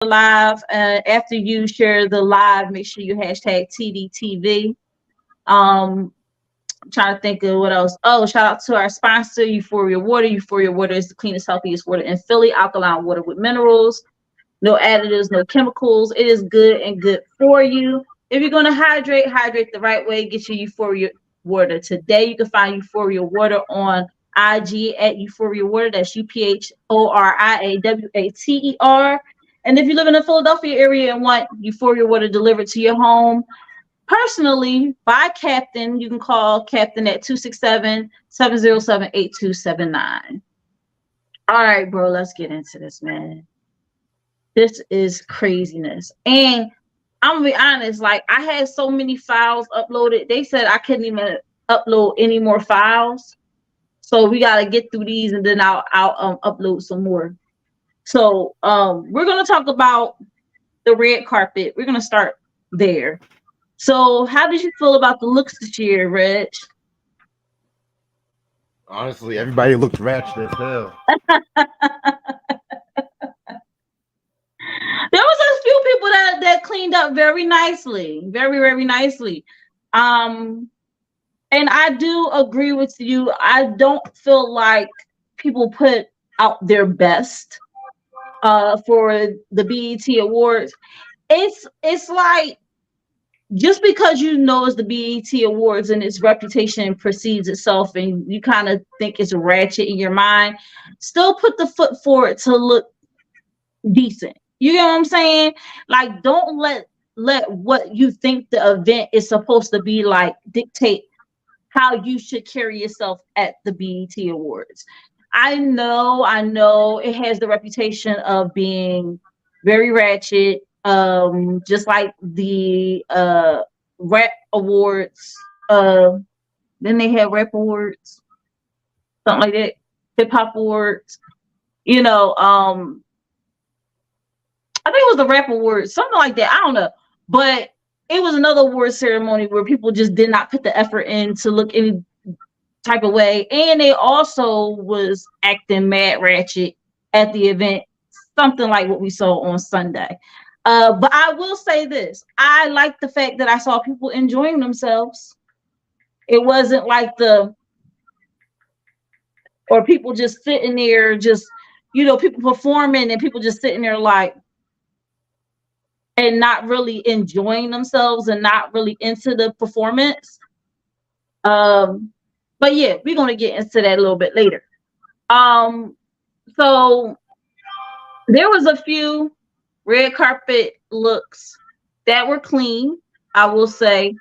live. After you share the live, make sure you hashtag TDTV. Um, I'm trying to think of what else. Oh, shout out to our sponsor, Euphoria Water. Euphoria Water is the cleanest, healthiest water in Philly. Alkaline water with minerals, no additives, no chemicals. It is good and good for you. If you're gonna hydrate the right way. Get your Euphoria Water today. You can find Euphoria Water on IG at Euphoria Water. That's UPHORIAWATER. And if you live in the Philadelphia area and want Euphoria Water delivered to your home, personally, by Captain, you can call Captain at 267-707-8279. All right, bro, let's get into this, man. This is craziness. And I'm gonna be honest, like I had so many files uploaded. They said I couldn't even upload any more files. So we gotta get through these and then I'll upload some more. So we're gonna talk about the red carpet. We're gonna start there. So how did you feel about the looks this year, Reg? Honestly, everybody looked ratchet as hell. There was a few people that cleaned up very nicely, very nicely. Um, and I do agree with you. I don't feel like people put out their best for the BET Awards. It's like just because you know it's the BET Awards and its reputation precedes itself, and you kind of think it's ratchet in your mind, still put the foot forward to look decent. You know what I'm saying? Like, don't let what you think the event is supposed to be like dictate how you should carry yourself at the BET Awards. I know it has the reputation of being very ratchet, just like the rap awards. Then they had rap awards, something like that, hip hop awards. You know, I think it was the rap awards, something like that. I don't know, but it was another award ceremony where people just did not put the effort in to look any type of way, and they also was acting mad ratchet at the event, something like what we saw on Sunday. But I will say this: I like the fact that I saw people enjoying themselves. It wasn't like or people just sitting there, just people performing and people just sitting there like and not really enjoying themselves and not really into the performance. But yeah, we're gonna get into that a little bit later. So there was a few red carpet looks that were clean, I will say.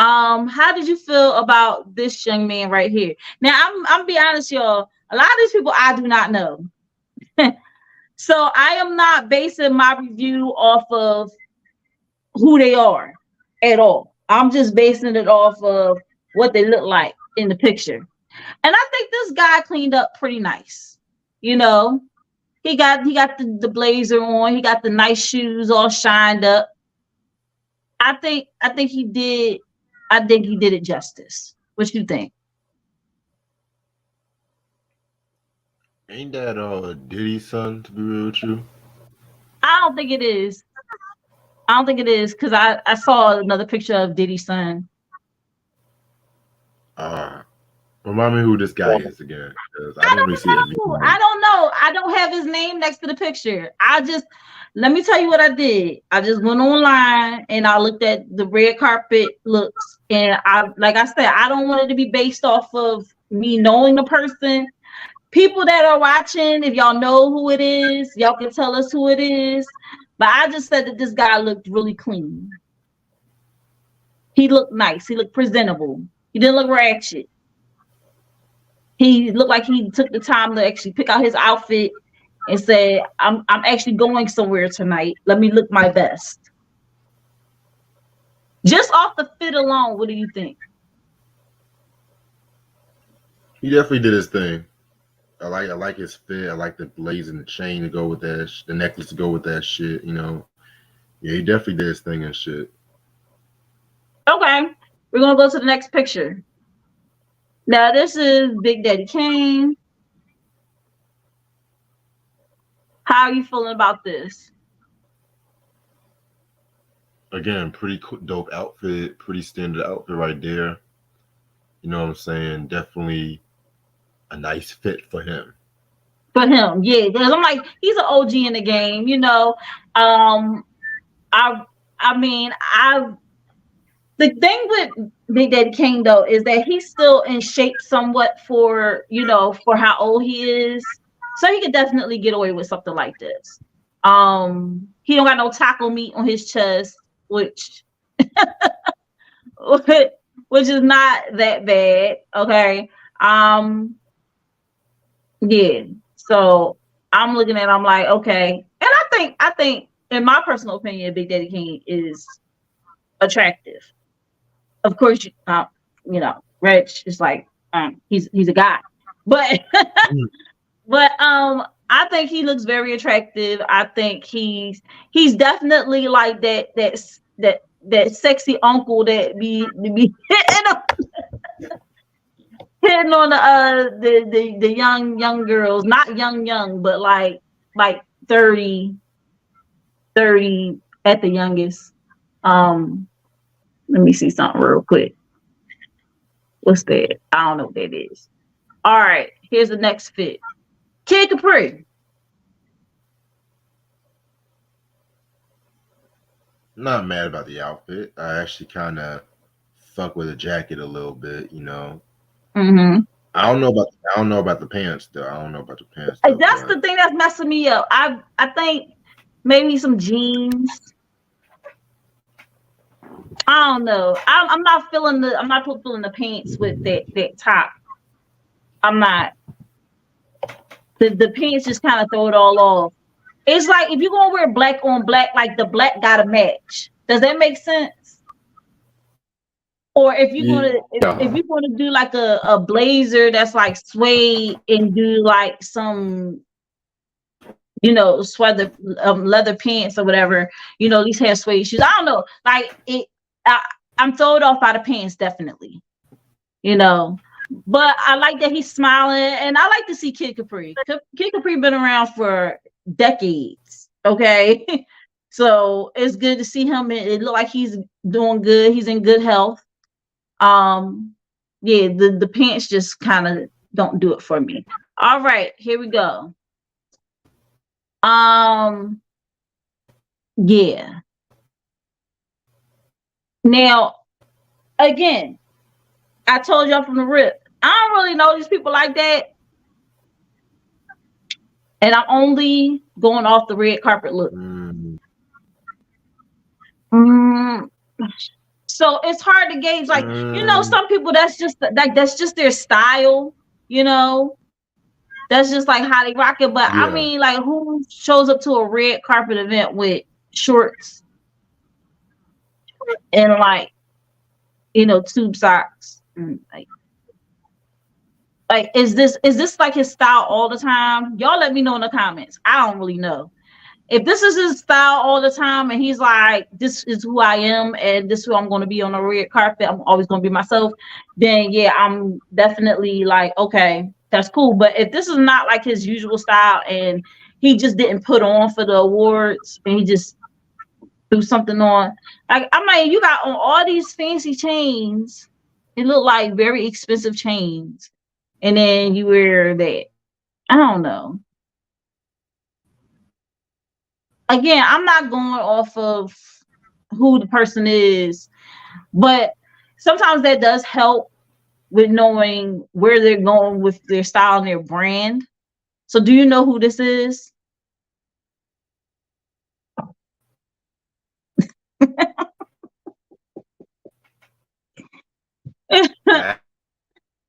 How did you feel about this young man right here? Now, I'm be honest, y'all. A lot of these people I do not know. So I am not basing my review off of who they are at all. I'm just basing it off of what they look like in the picture. And I think this guy cleaned up pretty nice. You know, he got the blazer on, he got the nice shoes all shined up. I think he did it justice. What you think? Ain't that Diddy's son, to be real with you? I don't think it is. I don't think it is because I saw another picture of Diddy's son. Uh, Remind me who this guy is again, because I I don't really see don't know. everything. I don't know. I don't have his name next to the picture. Let me tell you what I did. I just went online and I looked at the red carpet looks. And like I said, I don't want it to be based off of me knowing the person. People that are watching, if y'all know who it is, y'all can tell us who it is. But I just said that this guy looked really clean. He looked nice. He looked presentable. He didn't look ratchet. He looked like he took the time to actually pick out his outfit and say, I'm actually going somewhere tonight. Let me look my best. Just off the fit alone, what do you think? He definitely did his thing. I like his fit. I like the blaze and the chain to go with that, the necklace to go with that shit. Yeah, he definitely did his thing and shit. Okay, we're gonna go to the next picture. Now this is Big Daddy Kane. How are you feeling about this? again, pretty dope outfit, pretty standard outfit right there. You know what I'm saying? Definitely a nice fit for him. For him, yeah, because I'm like, he's an OG in the game, you know. I I mean, the thing with Big Daddy Kane though is that he's still in shape somewhat for, for how old he is. So he could definitely get away with something like this. He don't got no taco meat on his chest, which which is not that bad. Okay. Um, yeah. So I'm looking at I'm like, okay. And I think in my personal opinion, Big Daddy King is attractive. Of course, Rich is like, he's a guy, but but I think he looks very attractive. I think he's definitely like that sexy uncle that be hitting on the young girls, not young, but like 30 at the youngest. Let me see something real quick. What's that? I don't know what that is. All right, here's the next fit. Kid Capri. Not mad about the outfit. I actually kind of fuck with the jacket a little bit. Mm-hmm. I don't know about the pants though. I don't know about the pants though. That's the thing that's messing me up. I think maybe some jeans. I don't know. I'm not feeling the pants with that top. I'm not. The pants just kind of throw it all off. It's like if you're gonna wear black on black, like the black gotta match. Does that make sense? Or if you're gonna if you're gonna do like a blazer that's like suede and do like some sweater leather pants or whatever, at least have suede shoes. I don't know. Like I'm thrown off by the pants, definitely. But I like that he's smiling, and I like to see Kid Capri. Kid Capri been around for decades. Okay. So it's good to see him. It look like he's doing good. He's in good health. Yeah, the pants just kind of don't do it for me. All right, here we go. Yeah. Now, again, I told y'all from the rip, I don't really know these people like that. And I'm only going off the red carpet look. So it's hard to gauge. Like, some people that's just their style, That's just like how they rock it. But I mean, like, who shows up to a red carpet event with shorts and like, tube socks? Like, is this like his style all the time? Y'all let me know in the comments. I don't really know. If this is his style all the time and he's like, this is who I am and this is who I'm going to be on the red carpet, I'm always going to be myself, then yeah, I'm definitely like, okay, that's cool. But if this is not like his usual style and he just didn't put on for the awards and he just threw something on, like, I'm like, you got on all these fancy chains. It look like very expensive chains. And then you wear that. I don't know. Again, I'm not going off of who the person is, but sometimes that does help with knowing where they're going with their style and their brand. So do you know who this is? I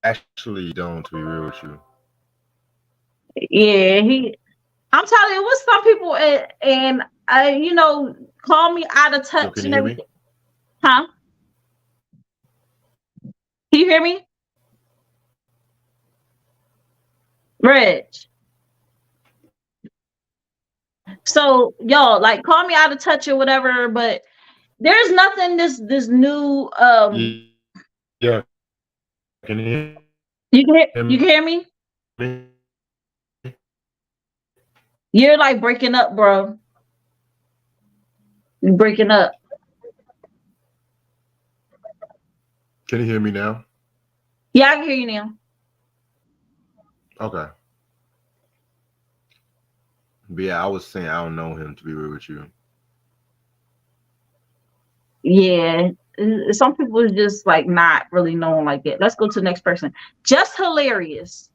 actually don't, to be real with you. Yeah, I'm telling you, with some people, and call me out of touch. Can you hear me? Huh? Can you hear me? Reg. So y'all, like, call me out of touch or whatever, but there's nothing this new yeah. Can you you can hear me? You're like breaking up, bro. You're breaking up. Can you hear me now? Yeah, I can hear you now. Okay. But yeah, I was saying I don't know him to be real with you. Yeah. Some people is just like not really known like that. Let's go to the next person. Just hilarious.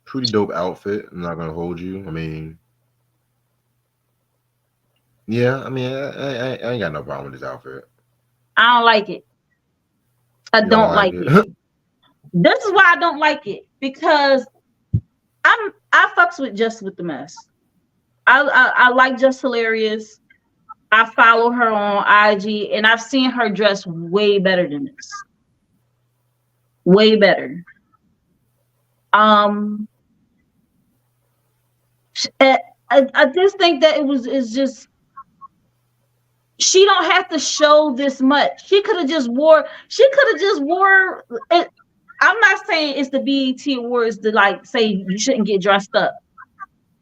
Pretty dope outfit. I'm not gonna hold you. I mean, yeah. I mean, I ain't got no problem with this outfit. I don't like it. I You don't don't like like it. it? This is why I don't like it, because I fucks with Just with the Mess. I like Just Hilarious. I follow her on IG, and I've seen her dress way better than this. Way better. Um, I, I just think that it's just, she don't have to show this much. She could have just wore. She could have just wore it. I'm not saying it's the BET Awards to like say you shouldn't get dressed up,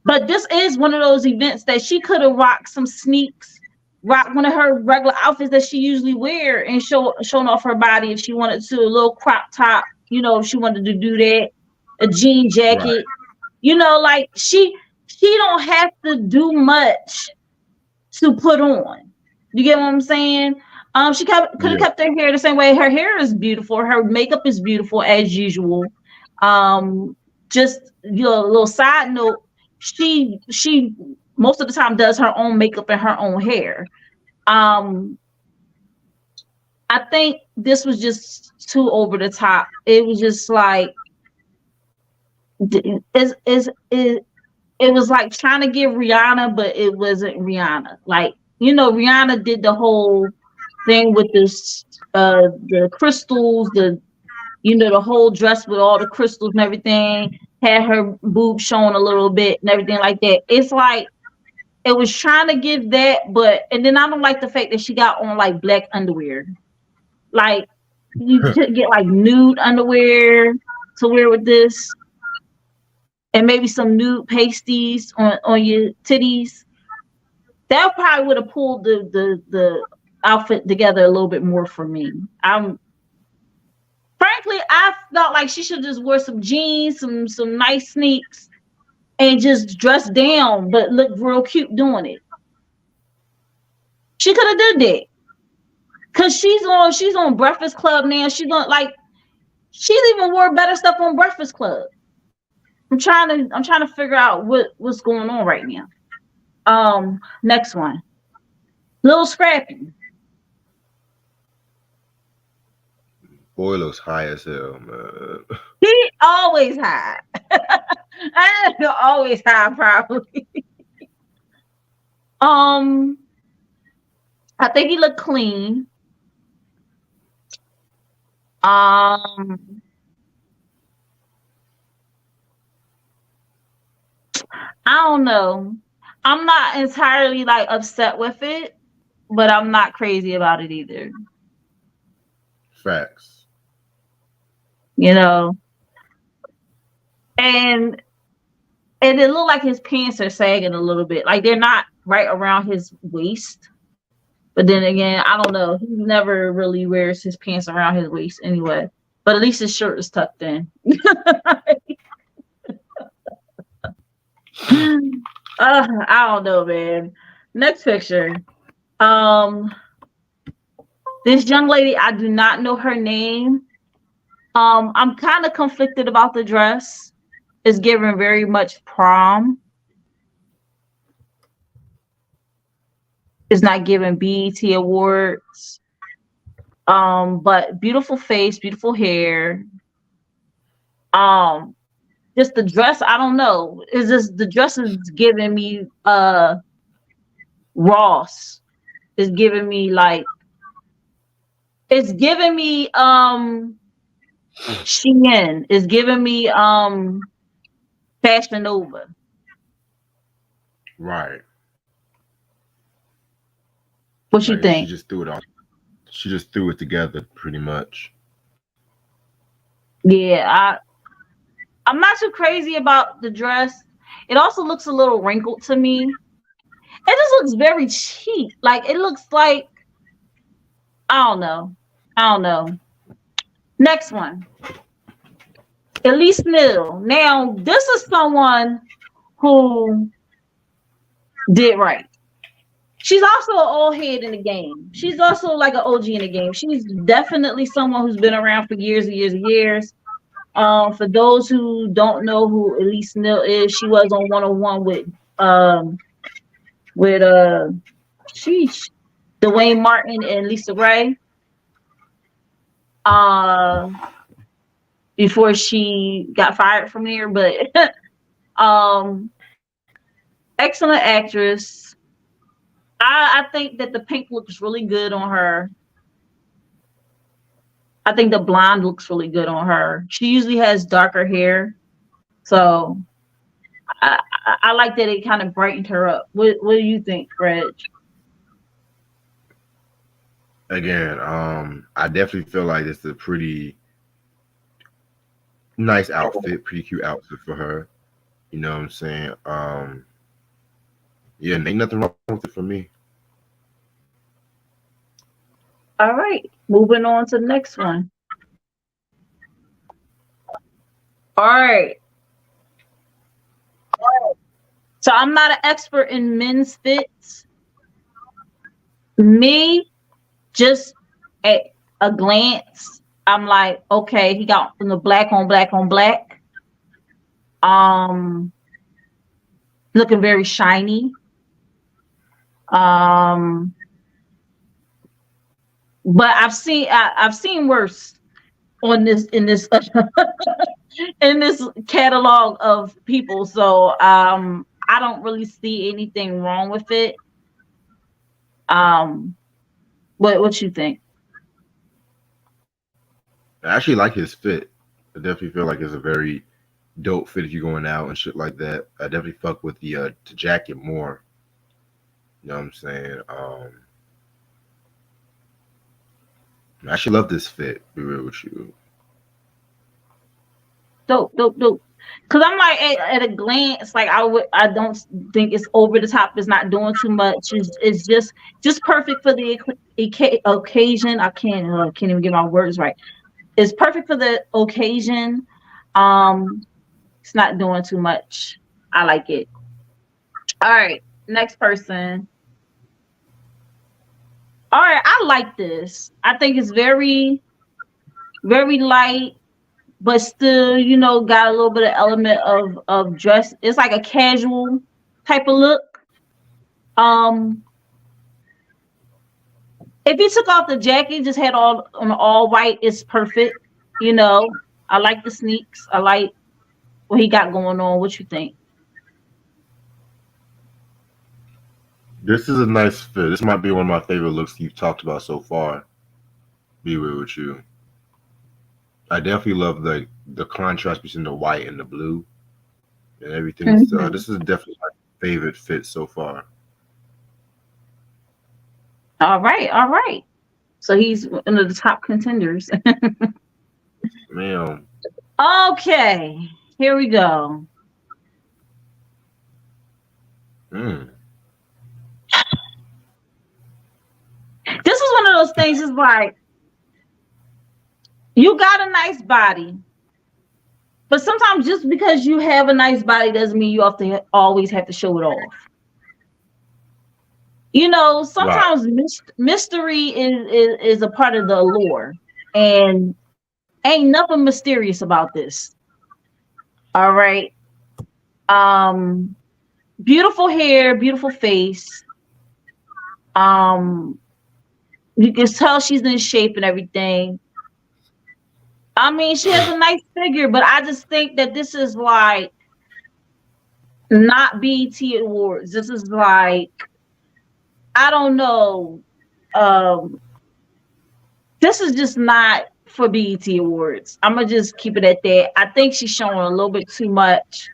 but this is one of those events that she could have rocked some sneaks, rock one of her regular outfits that she usually wear, and showing off her body if she wanted to. A little crop top, if she wanted to do that, a jean Right. jacket, like she don't have to do much to put on. You get what I'm saying? She could have Yeah. kept her hair the same way. Her hair is beautiful. Her makeup is beautiful as usual. Um, just a little side note. She most of the time does her own makeup and her own hair. Um, I think this was just too over the top. It was just like is it was like trying to give Rihanna, but it wasn't Rihanna. Like, Rihanna did the whole thing with this the crystals, the whole dress with all the crystals and everything, had her boobs showing a little bit and everything like that. It's like it was trying to give that, and then I don't like the fact that she got on like black underwear. Like, you could get like nude underwear to wear with this, and maybe some nude pasties on your titties. That probably would have pulled the outfit together a little bit more for me. Frankly, I felt like she should just wear some jeans, some nice sneaks, and just dress down, but look real cute doing it. She could have did that, cause she's on Breakfast Club now. She's even wore better stuff on Breakfast Club. I'm trying to figure out what's going on right now. Next one, Lil Scrappy. Boy looks high as hell, man. He always high. I always high, probably. Um, I think he looked clean. Um, I don't know. I'm not entirely like upset with it, but I'm not crazy about it either. Facts. You know, and and it looked like his pants are sagging a little bit, like they're not right around his waist. But then again, I don't know. He never really wears his pants around his waist anyway. But at least his shirt is tucked in. I don't know, man. Next picture. Um, this young lady, I do not know her name. I'm kind of conflicted about the dress. It's giving very much prom. It's not giving BET awards. But beautiful face, beautiful hair. Um, just the dress, I don't know. Is this the dress is giving me Ross. It's giving me like it's giving me Shein. It's giving me Fashion Nova. Right. What you Like she think? just threw it all. She just threw it together, pretty much. Yeah, I'm not too crazy about the dress. It also looks a little wrinkled to me. it just looks very cheap. Like it looks like I don't know. I don't know. Next one. Elise Neal. Now, this is someone who did right. She's also an old head in the game. She's also like an OG in the game. She's definitely someone who's been around for years and years and years. For those who don't know who Elise Neal is, she was on 101 with sheesh, Dwayne Martin and Lisa Ray. Uh, before she got fired from there, but um, excellent actress. I think that the pink looks really good on her. I think the blonde looks really good on her. She usually has darker hair, so I like that it kind of brightened her up. What do you think, Reg? Again, I definitely feel like it's a pretty nice outfit, pretty cute outfit for her. You know what I'm saying? Yeah, ain't nothing wrong with it for me. All right, moving on to the next one. All right. So I'm not an expert in men's fits. Me, just at a glance, I'm like, okay, he got from the black on black on black. Um, looking very shiny. Um, but I've seen worse on this in this in this catalog of people. So I don't really see anything wrong with it. Um, what you think? I actually like his fit. I definitely feel like it's a very dope fit if you're going out and shit like that. I definitely fuck with the jacket more. You know what I'm saying? I actually love this fit. Be real with you. Dope, dope, dope. Cause I'm like at a glance, like I don't think it's over the top. It's not doing too much. It's just perfect for the occasion. I can't even get my words right. It's perfect for the occasion. Um, it's not doing too much. I like it. All right, next person. All right, I like this. I think it's very very light, but still, got a little bit of element of dress. It's like a casual type of look. Um, if you took off the jacket, just had all white, it's perfect. You know, I like the sneaks. I like what he got going on. What you think? This is a nice fit. This might be one of my favorite looks you've talked about so far. Be real with you. I definitely love the contrast between the white and the blue and everything. So Mhm. this is definitely my favorite fit so far. All right, all right. So he's one of the top contenders. Man, Okay, here we go. mm, This is one of those things. It's like you got a nice body, but sometimes just because you have a nice body doesn't mean you have to always have to show it off. right. Sometimes mystery is a part of the allure, and ain't nothing mysterious about this. All right. Um, beautiful hair, beautiful face. Um, you can tell she's in shape and everything. I mean, she has a nice figure, but I just think that this is like not BET Awards. This is like I don't know. Um, this is just not for BET Awards. I'm gonna just keep it at that. I think she's showing a little bit too much.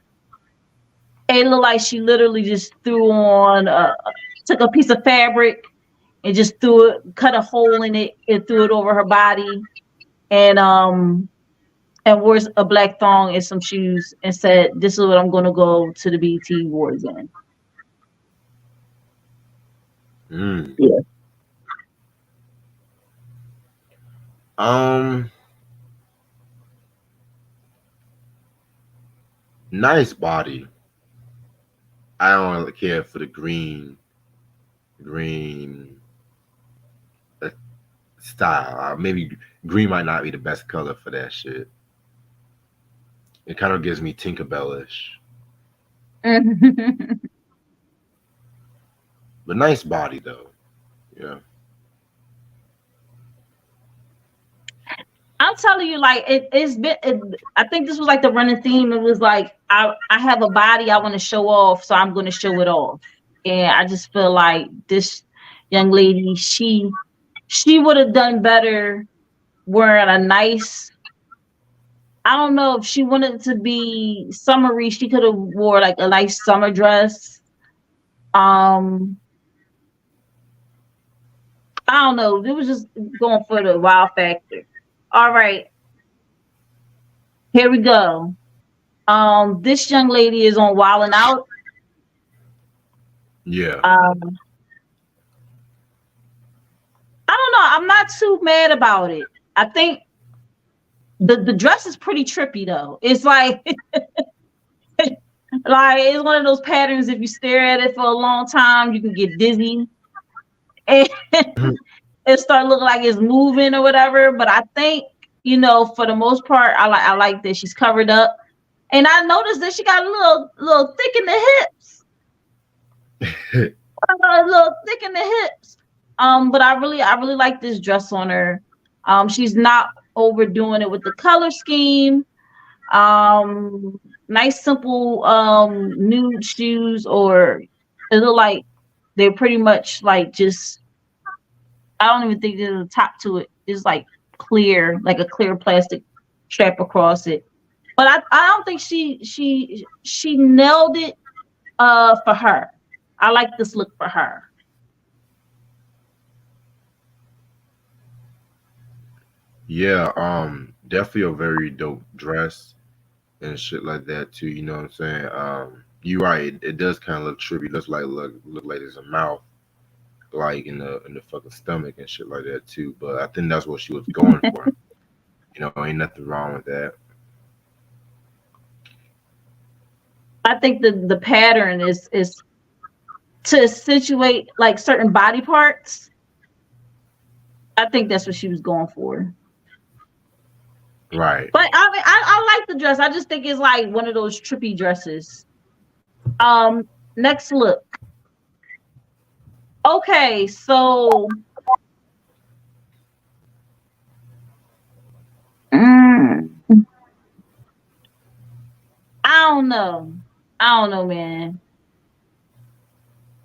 It looked like she literally just took a piece of fabric and just cut a hole in it, and threw it over her body, and wore a black thong and some shoes, and said, "This is what I'm gonna go to the BET Awards in." Mm. Yeah. Um, nice body. I don't really care for the green uh, style. Maybe green might not be the best color for that shit. It kind of gives me Tinkerbellish, but nice body though. Yeah. I'm telling you, like it's been. I think this was like the running theme. It was like I have a body I want to show off, so I'm going to show it off. And I just feel like this young lady, she would have done better wearing a nice. I don't know if she wanted to be summery. She could have wore like a nice summer dress. Um, I don't know. It was just going for the wow factor. All right, here we go. This young lady is on Wildin' Out. Yeah. Um, I don't know. I'm not too mad about it. I think the dress is pretty trippy though. It's like like it's one of those patterns. If you stare at it for a long time, you can get dizzy and it start looking like it's moving or whatever. But I think for the most part, I like that she's covered up, and I noticed that she got a little thick in the hips. A little thick in the hips. But I really like this dress on her. She's not overdoing it with the color scheme. Um, Nice simple nude shoes, or it look like they're pretty much like just. I don't even think there's a top to it. It's like clear, like a clear plastic strap across it. But I don't think she nailed it. For her, I like this look for her. Yeah. Definitely a very dope dress and shit like that too. You know what I'm saying? You're right. It does kind of look trippy. Look like there's a mouth like in the fucking stomach and shit like that too. But I think that's what she was going for. Ain't nothing wrong with that. I think the pattern is to situate like certain body parts. I think that's what she was going for. Right. But I mean, I like the dress. I just think it's like one of those trippy dresses. Next look. Okay, so mm, I don't know. I don't know, man.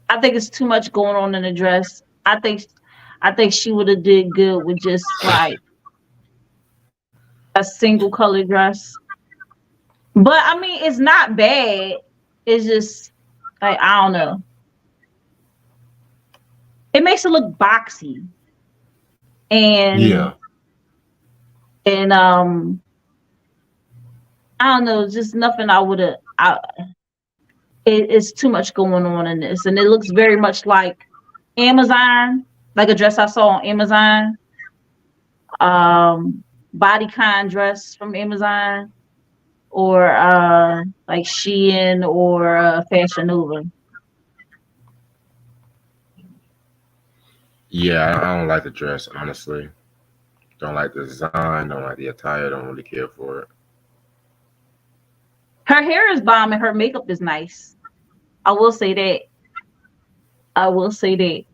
I think it's too much going on in the dress. I think she would have did good with just like a single color dress. But I mean, it's not bad. It's just like I don't know. It makes it look boxy and Yeah. and I don't know, just nothing I would have. It's too much going on in this, and it looks very much like Amazon, like a dress I saw on Amazon. Bodycon dress from Amazon, or like Shein or Fashion Nova. Yeah. I don't like the dress honestly. Don't like the design. Don't like the attire. Don't really care for it. Her hair is bomb and her makeup is nice. I will say that. I will say that.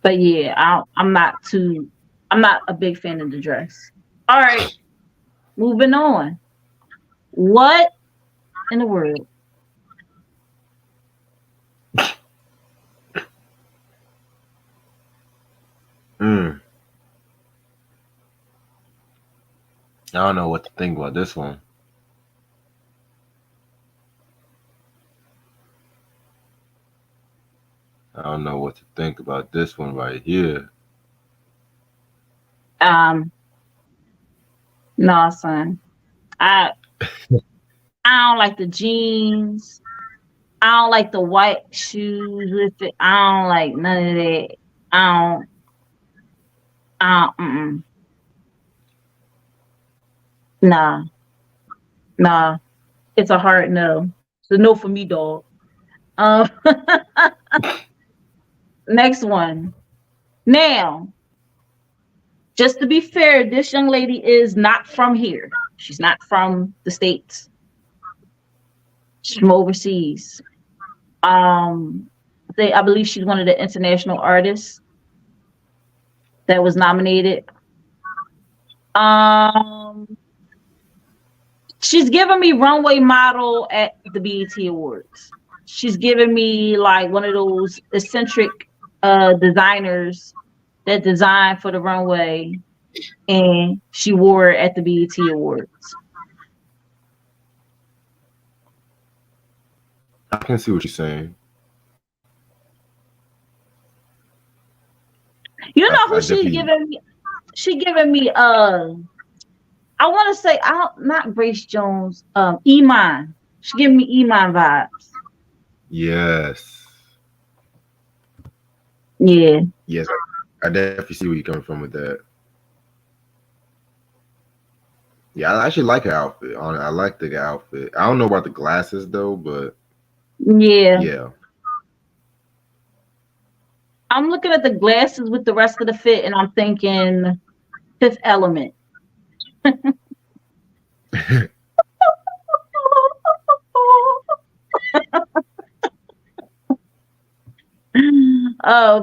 But yeah, I'm not too. I'm not a big fan of the dress. All right, moving on. What in the world? Mm. I don't know what to think about this one. I don't know what to think about this one right here. Um, no, son. I I don't like the jeans. I don't like the white shoes with it. I don't like none of that. I don't. Mm-mm. Nah, nah. It's a hard no. It's a no for me, dog. Um, next one. Now, just to be fair, this young lady is not from here. She's not from the States. She's from overseas. I believe she's one of the international artists that was nominated. Um, she's giving me runway model at the BET Awards. She's giving me like one of those eccentric designers that designed for the runway, and she wore it at the BET Awards. I can see what you're saying. You know I who she's definitely. giving me? She giving me I want to say not Grace Jones, Iman. She giving me Iman vibes. Yes. Yeah. Yes. I definitely see where you're coming from with that. Yeah, I actually like her outfit. I like the outfit. I don't know about the glasses though, but Yeah. yeah. I'm looking at the glasses with the rest of the fit and I'm thinking Fifth Element.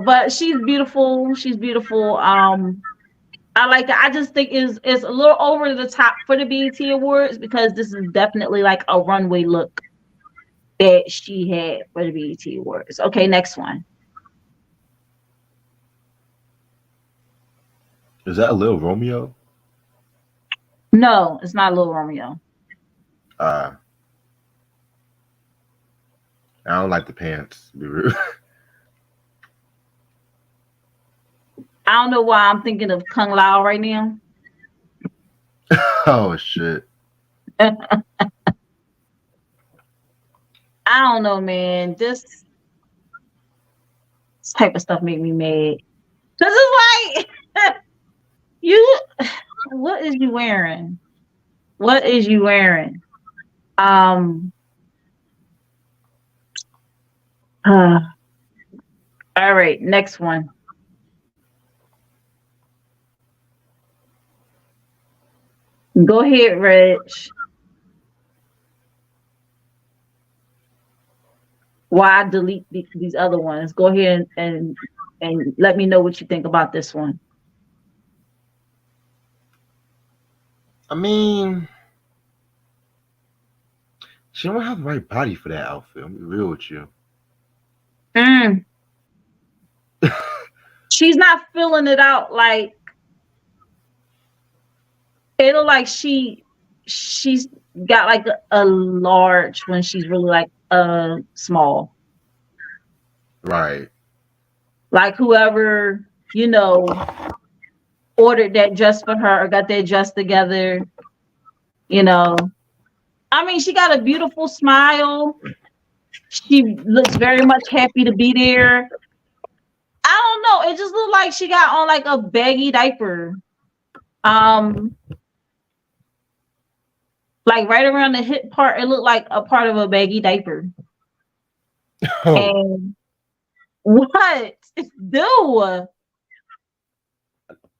But she's beautiful. She's beautiful. I like it. I just think it's a little over the top for the BET Awards because this is definitely like a runway look that she had for the BET Awards. Okay, next one. Is that a little Romeo? No, it's not Lil Romeo. Uh I don't like the pants. To be real. I don't know why I'm thinking of Kung Lao right now. Oh shit. I don't know, man. This type of stuff make me mad. Cause it's like you. What is you wearing? What is you wearing? Um. all right, next one. Go ahead, Reg. Why I delete these other ones? Go ahead and let me know what you think about this one. I mean, she don't have the right body for that outfit. I'm be real with you. Mm. She's not filling it out like it look like she's got like a large when she's really like small. Right. Like whoever, you know, ordered that just for her or got that just together, you know. I mean, she got a beautiful smile. She looks very much happy to be there. I don't know. It just looked like she got on like a baggy diaper. Um, like right around the hip part, it looked like a part of a baggy diaper. Oh, And what? Do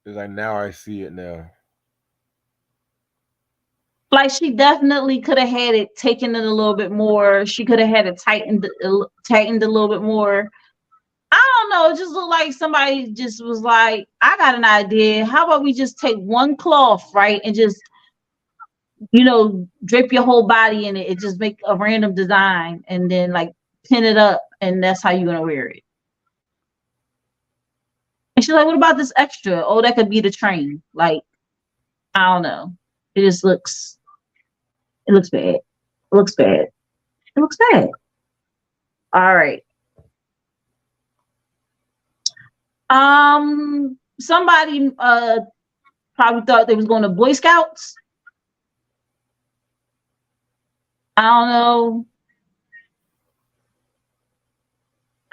it's like now I see it now. like she definitely could have had it taken it a little bit more. She could have had it tightened a little bit more. I don't know. It just looked like somebody just was like, I got an idea. How about we just take one cloth, right, and just drape your whole body in it and just make a random design and then like pin it up, and that's how you're gonna wear it. And she's like, what about this extra? Oh, that could be the train. Like, I don't know. It just looks bad. It looks bad. It looks bad. All right. Somebody probably thought they was going to Boy Scouts. I don't know.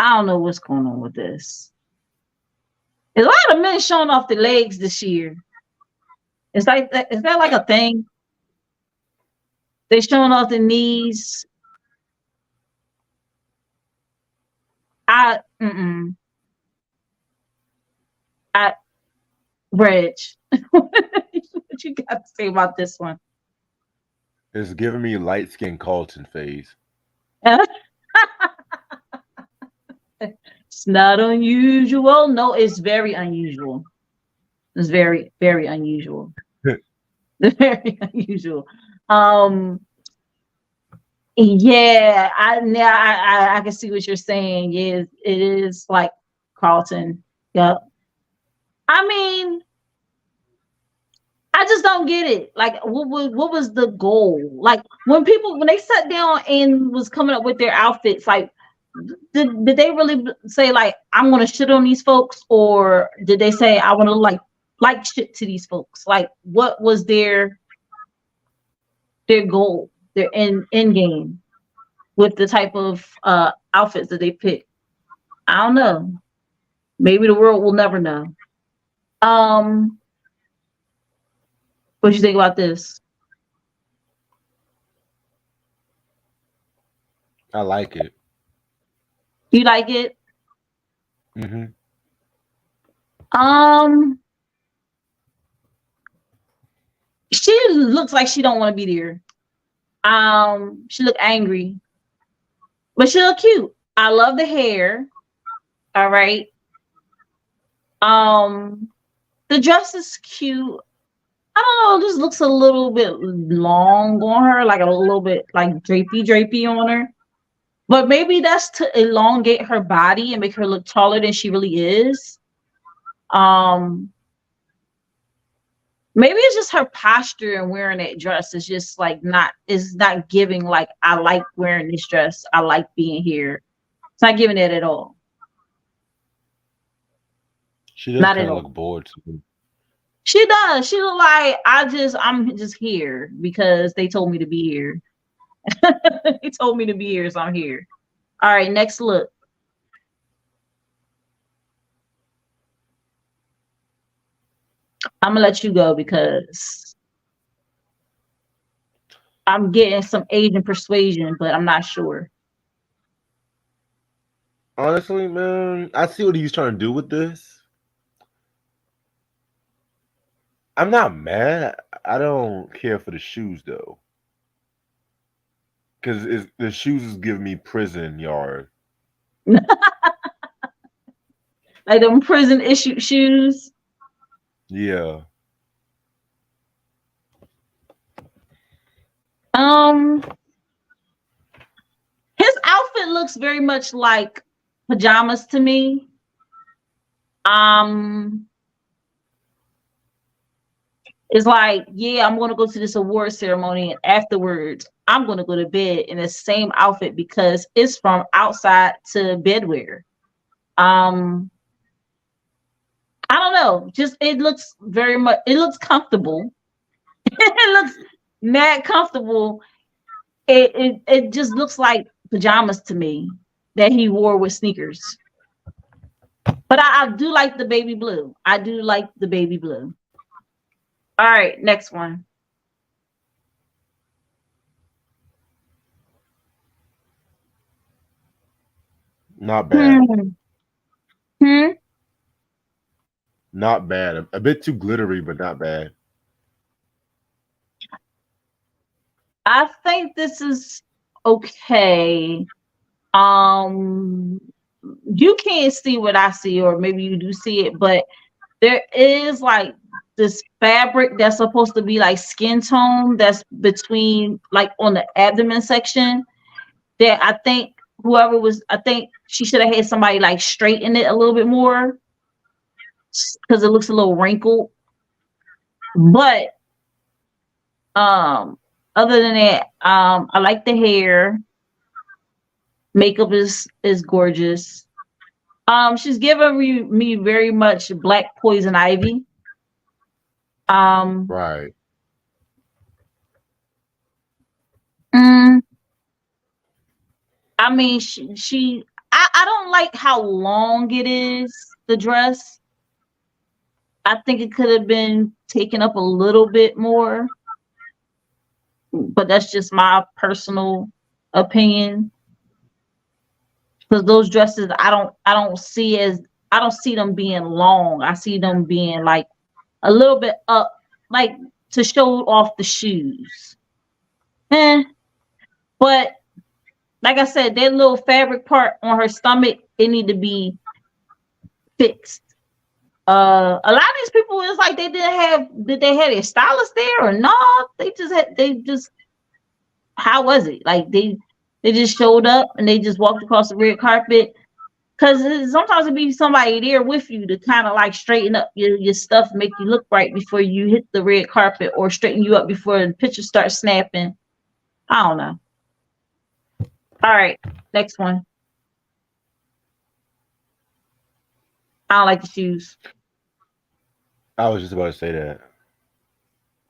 I don't know what's going on with this. There's a lot of men showing off the legs this year. It's like, is that like a thing? They showing off the knees. I mm-mm. I Reg. What you got to say about this one? It's giving me light skinned Carlton phase. It's not unusual. No, it's very unusual. It's very, very unusual. Very unusual. Um, yeah, I can see what you're saying. Yeah, it is like Carlton. Yep. I mean, I just don't get it. Like, what was the goal? Like, when they sat down and was coming up with their outfits, like, did they really say like, I'm gonna shit on these folks, or did they say I want to like shit to these folks? Like, what was their goal, their end game with the type of outfits that they picked? I don't know. Maybe the world will never know. Um, what you think about this? I like it. You like it? Mm-hmm. Um, she looks like she don't want to be there. She look angry, but she look cute. I love the hair. All right. The dress is cute. I don't know. This looks a little bit long on her, like a little bit like drapey on her. But maybe that's to elongate her body and make her look taller than she really is. Um, Maybe it's just her posture and wearing that dress is just like is not giving like, I like wearing this dress. I like being here. It's not giving it at all. She does Not kind at of all. look bored to me. She does. She look like, I'm just here because they told me to be here. They told me to be here, so I'm here. All right, next look. I'm gonna let you go because I'm getting some Asian persuasion, but I'm not sure. Honestly, man, I see what he's trying to do with this. I'm not mad. I don't care for the shoes though, because the shoes is giving me prison yard. Like them prison issue shoes. Yeah. Um, his outfit looks very much like pajamas to me. Um, it's like, yeah, I'm gonna go to this award ceremony, and afterwards, I'm gonna go to bed in the same outfit because it's from outside to bedwear. Um, I don't know. Just it looks very much. It looks comfortable. It looks mad comfortable. It just looks like pajamas to me that he wore with sneakers. But I do like the baby blue. I do like the baby blue. All right, next one. Not bad. Hmm. Not bad. A bit too glittery, but not bad. I think this is okay. Um, you can't see what I see, or maybe you do see it, but there is like this fabric that's supposed to be like skin tone that's between like on the abdomen section that I think she should have had somebody like straighten it a little bit more because it looks a little wrinkled. But other than that, I like the hair. Makeup is gorgeous. She's giving me very much Black Poison Ivy. Um, Right. mm, I mean, I don't like how long it is, the dress. I think it could have been taken up a little bit more, but that's just my personal opinion. Because those dresses, I don't see them being long. I see them being like a little bit up, like to show off the shoes. Eh. But like I said, that little fabric part on her stomach, it need to be fixed. A lot of these people, it's like did they have their stylist there or no? They just how was it? Like they just showed up and they just walked across the red carpet. Cause sometimes it be somebody there with you to kind of like straighten up your stuff, make you look right before you hit the red carpet, or straighten you up before the picture starts snapping. I don't know. All right, next one. I don't like the shoes. I was just about to say that.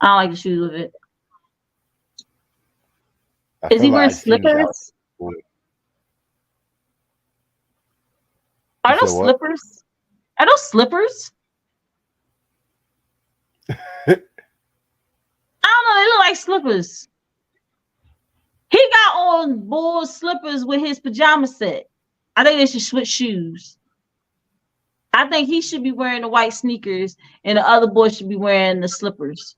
I don't like the shoes with it. I Is feel he like wearing I've seen this outfit slippers? before. You Are said those what? slippers? Are those slippers? I don't know. They look like slippers. He got on bull slippers with his pajama set. I think they should switch shoes. I think he should be wearing the white sneakers and the other boy should be wearing the slippers.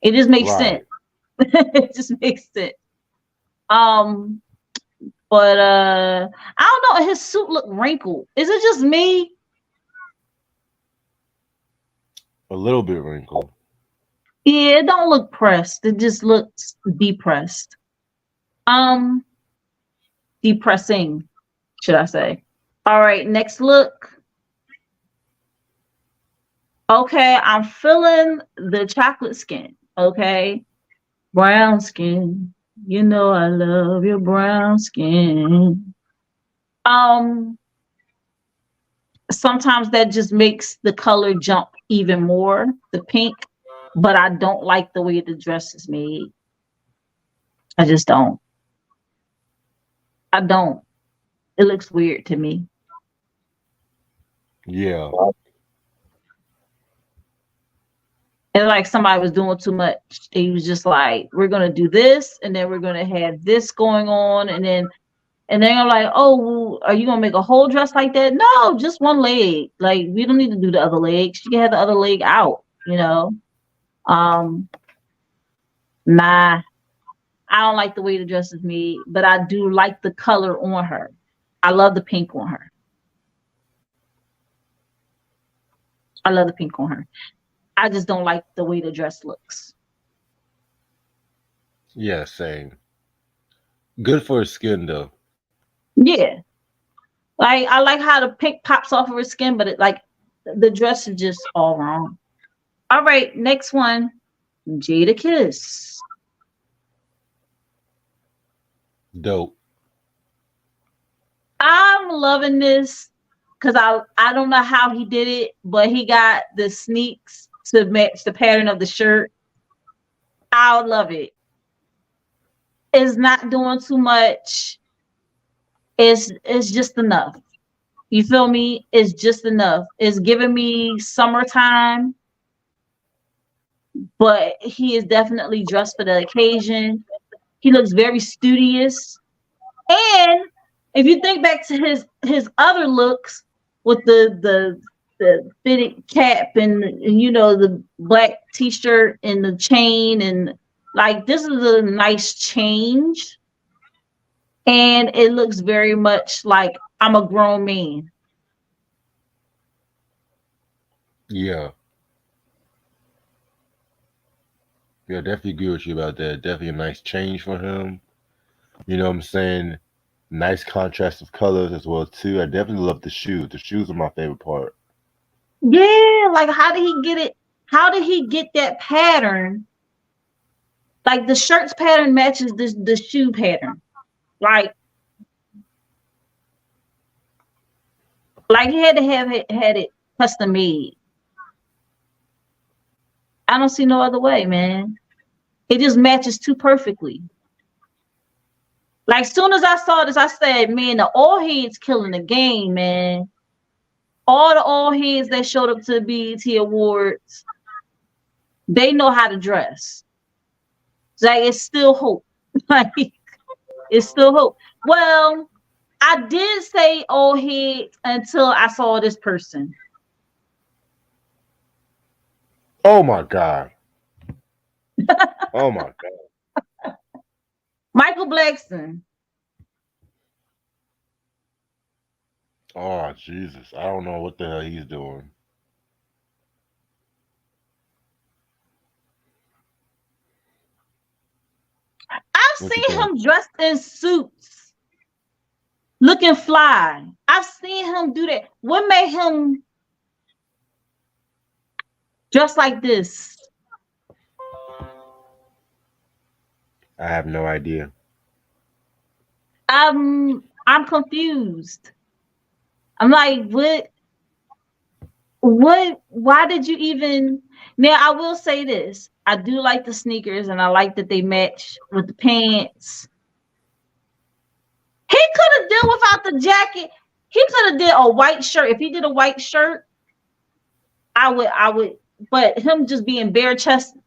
It just makes sense. Right. It just makes sense. Um, but I don't know. His suit look wrinkled. Is it just me? A little bit wrinkled. Yeah, it don't look pressed. It just looks depressed. Um, Depressing, should I say? All right, next look. Okay, I'm feeling the chocolate skin. Okay, brown skin. You know I love your brown skin. Um, Sometimes that just makes the color jump even more, the pink. But I don't like the way the dress is made. I just don't. I don't. It looks weird to me. Yeah. And like somebody was doing too much. He was just like, we're gonna do this, and then we're gonna have this going on, and then I'm like, oh, well, are you gonna make a whole dress like that? No, just one leg. Like we don't need to do the other leg. She can have the other leg out, you know. Um, nah, I don't like the way the dress is made, but I do like the color on her. I love the pink on her. I love the pink on her. I just don't like the way the dress looks. Yeah, same. Good for his skin though. Yeah. Like I like how the pink pops off of her skin, but it like the dress is just all wrong. All right, next one, Jadakiss. Dope. I'm loving this because I don't know how he did it, but he got the sneaks to match the pattern of the shirt. I love it. It's not doing too much. It's just enough. You feel me? It's just enough. It's giving me summertime, but he is definitely dressed for the occasion. He looks very studious. And if you think back to his other looks with the fitted cap and you know the black t-shirt and the chain, and like this is a nice change, and it looks very much like I'm a grown man. Yeah. Yeah, definitely agree with you about that. Definitely a nice change for him. You know what I'm saying? Nice contrast of colors as well too. I definitely love the shoes. The shoes are my favorite part. Yeah, like how did he get it? How did he get that pattern? Like the shirt's pattern matches the shoe pattern. Like he had to have it had it custom made. I don't see no other way, man. It just matches too perfectly. Like soon as I saw this, I said, man, the old heads killing the game, man. All the old heads that showed up to the BET Awards, they know how to dress. Like it's still hope. Like it's still hope. Well, I did say old heads until I saw this person. Oh my god. Oh my god. Michael Blackson. Oh Jesus. I don't know what the hell he's doing. I've What you seen think? him dressed in suits, looking fly. I've seen him do that. What made him dress like this? I have no idea. I'm confused. I'm like, what why did you even now I will say this. I do like the sneakers and I like that they match with the pants. He could have done without the jacket. He could have did a white shirt. If he did a white shirt, I would but him just being bare chest,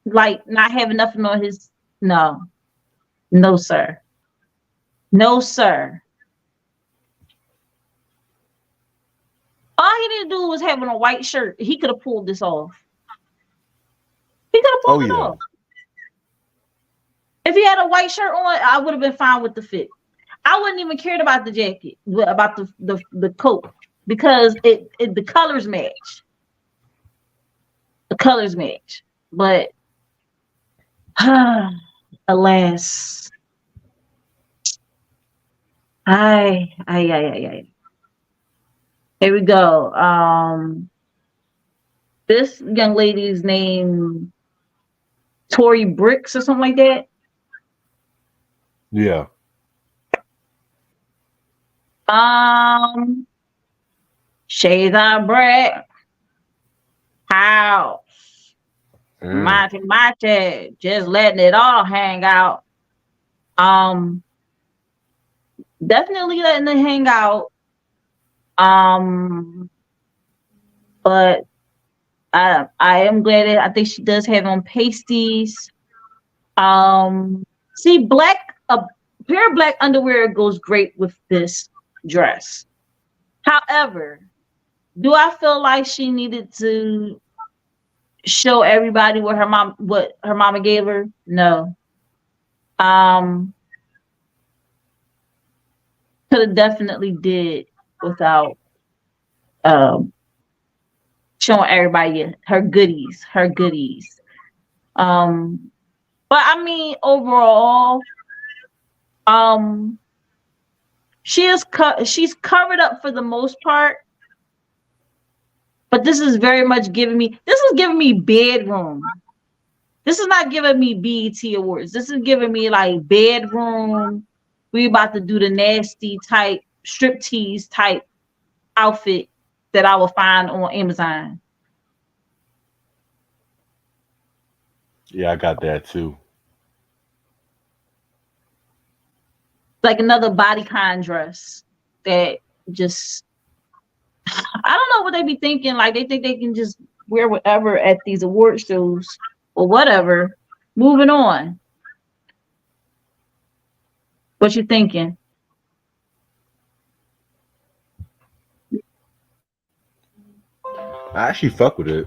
like not having nothing on his no. No, sir. No, sir. All he needed to do was having a white shirt. He could have pulled this off. He could have Oh pulled it yeah. off. If he had a white shirt on, I would have been fine with the fit. I wouldn't even cared about the jacket, about the coat, because it the colors match. The colors match. But alas, I. Here we go. This young lady's name Tori Bricks or something like that. Yeah. Shades on Brick House. Mm. Mate, just letting it all hang out. Um, Definitely letting it hang out. Um, but I am glad that I think she does have on pasties. See, a pair of black underwear goes great with this dress. However, do I feel like she needed to show everybody what her mama gave her? No. Um, could have definitely did without um showing everybody her goodies, her goodies. But I mean overall, um, she's covered up for the most part. But this is very much this is giving me bedroom. This is not giving me BET awards. This is giving me like bedroom. We about to do the nasty type striptease type outfit that I will find on Amazon. Yeah, I got that too. Like another bodycon dress that just I don't know what they be thinking. Like they think they can just wear whatever at these award shows or whatever. Moving on. What you thinking? I actually fuck with it.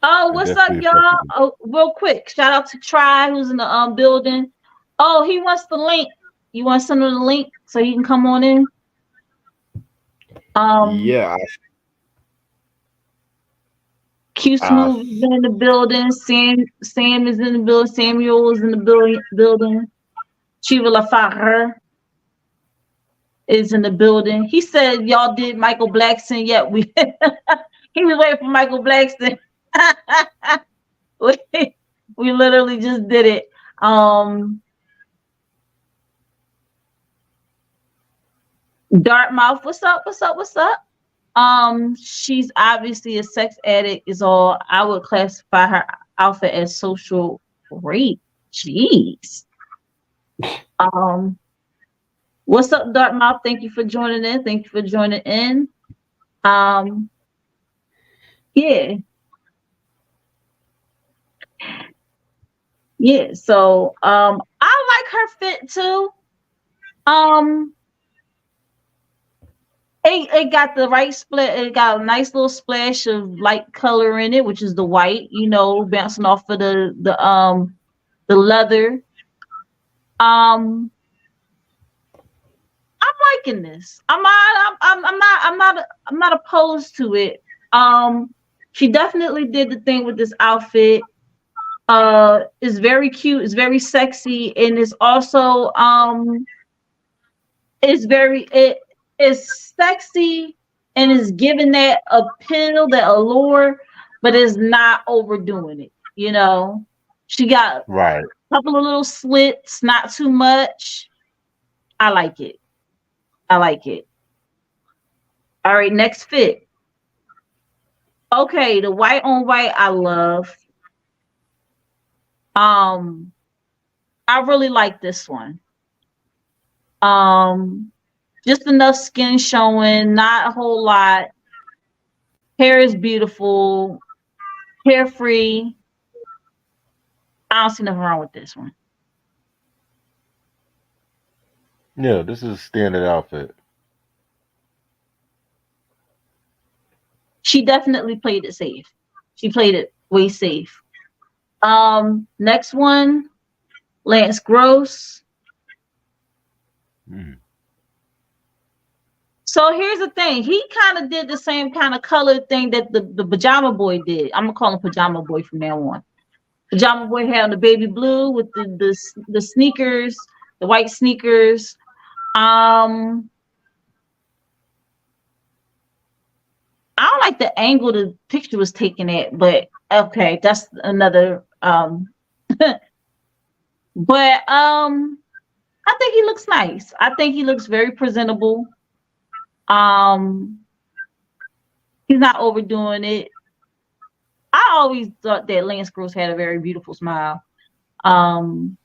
Oh, I what's up, definitely fuck y'all? with it. Oh, real quick, shout out to Try who's in the building. Oh, he wants the link. You want to send him the link so he can come on in? Um, Yeah, Q I Smooth is in the building. Sam is in the building. Samuel is in the building. Shiva Lafar is in the building. He said y'all did Michael Blackson. Yet we he was waiting for Michael Blackson. we literally just did it. Dartmouth, what's up? What's up? What's up? She's obviously a sex addict, is all I would classify her. outfit as social rape. Jeez. Um, what's up, Dartmouth? Thank you for joining in. Thank you for joining in. Um, yeah, yeah. So, I like her fit too. Um, it got the right split. It got a nice little splash of light color in it, which is the white. Bouncing off of the leather. Um, I'm liking this. I'm not opposed to it. She definitely did the thing with this outfit. It's very cute. It's very sexy, and it's also it is sexy, and is giving that appeal, that allure, but is not overdoing it. She got a Right. couple of little slits, not too much. I like it. I like it. All right, next fit. Okay, the white on white I love. Um, I really like this one. Um, just enough skin showing, not a whole lot. Hair is beautiful, hair free. I don't see nothing wrong with this one. Yeah, this is a standard outfit. She definitely played it safe. She played it way safe. Next one, Lance Gross. Mm. So here's the thing. He kind of did the same kind of color thing that the pajama boy did. I'm gonna call him pajama boy from now on. Pajama boy had on the baby blue with the sneakers, the white sneakers. Um, I don't like the angle the picture was taken at, but okay, that's another. But I think he looks nice. I think he looks very presentable. Um, he's not overdoing it. I always thought that Lance Gross had a very beautiful smile. Um,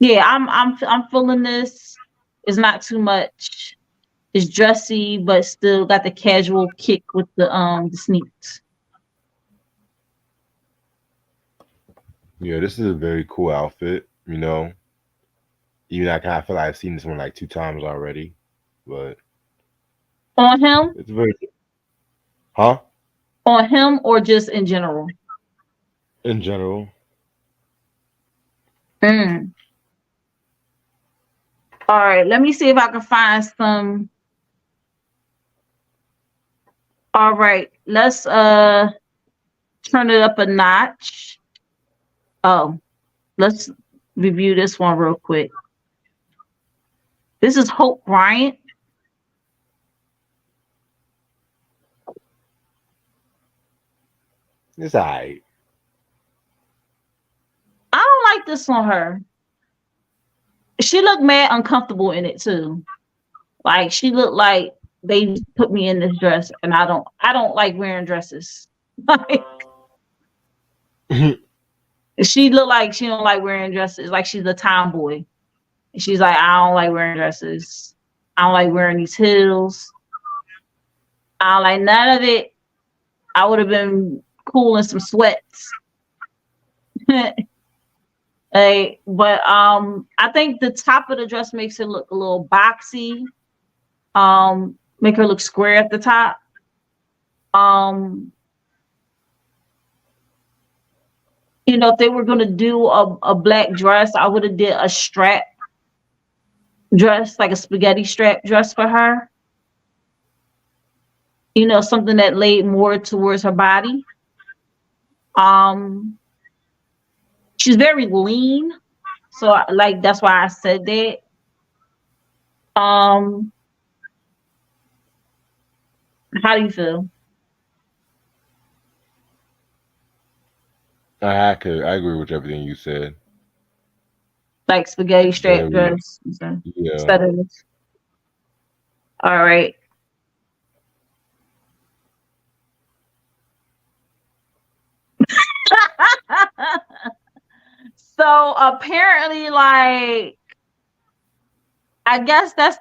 yeah, I'm feeling this. It's not too much. It's dressy, but still got the casual kick with the sneaks. Yeah, this is a very cool outfit. Even I kind of feel like I've seen this one like 2 times already, but On him, it's very, huh? on him, or just in general. In general. Mm. All right, let me see if I can find some. All right, let's turn it up a notch. Oh, let's review this one real quick. This is Hope Bryant. It's alright. I don't like this on her. She looked mad uncomfortable in it too. Like she looked like they put me in this dress, and I don't like wearing dresses. Like she looked like she don't like wearing dresses. Like she's a tomboy. And she's like, I don't like wearing dresses. I don't like wearing these heels. I don't like none of it. I would have been cool in some sweats. But I think the top of the dress makes it look a little boxy. Make her look square at the top. Um, if they were gonna do a black dress, I would have did a strap dress, like a spaghetti strap dress for her. Something that laid more towards her body. Um, she's very lean, so like that's why I said that. Um, how do you feel? I agree with everything you said. Like spaghetti strap Very, dress yeah. instead of this. All right. So apparently, like, I guess that's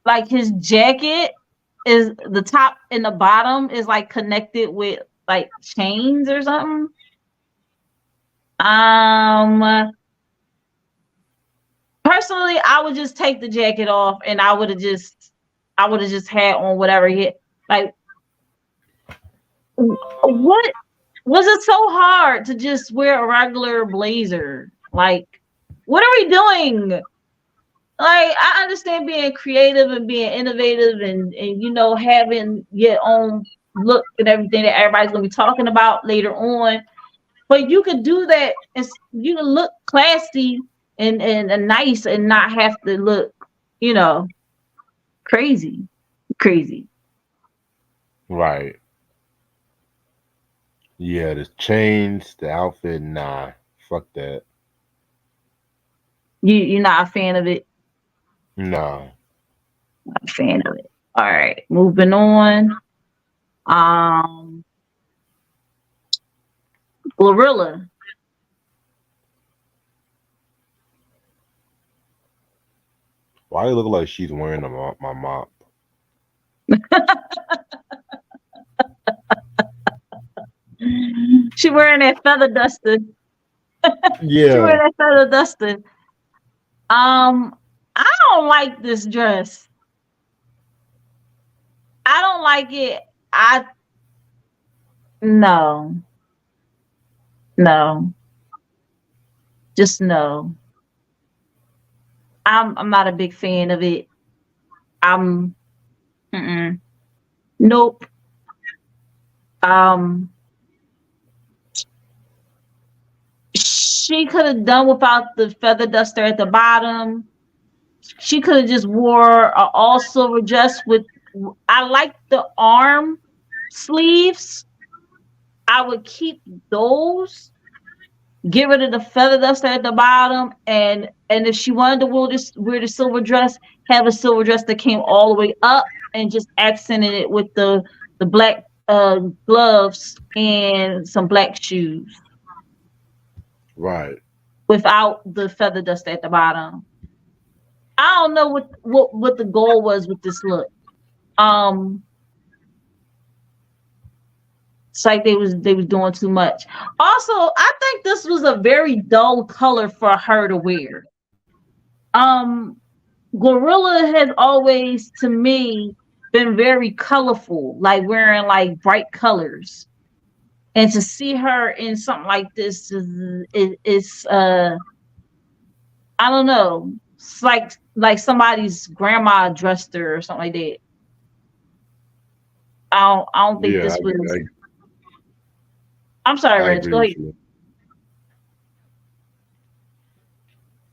like his jacket is the top and the bottom is like connected with like chains or something. Um, Personally, I would just take the jacket off and I would have just had on whatever he had. Like, what was it so hard to just wear a regular blazer? Like, what are we doing? Like, I understand being creative and being innovative and having your own look and everything that everybody's gonna be talking about later on. But you could do that and you can look classy and nice and not have to look, you know, crazy. Crazy. Right. Yeah, the chains, the outfit, nah. Fuck that. You're not a fan of it. Nah. Not a fan of it. All right, moving on. Um, Glorilla. Why do it look like she's wearing my mop? She wearing that feather duster. She Yeah. wearing that feather duster. I don't like this dress. I don't like it. I no, no, just no. I'm not a big fan of it. I'm mm-mm. Nope. Um, she could have done without the feather duster at the bottom. She could have just wore a all silver dress with. I like the arm sleeves. I would keep those. Get rid of the feather duster at the bottom, and if she wanted to wear the silver dress, have a silver dress that came all the way up and just accented it with the black gloves and some black shoes Right. without the feather duster at the bottom. I don't know what the goal was with this look. Um, it's like they was doing too much. Also, I think this was a very dull color for her to wear. Um, Gorilla has always, to me, been very colorful, like wearing like bright colors. And to see her in something like this is I don't know. It's like somebody's grandma dressed her or something like that. I don't think Yeah, this was. I, I'm sorry, I Reg. agree Go with ahead. you.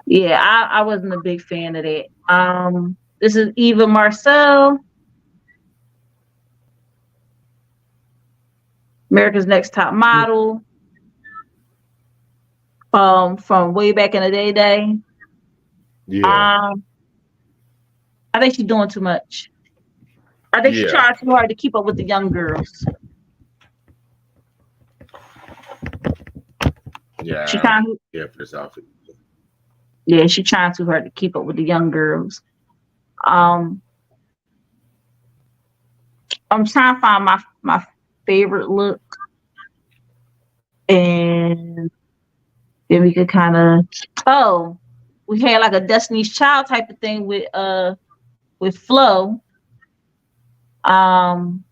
Yeah, I wasn't a big fan of that. This is Eva Marcel, America's Next Top Model, from way back in the day. Yeah. Um, I think she's doing too much. I think she's Yeah. trying too hard to keep up with the young girls. Yeah. She I don't trying, care for this outfit. yeah, she's trying too hard to keep up with the young girls. Um, I'm trying to find my favorite look, and then we could kind of. Oh, we had like a Destiny's Child type of thing with Flo. Um,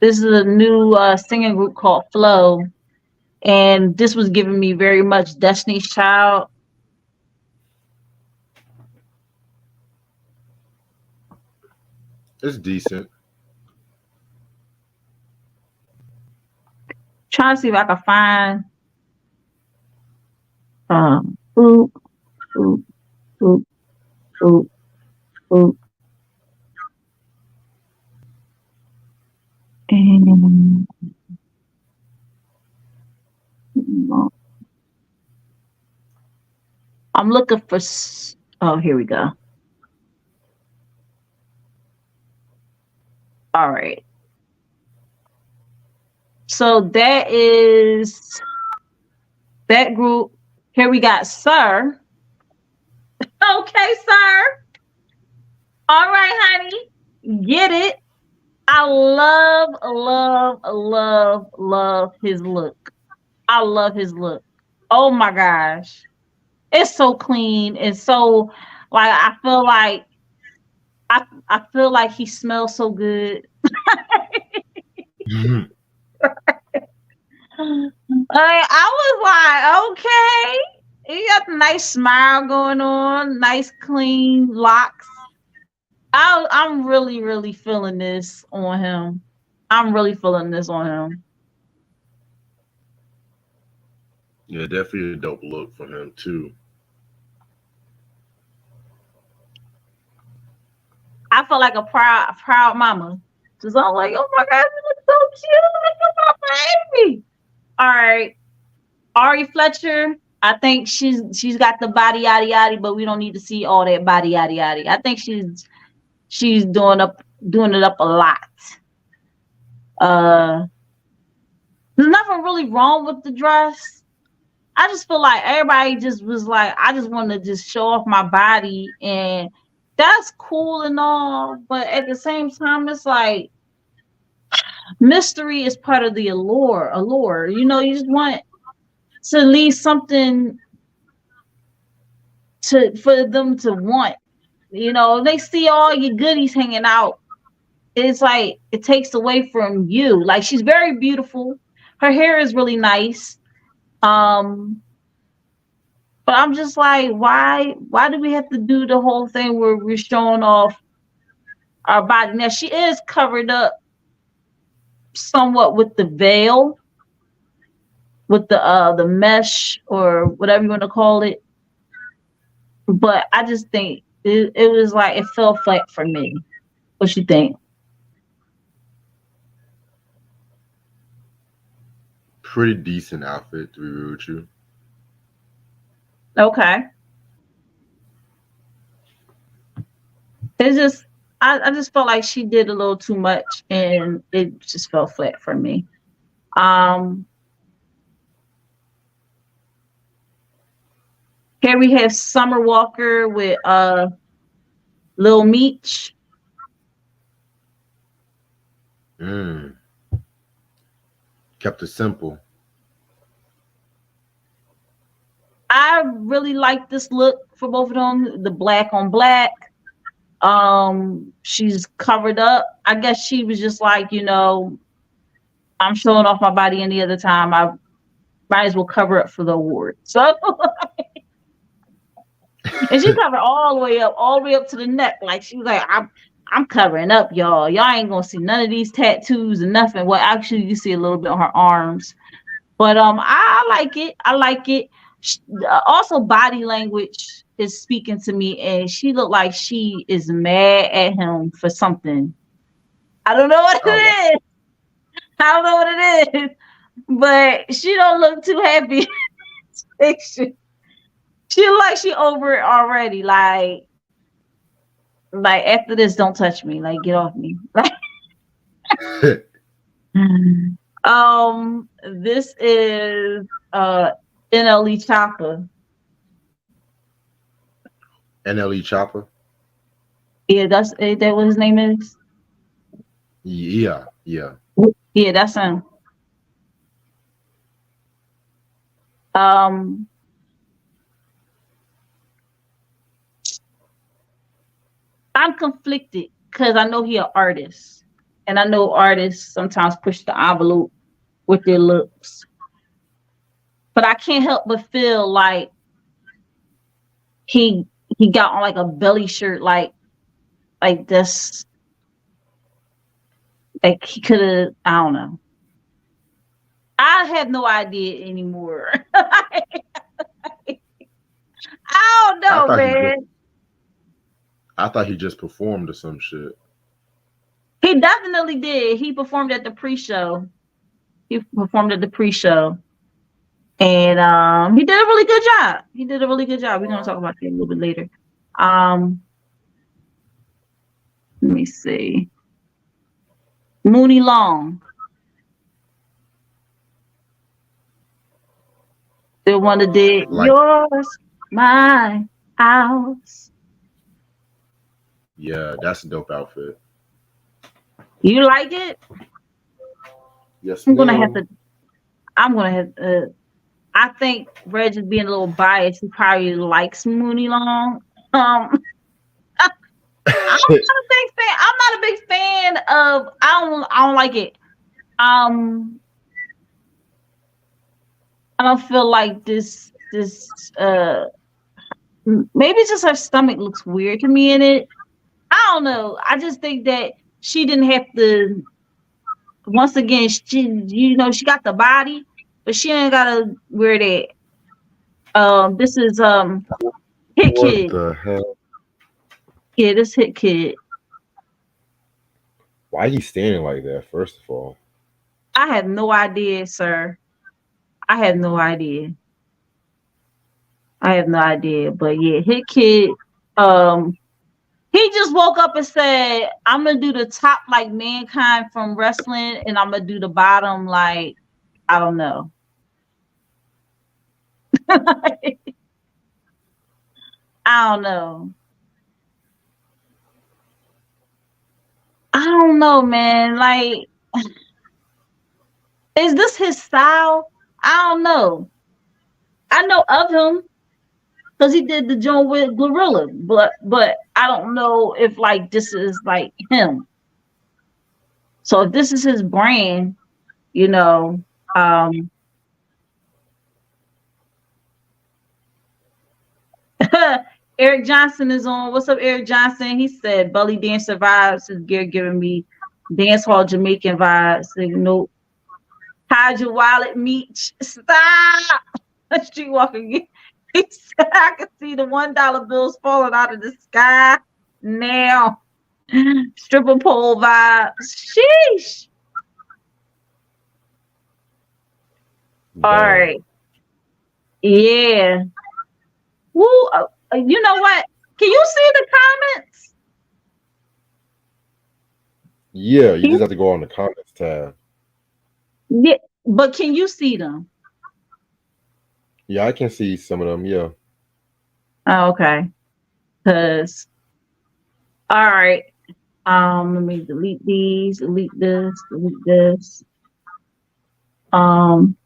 this is a new singing group called Flo, and this was giving me very much Destiny's Child. It's decent. Trying to see if I can find oop, oop, oop, oop, oop. And I'm looking for. Oh, here we go. All right. So that is that group. Here we got Sir. Okay, Sir. All right, honey. Get it. I love his look. I love his look. Oh my gosh. It's so clean. It's so like I feel like he smells so good. I was like, okay. He got a nice smile going on, nice clean locks. I'm really feeling this on him. I'm really feeling this on him. Yeah, definitely a dope look for him too. I feel like a proud mama. Cause I'm like, oh my god, you look so cute. Look at my baby. All right. Ari Fletcher. I think she's got the body yaddy yaddy, but we don't need to see all that body yaddy yaddy. I think she's doing it up a lot. Uh there's nothing really wrong with the dress. I just feel like everybody just was like, I just want to just show off my body, and that's cool and all, but at the same time, it's like mystery is part of the allure. Allure, you just want to leave something to for them to want. They see all your goodies hanging out. It's like it takes away from you. Like she's very beautiful. Her hair is really nice. Um, but I'm just like, why do we have to do the whole thing where we're showing off our body? Now she is covered up somewhat with the veil, with the mesh or whatever you want to call it. But I just think it was like it fell flat for me. What you think? Pretty decent outfit to be real with you. Okay. It's just I just felt like she did a little too much and it just fell flat for me. Um Here we have Summer Walker with Lil Meech. Mm. Kept it simple. I really like this look for both of them, the black on black. She's covered up. I guess she was just like, I'm showing off my body any other time. I might as well cover up for the award. So and she covered all the way up to the neck. Like she was like, I'm covering up, y'all. Y'all ain't gonna see none of these tattoos and nothing. Well, actually, you see a little bit on her arms, but I like it. I like it. Also, body language is speaking to me, and she looked like she is mad at him for something. I don't know what Oh, it is. I don't know what it is, but she don't look too happy. She look like she over it already. Like after this, don't touch me. Like get off me. This is NLE Chopper. NLE Chopper. Yeah, that what his name is. Yeah, yeah. Yeah, that's him. Um, I'm conflicted because I know he an artist, and I know artists sometimes push the envelope with their looks, but I can't help but feel like he he got on like a belly shirt, like this, like he could have. I don't know. I have no idea anymore. I don't I know, thought he just, man. I thought he just performed or some shit. He definitely did. He performed at the pre-show. He performed at the pre-show. And he did a really good job. He did a really good job. We're gonna talk about that a little bit later. Um, Let me see. Mooney Long. The one that did Like, yours, my house. yeah, that's a dope outfit. You like it? Yes, I'm gonna have ma'am. to. I'm gonna have. I think Reg is being a little biased. He probably likes Mooney Long. I'm not a big fan. I'm not a big fan of. I don't like it. Um, I don't feel like this. Maybe it's just her stomach looks weird to me in it. I don't know. I just think that she didn't have to. Once again, she got the body, but she ain't gotta wear that. This is Hit What Kid. the hell? Yeah, this Hit Kid. Why he standing like that? First of all, I have no idea, sir. I have no idea. I have no idea. But yeah, Hit Kid. Um, he just woke up and said, "I'm gonna do the top like Mankind from wrestling, and I'm gonna do the bottom like I don't know." I don't know. I don't know, man. Like, is this his style? I don't know. I know of him because he did the joint with Gorilla, but I don't know if like this is like him. So if this is his brand, you know, um, Eric Johnson is on. What's up, Eric Johnson? He said Belly Dancer vibes. His gear giving me dance hall Jamaican vibes. Like, nope. Hide your wallet, Meech. Stop. Streetwalker. He said I can see the $1 bills falling out of the sky now. Stripper pole vibes. Sheesh. All damn. right. Yeah. Woo. You know what? Can you see the comments? Yeah, you Can just you, have to go on the comments tab. yeah, but can you see them? Yeah, I can see some of them. Yeah, Oh, okay. Cause all right. Let me delete these, delete this, delete this. Um,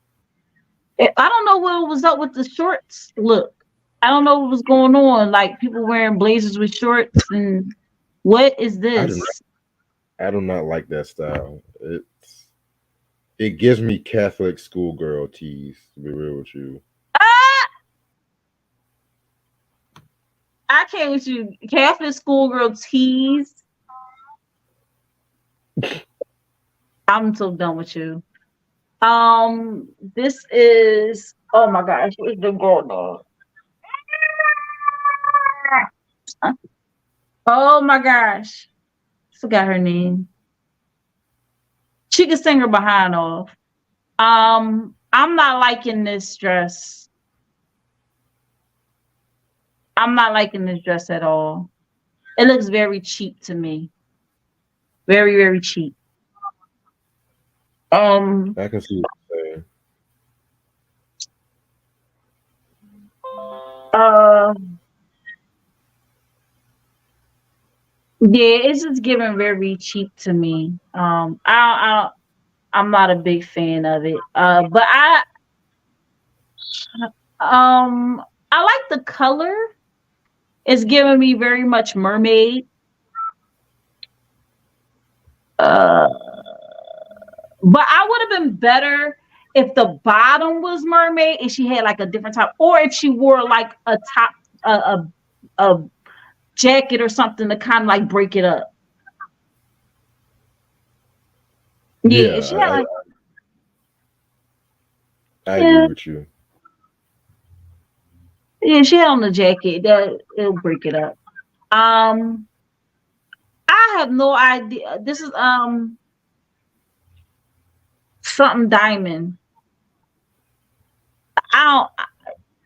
I don't know what was up with the shorts. Look, I don't know what was going on. Like people wearing blazers with shorts, and what is I do not. this? I do not like that style. It gives me Catholic schoolgirl tease. To be real with you. Ah, I can't with you. Catholic schoolgirl tease. I'm so done with you. This is. Oh my gosh, what's the girl name? Oh my gosh, forgot her name. She could sing her behind off. I'm not liking this dress. I'm not liking this dress at all. It looks very cheap to me. Very, very cheap. Um, I can see what you're saying. uh, yeah, it's just giving very cheap to me. I'm not a big fan of it. But I like the color. It's giving me very much mermaid. Uh, but I would have been better if the bottom was mermaid and she had like a different top, or if she wore like a top, a jacket or something to kind of like break it up. Yeah, she had Yeah, like I yeah, agree with you. yeah, she had on the jacket that it'll break it up. Um, I have no idea. This is something diamond. I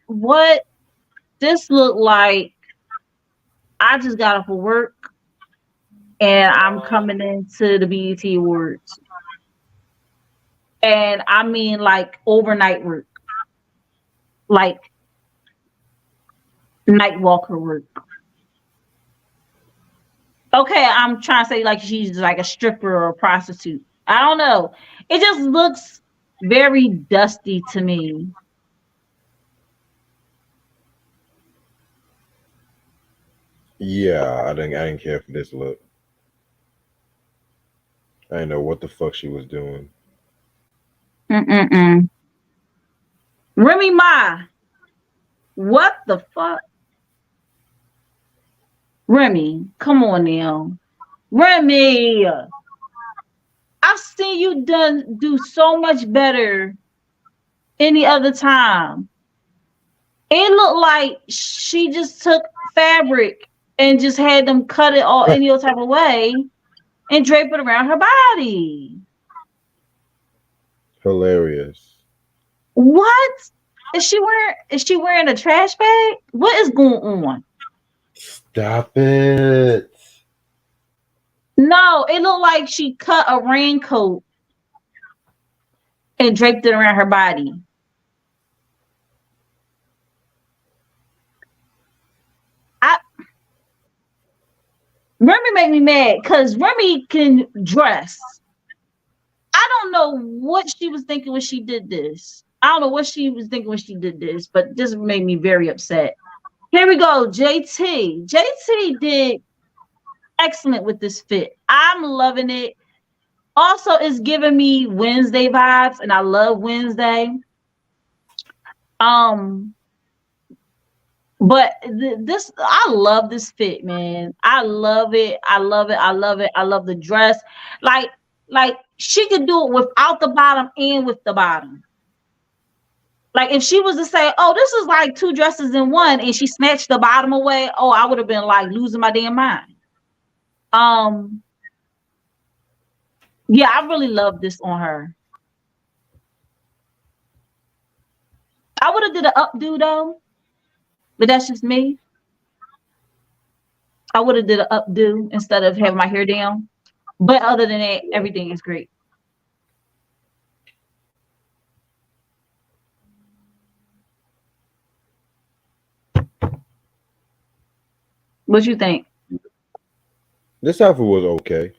don't what this look like. I just got off of work and I'm coming into the BET Awards. And I mean like overnight work. like night walker work. Okay, I'm trying to say like she's like a stripper or a prostitute. I don't know. It just looks very dusty to me. Yeah, I didn't care for this look. I didn't know what the fuck she was doing. Mm-mm-mm. Remy Ma, what the fuck? Remy, come on now. Remy, I've seen you do so much better any other time. It looked like she just took fabric and just had them cut it all any old type of way and drape it around her body. Hilarious. What? Is she wearing a trash bag? What is going on? Stop it. No, it looked like she cut a raincoat and draped it around her body. I Remy made me mad because Remy can dress. I don't know what she was thinking when she did this. I don't know what she was thinking when she did this, but this made me very upset. Here we go, JT. JT did excellent with this fit. I'm loving it. Also, it's giving me Wednesday vibes, and I love Wednesday. Um, but this, I love this fit, man. I love it. I love it. I love it. I love the dress. Like, like she could do it without the bottom and with the bottom. Like if she was to say, "Oh, this is like two dresses in one," and she snatched the bottom away, oh, I would have been like losing my damn mind. Um, yeah, I really love this on her. I would have did an updo though, but that's just me. I would have did an updo instead of having my hair down. But other than that, everything is great. What you think? This outfit was okay.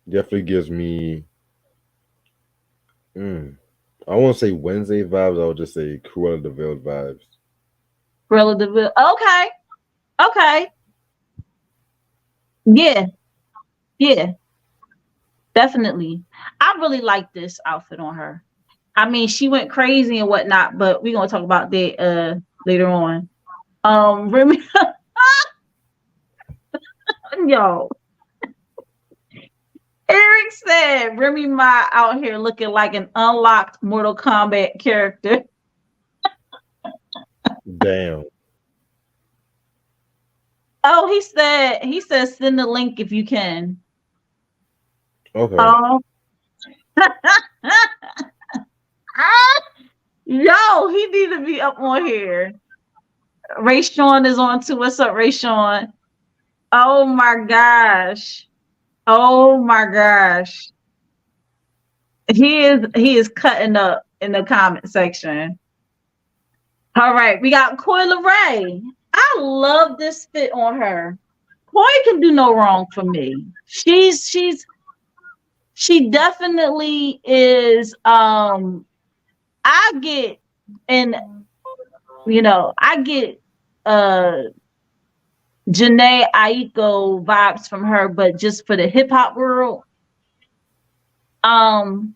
Definitely gives me. Mm, I won't say Wednesday vibes. I would just say Cruella de Vil vibes. Relative. Okay. Okay. Yeah. Yeah. Definitely. I really like this outfit on her. I mean, she went crazy and whatnot, but we're gonna talk about that later on. Remy, yo, Eric said Remy Ma out here looking like an unlocked Mortal Kombat character. Damn. Oh, he said send the link if you can. Okay. Oh, yo, he need to be up on here. Ray Sean is on too. What's up, Ray Sean? Oh my gosh. Oh my gosh. He is cutting up in the comment section. All right, we got Coy Ray. I love this fit on her. Coy can do no wrong for me. She definitely is I get and I get uh Janae Aiko vibes from her, but just for the hip hop world. Um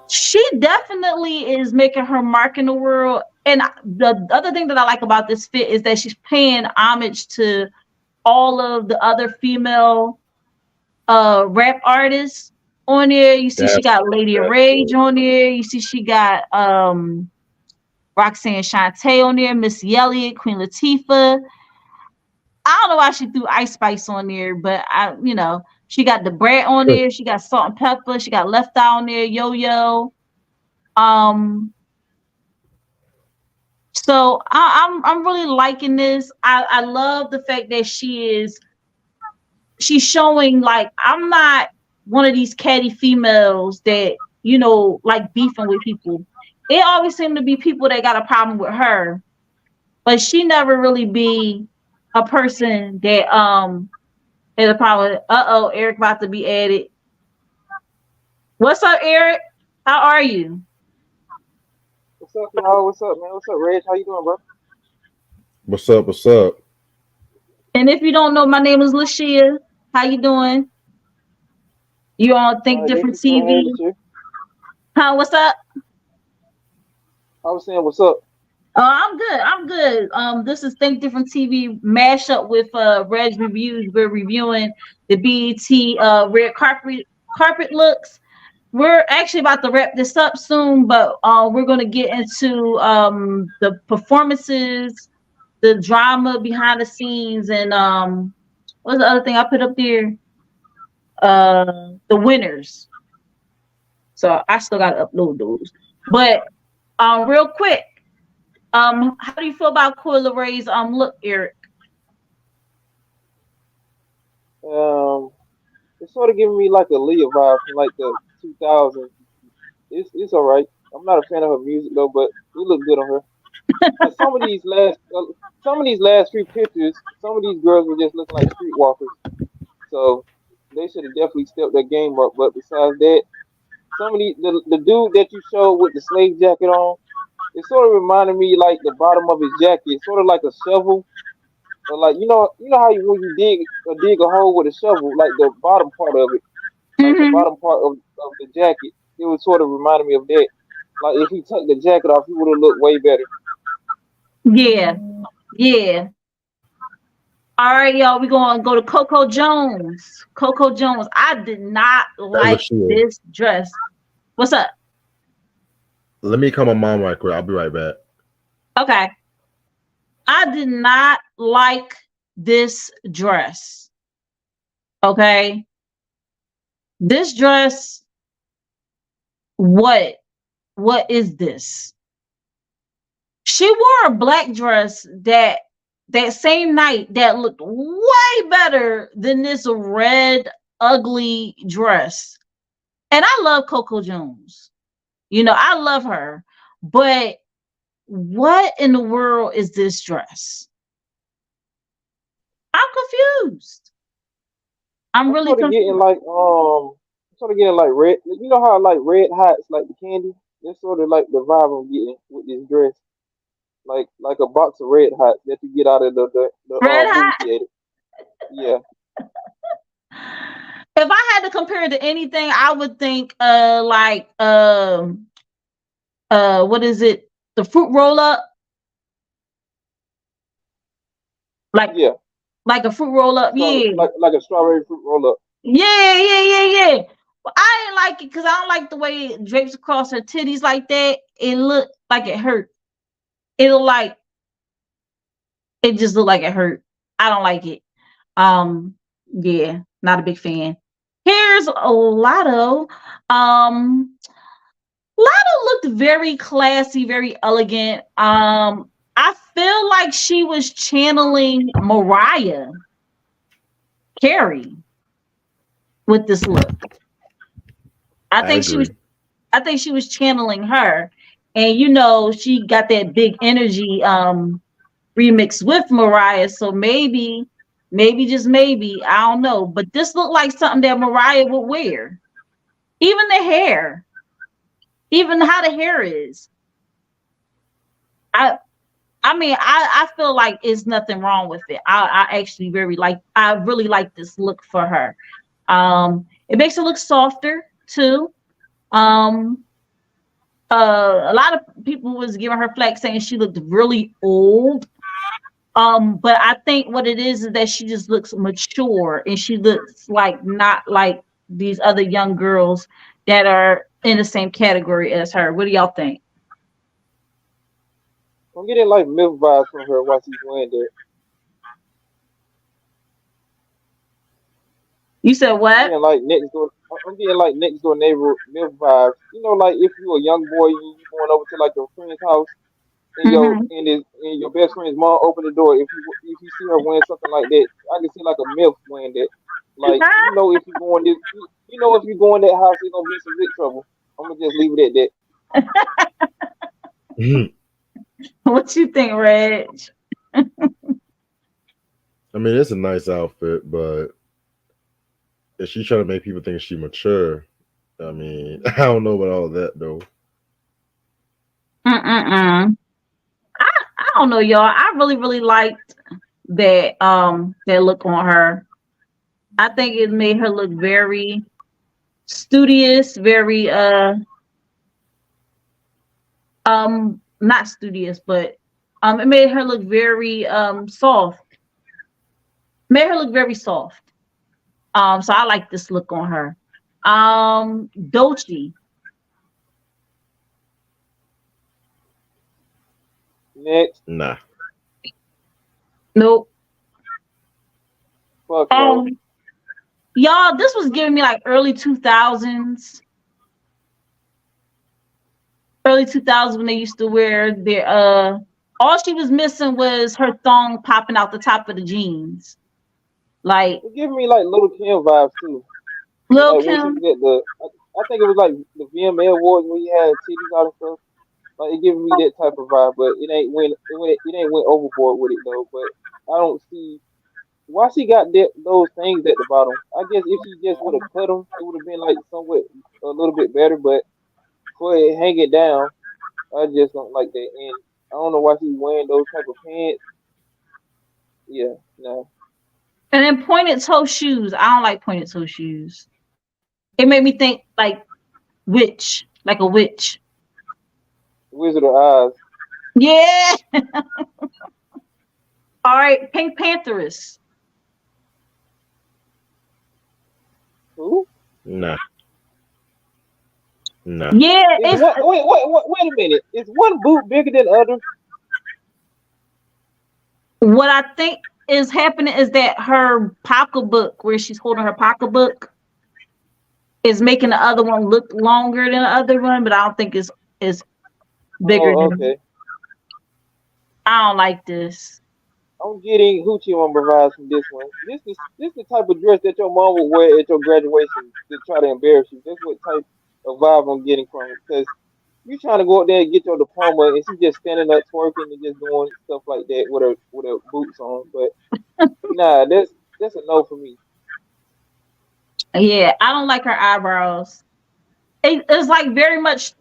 she definitely is making her mark in the world. And the other thing that I like about this fit is that she's paying homage to all of the other female rap artists on there. You see she got Lady of Rage on there. You see she got Roxanne Shante on there, Missy Elliott, Queen Latifah. I don't know why she threw Ice Spice on there, but she got the Brat on there. She got Salt and Pepper. She got Left Eye on there, Yo Yo. So I'm really liking this. I love the fact that she's showing like I'm not one of these catty females that like beefing with people. it always seemed to be people that got a problem with her, but she never really be a person that has a problem. Eric about to be added. What's up, Eric? How are you? What's up, y'all? What's up, man? What's up, Reg? How you doing, bro? What's up? What's up? And if you don't know, my name is Lashia. How you doing? You on Think Thank Different you for having me, TV? sir. Huh? What's up? I was saying, what's up? I'm good. I'm good. This is Think Different TV mashup with Reg Reviews. We're reviewing the BET red carpet looks. We're actually about to wrap this up soon, but we're gonna get into the performances, the drama behind the scenes, and what's the other thing I put up there? The winners. So I still gotta upload those. But real quick, how do you feel about Coil Ray's look, Eric? Um, it's sort of giving me like a Leah vibe from like the 2000s. It's all right. I'm not a fan of her music though, but it looked good on her. But some of these last few pictures, some of these girls were just looking like streetwalkers. So they should have definitely stepped their game up. But besides that, some of the dude that you showed with the slave jacket on, it sort of reminded me like the bottom of his jacket, sort of like a shovel. Or like you know how when you dig a hole with a shovel, like the bottom part of it, like the Hmm. bottom part of the jacket, it was sort of reminding me of that. Like if he took the jacket off, he would have looked way better. Yeah, yeah. All right, y'all. We're gonna go to Coco Jones. Coco Jones. I did not Hey, like Lashia, this dress. What's up? let me call my mom right quick. I'll be right back. Okay. I did not like this dress. Okay. This dress, what? What is this? She wore a black dress that same night that looked way better than this red ugly dress. And I love Coco Jones. You know, I love her. But what in the world is this dress? I'm confused. I'm I'm really sort of getting confused. like red. You know how like red hots, like the candy. That's sort of like the vibe I'm getting with this dress. Like a box of red hots that you get out of the Red movie hot. theater. Yeah, If I had to compare it to anything, I would think like what is it? The fruit roll up, like yeah. like a fruit roll up. Strawberry, Yeah. like a strawberry fruit roll up. Yeah. But I didn't like it because I don't like the way it drapes across her titties like that. It looked like it hurt. It looked like it just looked like it hurt. I don't like it. Yeah, not a big fan. Here's a Lotto. Lotto looked very classy, very elegant. I feel like she was channeling Mariah Carey with this look. I I think she was agree. I think she was channeling her. And she got that big energy remix with Mariah. So maybe just maybe, I don't know. But this looked like something that Mariah would wear. Even the hair, even how the hair is. I I mean, I feel like it's nothing wrong with it. I actually I really like this look for her. It makes it look softer too. Um, a lot of people was giving her flack saying she looked really old. But I think what it is that she just looks mature and she looks like not like these other young girls that are in the same category as her. What do y'all think? I'm getting like milk vibes from her while she's wearing that. You said I'm what? getting like next door. I'm getting like next door neighbor milk vibes. You know, like if you're a young boy and you going over to like your friend's house and Hmm. your best friend's mom open the door. If you see her wearing something like that, I can see like a milf wearing that. Like if you go in if you go in that house, there's gonna be some big trouble. I'm gonna just leave it at that. What you think, Reg? I mean, it's a nice outfit, but if she's trying to make people think she mature, I mean, I don't know about all that though. Mm-mm-mm. I don't know, y'all. I really, really liked that look on her. I think it made her look very studious, very not studious, but it made her look very soft. Made her look very soft. So I like this look on her. Dochi. Next, Nah, Nope. fuck no. Y'all, this was giving me like early 2000s. Early 2000s when they used to wear their all she was missing was her thong popping out the top of the jeans. Like It giving me like Little Kim vibes too. Lil Like when she Kim. was at I think it was like the VMA Awards when you had titties out and stuff. Like it giving me that type of vibe, but it ain't went overboard with it though. But I don't see why she got those things at the bottom. I guess if she just would have cut them, it would have been like somewhat a little bit better. But for it hang it down, I just don't like that. And I don't know why she's wearing those type of pants. Yeah, no. And then pointed toe shoes. I don't like pointed toe shoes. It made me think like witch, like a witch. Wizard of Oz. Yeah. All right, Pink Pantheress. Who? nah, nah. Yeah, Is it's one wait a minute. Is one boot bigger than the other? what I think is happening is that her pocketbook, where she's holding her pocketbook, is making the other one look longer than the other one, but I don't think it's bigger Oh, than. okay. I don't like this. I'm getting hoochie mama vibes from this one. This the type of dress that your mom would wear at your graduation to try to embarrass you. That's what type of vibe I'm getting from it. Because you trying to go up there and get your diploma, and she just standing up twerking and just doing stuff like that with her boots on. But nah, that's a no for me. Yeah, I don't like her eyebrows. It's like very much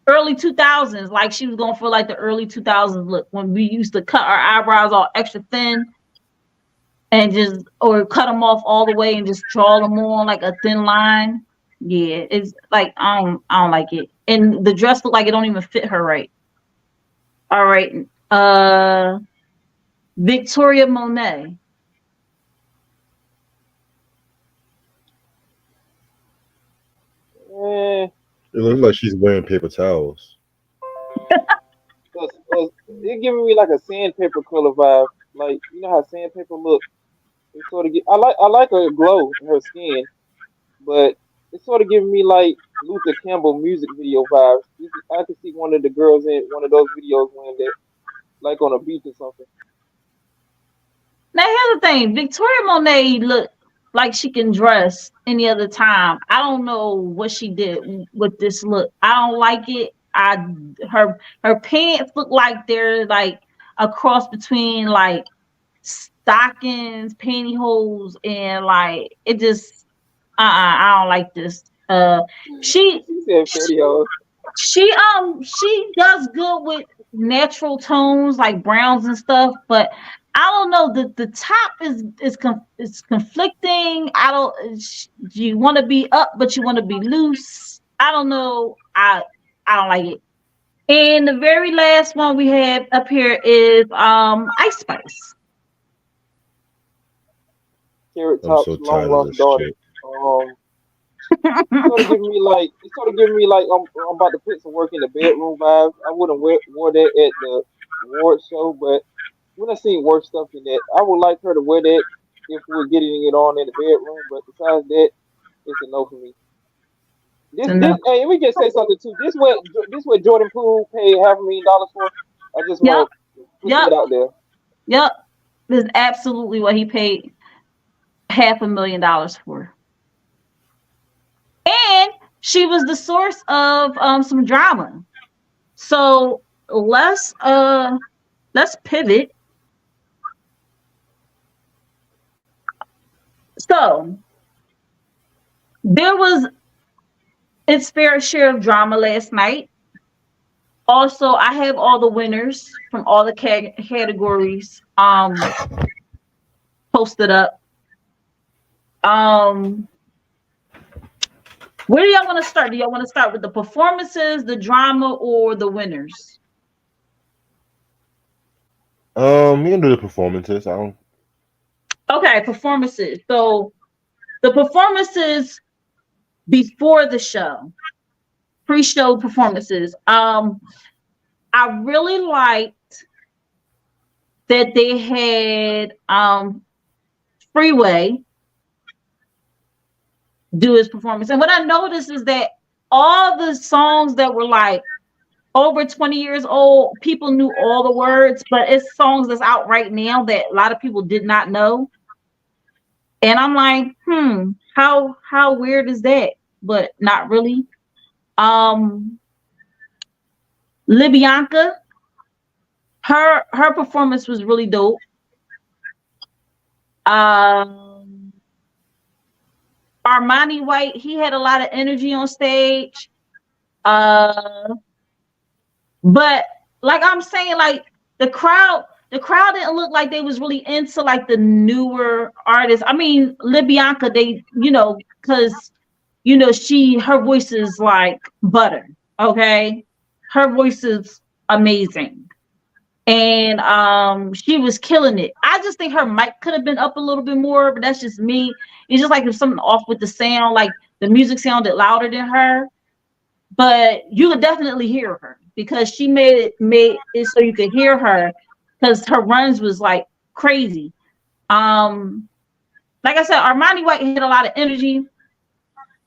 early 2000s, like she was going for like the early 2000s look when we used to cut our eyebrows all extra thin and just or cut them off all the way and just draw them on like a thin line. Yeah, it's like I don't like it. And the dress look like it don't even fit her right. All right. Uh Victoria Monet. Eh, It looks like she's wearing paper towels. it giving me like a sandpaper color vibe. Like you know how sandpaper look. It sort of get. I like her glow in her skin, but it's sort of giving me like Luther Campbell music video vibes. I could see one of the girls in one of those videos wearing that, like on a beach or something. Now here's the thing, Victoria Monet look like she can dress any other time. I don't know what she did with this look. I don't like it. Her pants look like they're like a cross between like stockings, pantyhose, and like it just I don't like this. She She said videos. she does good with natural tones like browns and stuff, but I don't know, the top is conflicting. I don't you want to be up but you want to be loose. I don't know. I don't like it. And the very last one we have up here is Ice Spice. Carrot I'm Top's so long tired of lost this daughter. chick. Um, it's sort of giving me like I'm about to put some work in the bedroom vibes. I wouldn't wore that at the award show, but when I seen worse stuff than that, I would like her to wear that if we're getting it on in the bedroom. But besides that, it's a no for me. This Enough. hey, we can say something too. This what Jordan Poole paid $500,000 for. I just Yep, want to put yep, that out there. yep. This is absolutely what he paid $500,000 for. And she was the source of some drama. So let's pivot. So there was its fair share of drama last night. Also, I have all the winners from all the categories posted up. Um, where do y'all want to start? Do y'all want to start with the performances, the drama, or the winners? We can do the performances. I don't. Okay, performances. So the performances before the show, pre-show performances. I really liked that they had Freeway do his performance. And what I noticed is that all the songs that were like over 20 years old, people knew all the words, but it's songs that's out right now that a lot of people did not know. And I'm like, how weird is that? But not really. Um Libyanka, her performance was really dope. Um Armani White, he had a lot of energy on stage. Uh but like I'm saying, like the crowd didn't look like they was really into like the newer artists. I mean, Libyanka, they, because her voice is like butter. Okay. Her voice is amazing. And she was killing it. I just think her mic could have been up a little bit more, but that's just me. It's just like if something off with the sound, like the music sounded louder than her, but you could definitely hear her because she made it so you could hear her because her runs was like crazy. Um, like I said, Armani White had a lot of energy.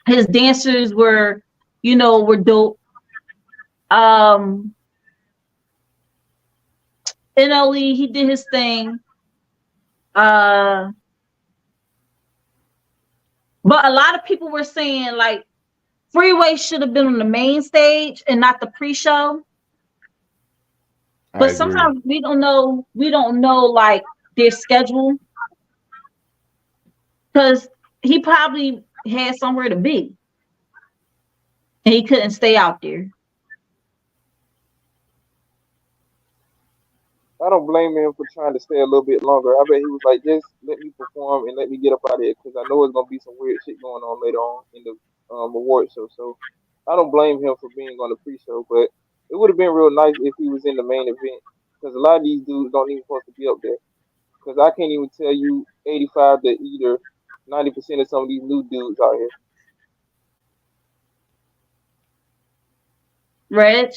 His dancers were dope. Um, NLE, he did his thing. Uh, but a lot of people were saying like Freeway should have been on the main stage and not the pre-show. I But agree. sometimes we don't know like their schedule because he probably had somewhere to be and he couldn't stay out there. I don't blame him for trying to stay a little bit longer. I bet he was like, just let me perform and let me get up out of here because I know it's gonna be some weird shit going on later on in the award show. So I don't blame him for being on the pre-show, but it would have been real nice if he was in the main event because a lot of these dudes don't even supposed to be up there. Because I can't even tell you 85 to either 90% of some of these new dudes out here. Reg,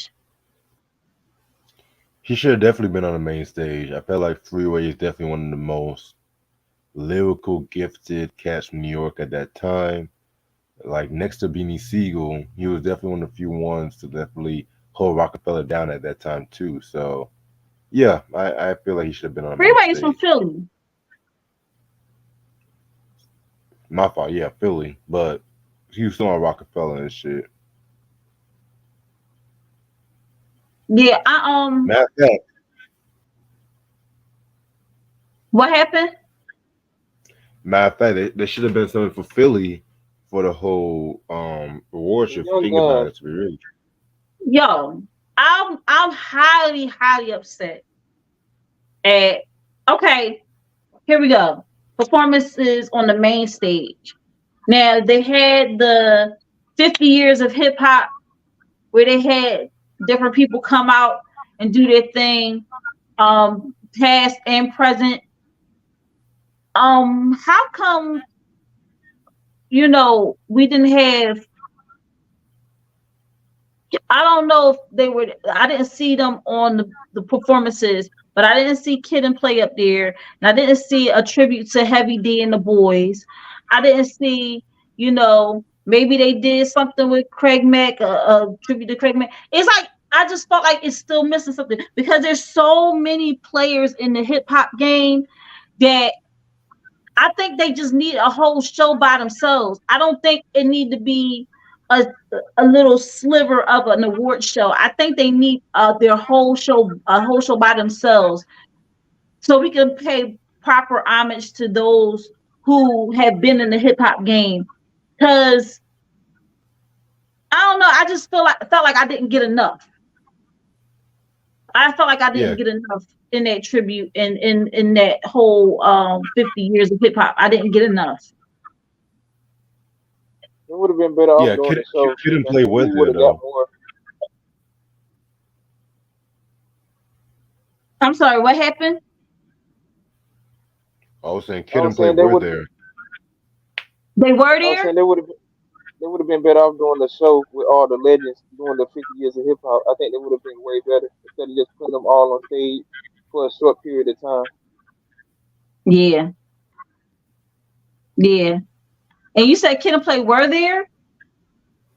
He should have definitely been on the main stage. I felt like Freeway is definitely one of the most lyrical, gifted cats from New York at that time. Like next to Beanie Siegel, he was definitely one of the few ones to definitely hold Rockefeller down at that time too. So yeah, I feel like he should have been on the main Freeway is from stage. Philly. My fault, yeah, Philly, but he was still on Rockefeller and shit. Yeah, Matter of fact, what happened? there should have been something for Philly for the whole award The show. If you young think about guns. it, to be really. Yo, I'm highly, highly upset at okay, here we go. Performances on the main stage. Now they had the 50 years of hip hop where they had different people come out and do their thing, past and present. How come we didn't have? I don't know if they were. I didn't see them on the performances, but I didn't see Kid and Play up there, and I didn't see a tribute to Heavy D and the Boys. I didn't see, maybe they did something with Craig Mack, a tribute to Craig Mack. It's like I just felt like it's still missing something because there's so many players in the hip hop game that I think they just need a whole show by themselves. I don't think it need to be a a little sliver of an award show. I think they need their whole show, a whole show by themselves, so we can pay proper homage to those who have been in the hip hop game. Because I don't know, I just felt like I didn't get enough. I felt like I Yeah, didn't get enough in that tribute, in that whole 50 years of hip hop. I didn't get enough. It would have been better off yeah. doing the show, Kid and and I Play think was we would there have got though. more. I'm sorry, what happened? I was saying I Kid was and Play saying they were would. there. They were I was there? saying they would have been better off doing the show with all the legends doing the 50 years of hip hop. I think they would have been way better instead of just putting them all on stage for a short period of time. Yeah, yeah. And you said Kid and Play were there?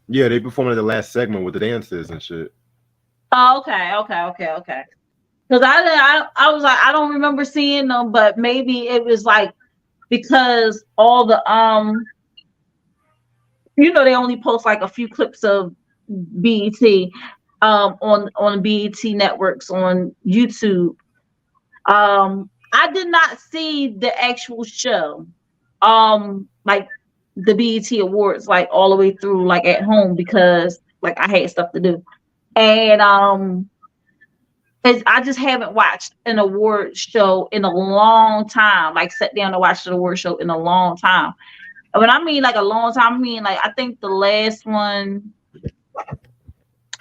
Yeah, they performed at the last segment with the dances and shit. Oh, okay. Because I was like, I don't remember seeing them, but maybe it was like because all the they only post like a few clips of BET on BET networks on YouTube. I did not see the actual show. Like the BET Awards like all the way through like at home because like I had stuff to do. And I just haven't watched an award show in a long time. Like sat down to watch the award show in a long time. And when I mean like a long time, I mean like I think the last one,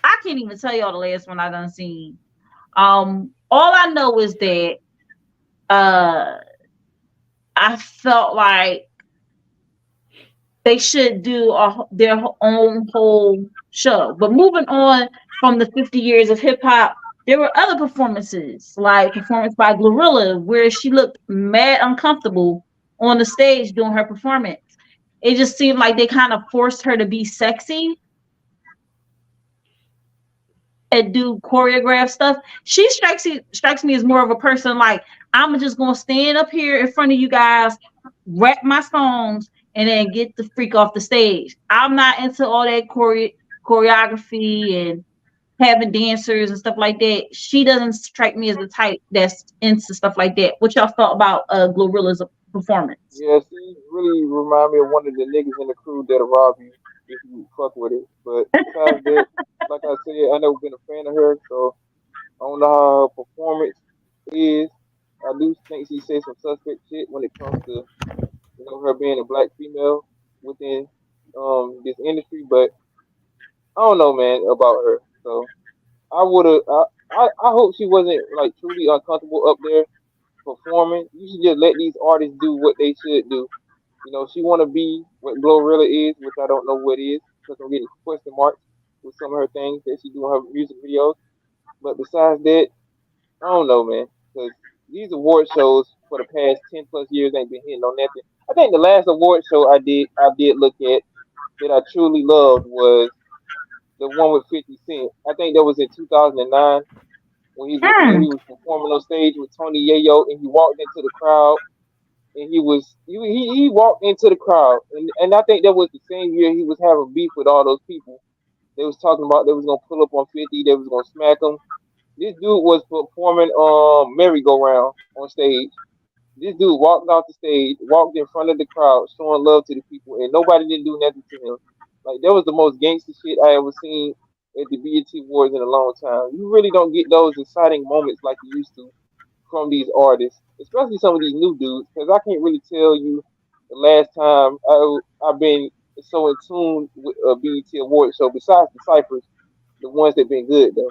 I can't even tell y'all the last one I done seen. All I know is that uh I felt like they should do their own whole show. But moving on from the 50 years of hip hop, there were other performances, like performance by Glorilla, where she looked mad uncomfortable on the stage doing her performance. It just seemed like they kind of forced her to be sexy and do choreographed stuff. She strikes me as more of a person like I'm just gonna stand up here in front of you guys, rap my songs, and then get the freak off the stage. I'm not into all that choreography and having dancers and stuff like that. She doesn't strike me as the type that's into stuff like that. What y'all thought about Glorilla's performance? Yeah, she really remind me of one of the niggas in the crew that'll rob you if you fuck with it. But besides that, like I said, I never been a fan of her, so I don't know how her performance is. I do think she says some suspect shit when it comes to her being a black female within this industry, but I don't know, man, about her. So I would have. I hope she wasn't like truly uncomfortable up there performing. You should just let these artists do what they should do. She want to be what Glorilla is, which I don't know what is, because I'm getting question marks with some of her things that she do in her music videos. But besides that, I don't know, man, because these award shows for the past 10 plus years ain't been hitting on nothing. I think the last award show I did look at that I truly loved was the one with 50 Cent. I think that was in 2009 when Mm. he was performing on stage with Tony Yayo, and he walked into the crowd, and he walked into the crowd, and I think that was the same year he was having beef with all those people. They was talking about they was gonna pull up on 50, they was gonna smack him. This dude was performing merry-go-round on stage. This dude walked off the stage, walked in front of the crowd, showing love to the people, and nobody didn't do nothing to him. Like that was the most gangster shit I ever seen at the BET Awards in a long time. You really don't get those exciting moments like you used to from these artists, especially some of these new dudes, because I can't really tell you the last time I've been so in tune with a BET Award show. Besides the ciphers, the ones that been good though.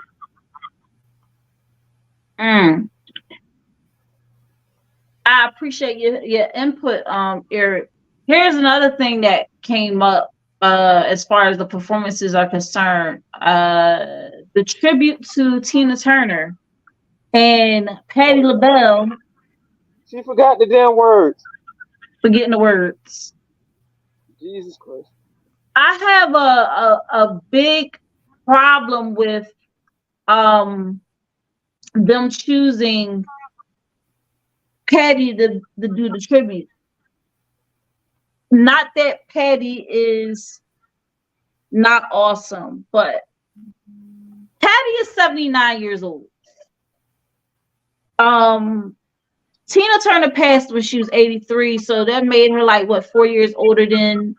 Mm. I appreciate your input, Eric. Here's another thing that came up as far as the performances are concerned. The tribute to Tina Turner and Patti Oh, LaBelle she forgot the damn words. forgetting the words. Jesus Christ. I have a big problem with um them choosing Patty to do the tribute. Not that Patty is not awesome. But Patty is 79 years old. Tina Turner passed when she was 83, so that made her like what 4 years older than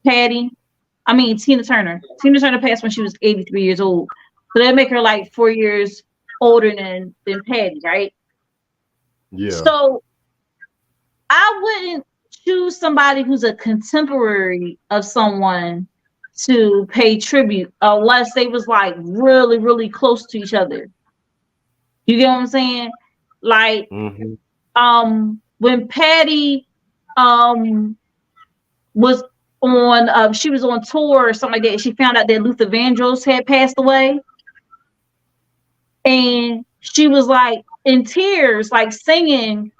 Patty. I mean Tina Turner. Tina Turner passed when she was 83 years old, so that make her like 4 years older than Patty, right? Yeah. So I wouldn't choose somebody who's a contemporary of someone to pay tribute unless they was like really, really close to each other. You get what I'm saying? Like, Mm-hmm. when Patty was on she was on tour or something like that, she found out that Luther Vandross had passed away. And she was like in tears, like singing,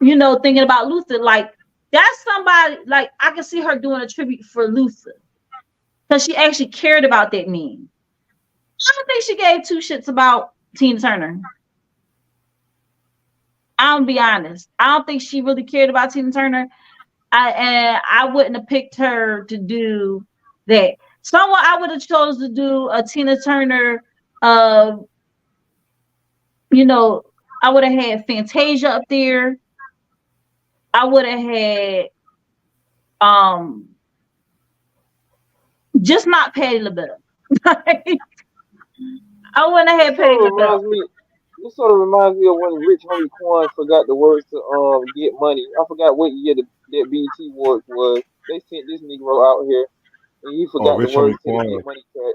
thinking about Luther. Like, that's somebody, like, I can see her doing a tribute for Luther because she actually cared about that meme. I don't think she gave two shits about Tina Turner. I'll be honest. I don't think she really cared about Tina Turner. And I wouldn't have picked her to do that. Someone I would have chose to do a Tina Turner, uh, I would have had Fantasia up there. I would have had just not Patti LaBelle. I wouldn't have had Patti LaBelle. This sort of reminds me of when Rich Homie Quan forgot the words to Get Money. I forgot what year that BET Awards was. They sent this Negro out here and he Oh, forgot the Rich Homie words to the Quan. Get Money track.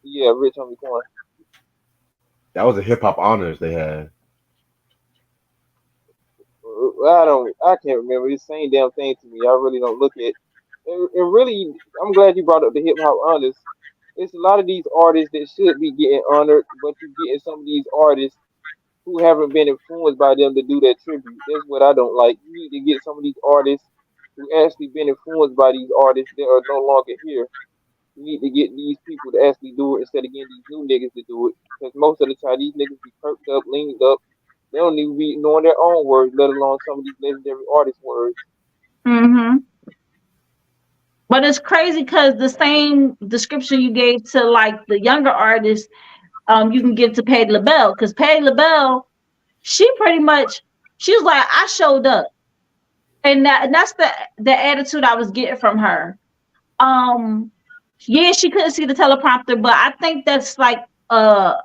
Yeah, Rich Homie Quan. That was a hip hop honors they had. I can't remember. It's the same damn thing to me. I really don't look at. And really, I'm glad you brought up the hip hop honors. It's a lot of these artists that should be getting honored, but you're getting some of these artists who haven't been influenced by them to do their tribute. That's what I don't like. You need to get some of these artists who actually been influenced by these artists that are no longer here. You need to get these people to actually do it instead of getting these new niggas to do it. Because most of the time, these niggas be perked up, leaned up. They don't even be knowing their own words, let alone some of these legendary artists' words. Mm-hmm. But it's crazy because the same description you gave to like the younger artists, you can give to Patti LaBelle. Because Patti LaBelle, she pretty much, she was like, I showed up. And that's the attitude I was getting from her. Yeah, she couldn't see the teleprompter, but I think that's like a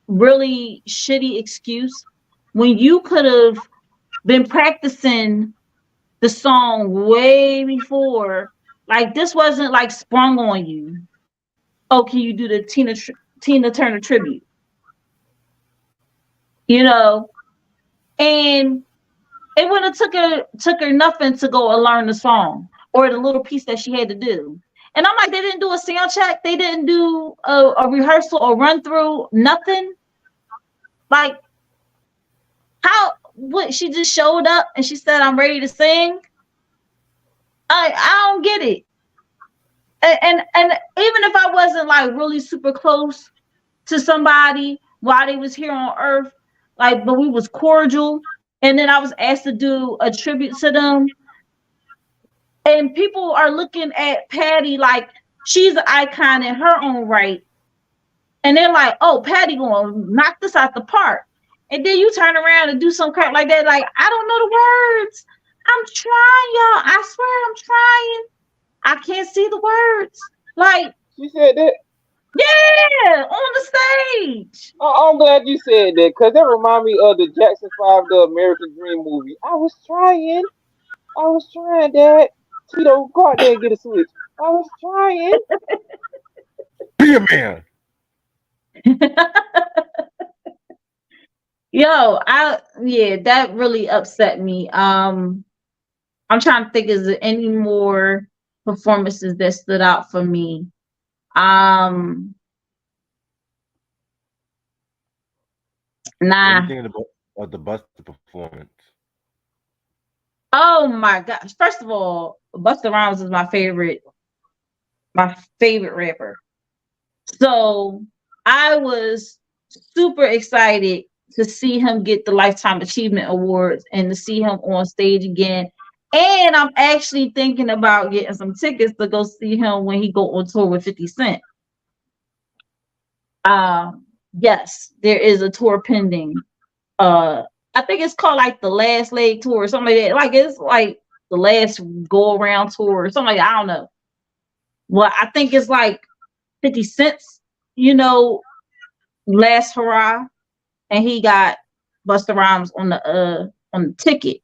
really shitty excuse when you could have been practicing the song way before. Like, this wasn't like sprung on you. Oh, can you do the Tina Turner tribute? You know, and it wouldn't have took her nothing to go and learn the song or the little piece that she had to do. And I'm like, they didn't do a sound check, they didn't do a rehearsal or run through, nothing. Like, how? What? She just showed up and she said, "I'm ready to sing." I don't get it. And even if I wasn't like really super close to somebody while they was here on Earth, like, but we was cordial, and then I was asked to do a tribute to them, and people are looking at Patty like she's an icon in her own right, and they're like, "Oh, Patty gonna knock this out the park," and then you turn around and do some crap like that. Like, I don't know the words. I'm trying, y'all. I swear I'm trying. I can't see the words. Like, She said that. yeah, on the stage. I'm glad you said that because that remind me of the Jackson 5, the American Dream movie. I was trying, Dad. Tito, go out there and get a switch. I was trying. Be a man. Yo, that really upset me. I'm trying to think, is there any more performances that stood out for me? Nah. What do you think of the Buster performance? Oh my gosh. First of all, Busta Rhymes is my favorite rapper. So I was super excited to see him get the Lifetime Achievement Awards and to see him on stage again. And I'm actually thinking about getting some tickets to go see him when he go on tour with 50 Cent. Yes, there is a tour pending. I think it's called like the Last Leg Tour or something like that. Like it's like the last go around tour or something like that. I don't know. Well, I think it's like 50 cents, last hurrah, and he got Busta Rhymes on the ticket.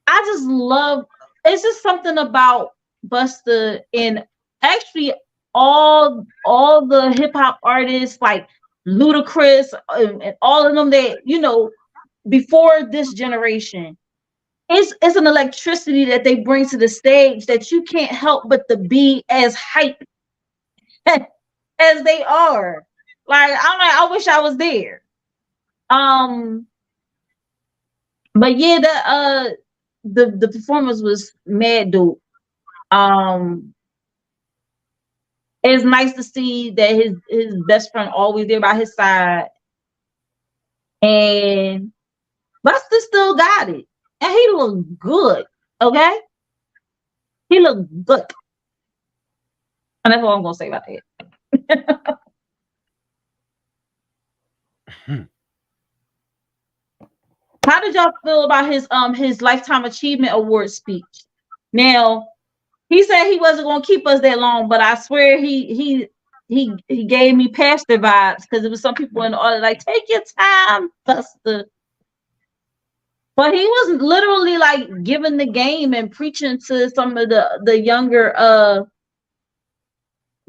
I just love. It's just something about Busta and actually all the hip hop artists like Ludacris and all of them that before this generation. It's an electricity that they bring to the stage that you can't help but to be as hype as they are. Like I'm like, I wish I was there. Um, but yeah, the performance was mad dope. Um, it's nice to see that his best friend always there by his side, and Buster still got it, and he looked good. Okay, he looked good, and that's all I'm gonna say about that. How did y'all feel about his Lifetime Achievement Award speech? Now, he said he wasn't gonna keep us that long, but I swear he gave me pastor vibes because it was some people in the audience like, take your time, Buster. But he was literally like giving the game and preaching to some of the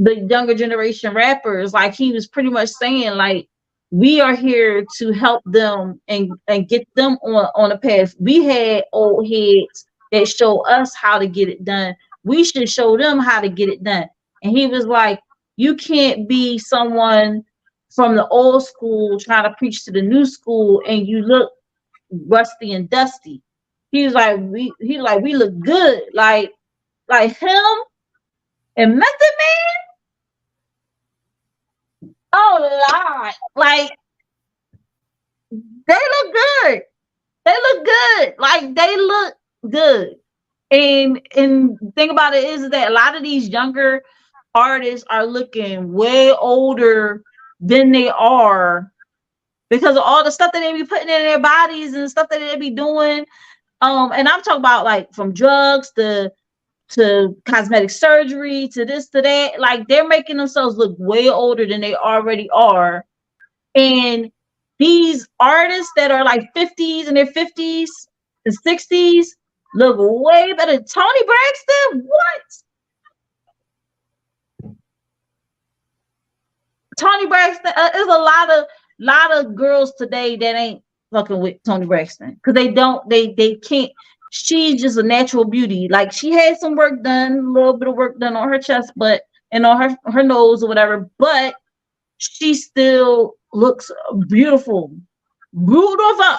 younger generation rappers. Like he was pretty much saying like, we are here to help them and get them on a path. We had old heads that show us how to get it done. We should show them how to get it done. And he was like, you can't be someone from the old school trying to preach to the new school and you look rusty and dusty. He was like, we look good. Like him and Method Man. Oh Lord. Like they look good. They look good. Like they look good. And the thing about it is that a lot of these younger artists are looking way older than they are because of all the stuff that they be putting in their bodies and stuff that they be doing. And I'm talking about like from drugs to cosmetic surgery to this to that. Like they're making themselves look way older than they already are. And these artists that are like 50s in their 50s and 60s look way better. Tony Braxton, what? Tony Braxton, there's a lot of girls today that ain't fucking with Tony Braxton because they can't. She's just a natural beauty. Like she had some work done, a little bit of work done on her chest, but and on her nose or whatever, but she still looks beautiful. Beautiful.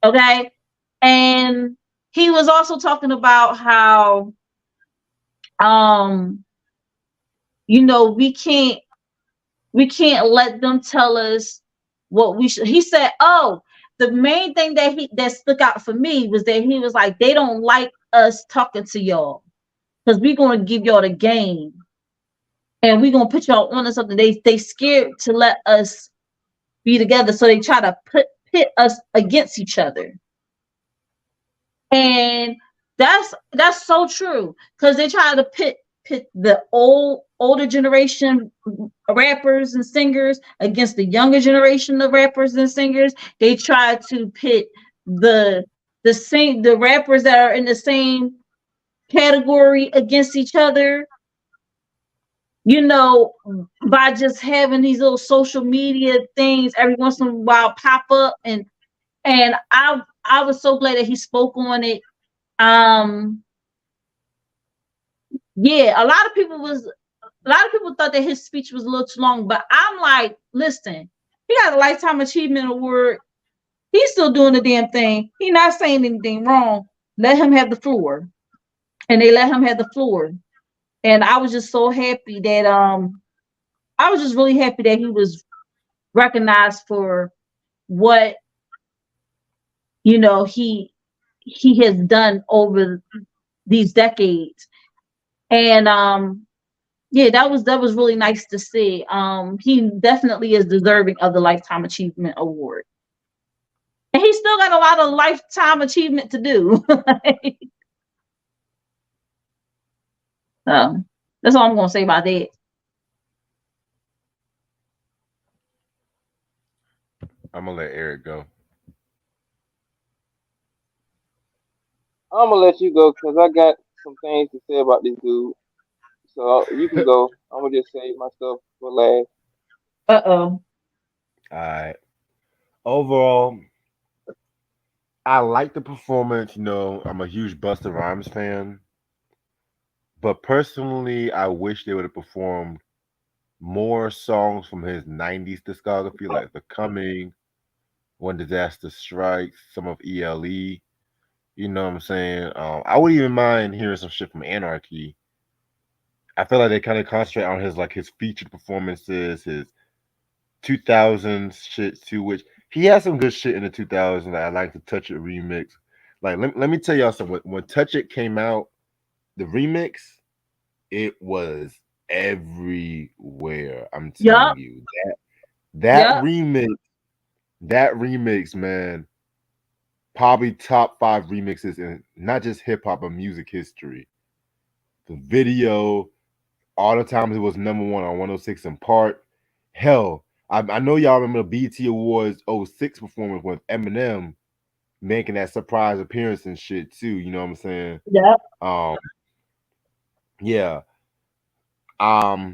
Okay. And he was also talking about how we can't let them tell us what we should. He said, oh, the main thing that stuck out for me was that he was like, they don't like us talking to y'all because we're gonna give y'all the game and we're gonna put y'all on something. They scared to let us be together, so they try to pit us against each other. And that's so true because they try to pit the older generation rappers and singers against the younger generation of rappers and singers. They try to pit the rappers that are in the same category against each other, by just having these little social media things every once in a while pop up. And I was so glad that he spoke on it. Yeah, a lot of people thought that his speech was a little too long, but I'm like, listen, he got a Lifetime Achievement Award. He's still doing the damn thing. He's not saying anything wrong. Let him have the floor. And they let him have the floor. And I was just so happy that I was just really happy that he was recognized for what he he has done over these decades. And yeah, that was really nice to see. He definitely is deserving of the Lifetime Achievement Award. And he's still got a lot of lifetime achievement to do. So that's all I'm gonna say about that. I'm gonna let Eric go. I'm gonna let you go because I got some things to say about this dude. So you can go. I'm gonna just save my stuff for last. Uh-oh. Alright. Overall, I like the performance. I'm a huge Busta Rhymes fan, but personally, I wish they would have performed more songs from his '90s discography, like "The Coming," "When Disaster Strikes," some of ELE. You know what I'm saying? I wouldn't even mind hearing some shit from Anarchy. I feel like they kind of concentrate on his featured performances, his 2000s shit too, which he had some good shit in the 2000s. I like the Touch It remix. Like, let me tell y'all something. When Touch It came out, the remix, it was everywhere. I'm telling Yup. you that Yup. remix, man, probably top five remixes in not just hip hop but music history. The video, all the times it was number one on 106 in Park. Hell, I know y'all remember the BET Awards '06 performance with Eminem making that surprise appearance and shit too. You know what I'm saying? Yup. Um, yeah. I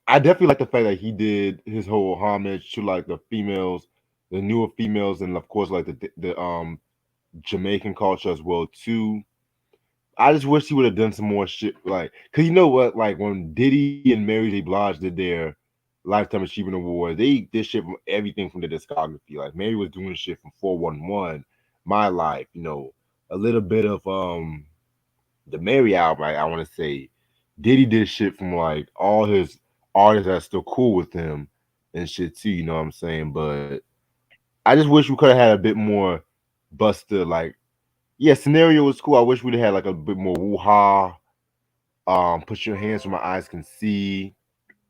definitely like the fact that he did his whole homage to like the females, the newer females, and of course like the Jamaican culture as well too. I just wish he would have done some more shit, like, cause you know what, like when Diddy and Mary J. Blige did their Lifetime Achievement Award, they did shit from everything from the discography. Like Mary was doing shit from 411, My Life, a little bit of the Mary album. I want to say Diddy did shit from like all his artists that's still cool with him and shit too. You know what I'm saying? But I just wish we could have had a bit more Buster. Like, yeah, scenario was cool. I wish we'd have had like a bit more woo ha. Put your hands where my eyes can see.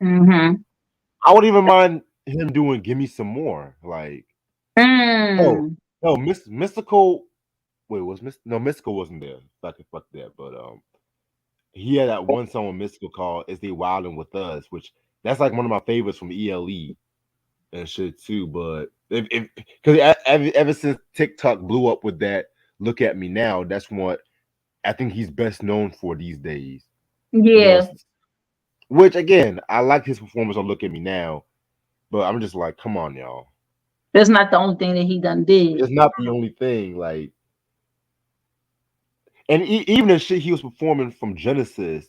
Mm-hmm. I wouldn't even mind him doing "Give Me Some More." Like, oh, Mm. no, Mystical. Wait, no, Mystical wasn't there. Fuck that. But he had that one song with Mystical called "Is They Wildin' With Us," which that's like one of my favorites from ELE and shit too. But if because ever since TikTok blew up with that, "Look at Me Now," that's what I think he's best known for these days. You know, Yeah. which again, I like his performance on "Look at Me Now," but I'm just like, come on, y'all. That's not the only thing that he done did. It's not the only thing. Like, and even the shit he was performing from Genesis,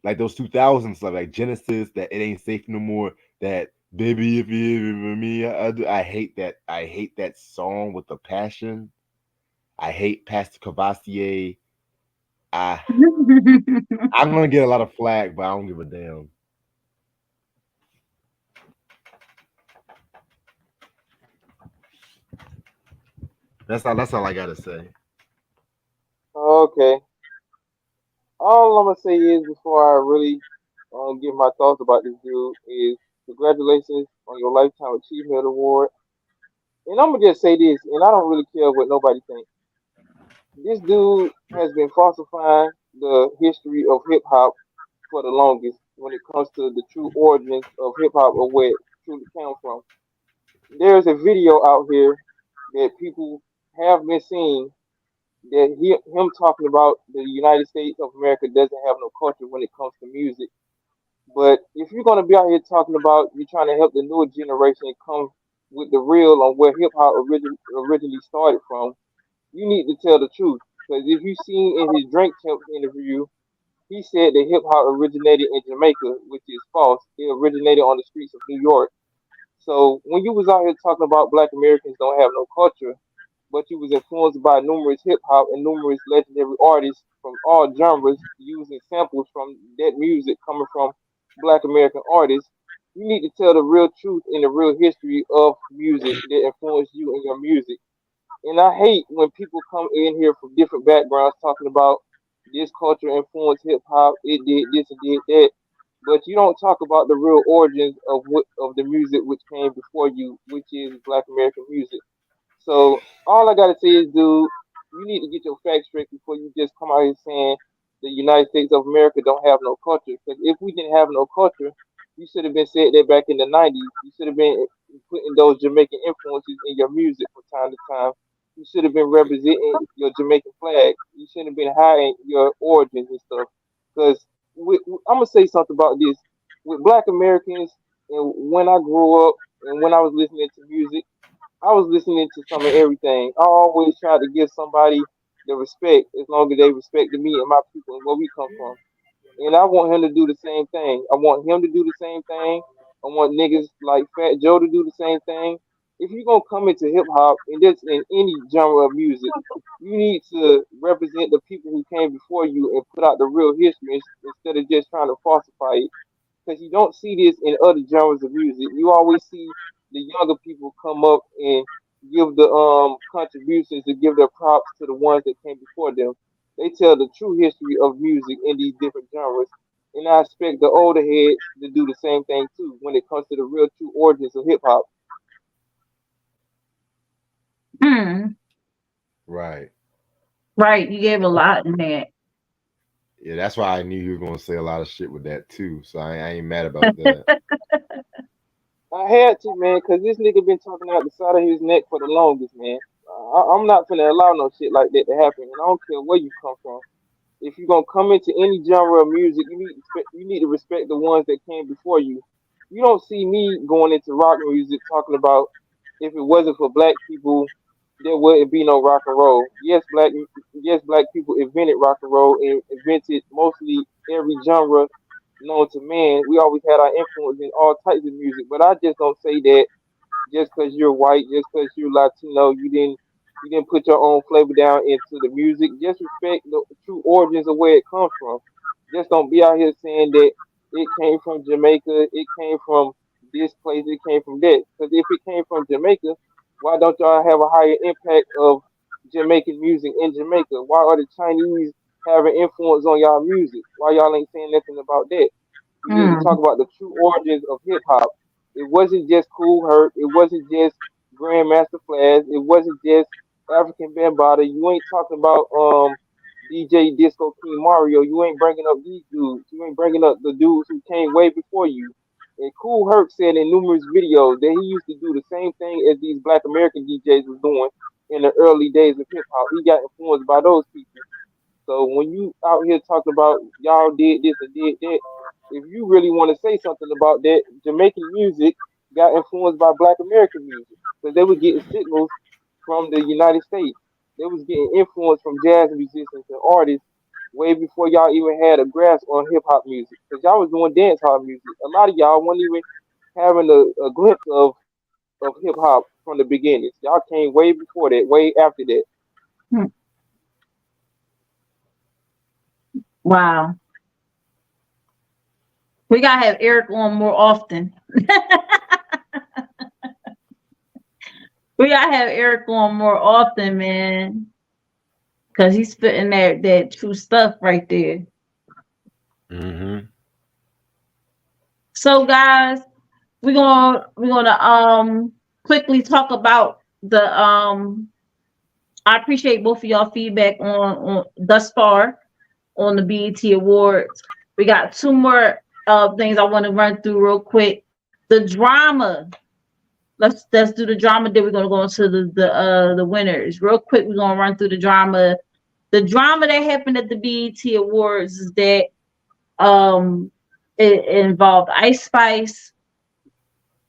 like those 2000s stuff, like Genesis, that "It Ain't Safe No More," that "Baby If You Ever Me," I hate that. I hate that song with the passion. I hate Pastor Cavassier. I I'm gonna get a lot of flack, but I don't give a damn. That's all I gotta say. Okay. All I'm gonna say is before I really give my thoughts about this dude is congratulations on your lifetime achievement award. And I'm gonna just say this, and I don't really care what nobody thinks. This dude has been falsifying the history of hip hop for the longest when it comes to the true origins of hip hop or where it truly came from. There's a video out here that people have been seeing that him talking about the United States of America doesn't have no culture when it comes to music. But if you're gonna be out here talking about you're trying to help the newer generation come with the real on where hip hop originally started from, you need to tell the truth. Because if you seen in his Drink Champs interview, he said that hip hop originated in Jamaica, which is false. It originated on the streets of New York. So when you was out here talking about Black Americans don't have no culture, but you was influenced by numerous hip hop and numerous legendary artists from all genres using samples from that music coming from Black American artists, you need to tell the real truth and the real history of music that influenced you in your music. And I hate when people come in here from different backgrounds talking about this culture influenced hip hop, it did this and did that. But you don't talk about the real origins of what of the music which came before you, which is Black American music. So all I gotta say is, dude, you need to get your facts straight before you just come out here saying the United States of America don't have no culture. Because if we didn't have no culture, you should have been said that back in the '90s. You should have been putting those Jamaican influences in your music from time to time. You should have been representing your Jamaican flag. You should have been hiding your origins and stuff. Because I'm gonna say something about this with Black Americans, and when I grew up and when I was listening to music. I was listening to some of everything. I always tried to give somebody the respect as long as they respected me and my people and where we come from. And I want him to do the same thing. I want him to do the same thing. I want niggas like Fat Joe to do the same thing. If you're gonna come into hip hop and that's in any genre of music, you need to represent the people who came before you and put out the real history instead of just trying to falsify it, because you don't see this in other genres of music. You always see the younger people come up and give the contributions and give their props to the ones that came before them. They tell the true history of music in these different genres. And I expect the older heads to do the same thing too when it comes to the real true origins of hip hop. Hmm. Right. Right. You gave a lot in that. Yeah, that's why I knew you were gonna say a lot of shit with that too. So I ain't mad about that. I had to, man, because this nigga been talking out the side of his neck for the longest, man. I'm not finna allow no shit like that to happen, and I don't care where you come from. If you're gonna come into any genre of music, you need to respect the ones that came before you. You don't see me going into rock music talking about if it wasn't for black people, there wouldn't be no rock and roll. Black people invented rock and roll and invented mostly every genre known to man. We always had our influence in all types of music, but I just don't say that just because you're white, just because you're Latino, you didn't put your own flavor down into the music. Just respect the true origins of where it comes from. Just don't be out here saying that it came from Jamaica, it came from this place, it came from that. Because if it came from Jamaica, why don't y'all have a higher impact of Jamaican music in Jamaica? Why are the Chinese having influence on y'all music? Why y'all ain't saying nothing about that? You need to talk Hmm. about the true origins of hip hop. It wasn't just Cool Herc. It wasn't just Grandmaster Flash. It wasn't just African Bambaataa. You ain't talking about DJ Disco King Mario. You ain't bringing up these dudes. You ain't bringing up the dudes who came way before you. And Cool Herc said in numerous videos that he used to do the same thing as these Black American DJs was doing in the early days of hip hop. He got influenced by those people. So when you out here talking about y'all did this and did that, if you really want to say something about that, Jamaican music got influenced by Black American music because they were getting signals from the United States. They was getting influence from jazz musicians and artists way before y'all even had a grasp on hip hop music because y'all was doing dance hall music. A lot of y'all weren't even having a glimpse of hip hop from the beginnings. Y'all came way before that, way after that. Hmm. Wow. We gotta have Eric on more often. We gotta have Eric on more often, man. Cause he's spitting that true stuff right there. Mm-hmm. So guys, we're gonna quickly talk about the I appreciate both of y'all feedback on thus far on the BET Awards. We got two more things I want to run through real quick. The drama. Let's do the drama. Then we're gonna go into the winners real quick. We're gonna run through the drama. The drama that happened at the BET Awards is that um it involved Ice Spice,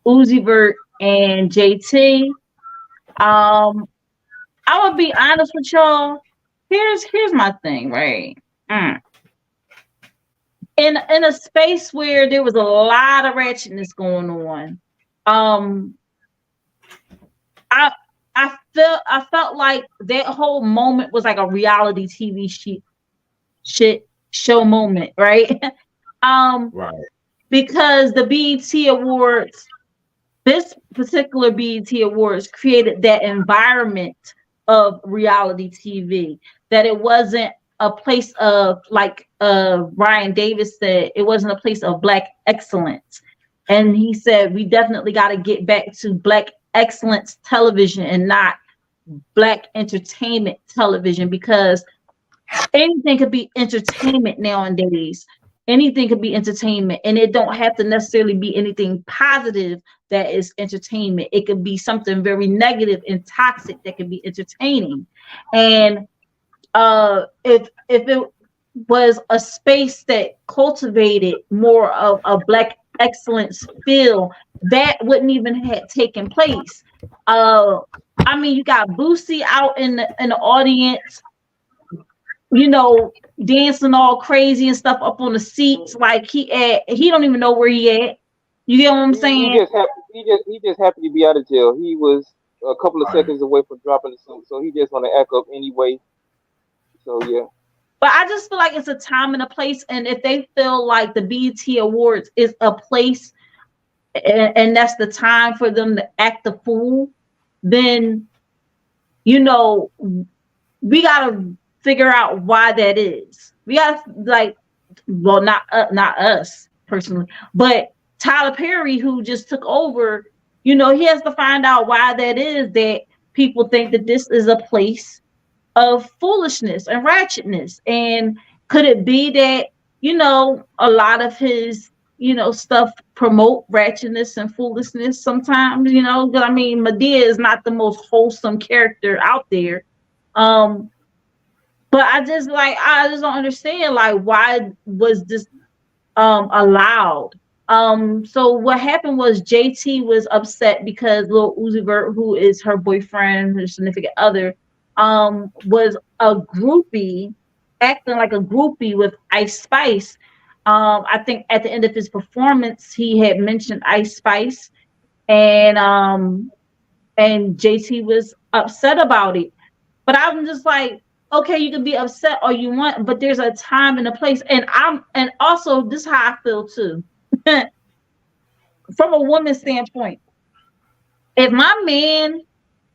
Uzi Vert, and JT. Um, I would be honest with y'all. Here's my thing, right? Mm. In a space where there was a lot of ratchetness going on, um, I I felt like that whole moment was like a reality TV shit show moment, right? um, Right. because the BET Awards, this particular BET Awards created that environment of reality TV. That it wasn't a place of, like Ryan Davis said, it wasn't a place of Black excellence. And he said we definitely got to get back to Black excellence television and not Black entertainment television, because anything could be entertainment nowadays. Anything could be entertainment, and it don't have to necessarily be anything positive that is entertainment. It could be something very negative and toxic that could be entertaining. And if it was a space that cultivated more of a Black excellence feel, that wouldn't even have taken place. I mean, you got Boosie out in the audience, you know, dancing all crazy and stuff up on the seats, like he don't even know where he at. You get what I'm He saying? just he just happened to be out of jail. He was a couple of Right. seconds away from dropping the suit, so he just want to act up anyway. So yeah, But I just feel like it's a time and a place, and if they feel like the BET Awards is a place, and that's the time for them to act the fool, then you know we gotta figure out why that is. We gotta, like, well, not us personally, but Tyler Perry, who just took over, you know, he has to find out why that is, that people think that this is a place of foolishness and ratchetness. And could it be that, you know, a lot of his, you know, stuff promote ratchetness and foolishness sometimes, you know? 'Cause I mean, Medea is not the most wholesome character out there. Um, but I just don't understand, like, why was this allowed? So what happened was JT was upset because Lil Uzi Vert, who is her boyfriend, her significant other, was a groupie, acting like a groupie with Ice Spice. I think at the end of his performance, he had mentioned Ice Spice, and JT was upset about it. But I'm just like, okay, you can be upset all you want, but there's a time and a place. And also this is how I feel too. From a woman's standpoint, if my man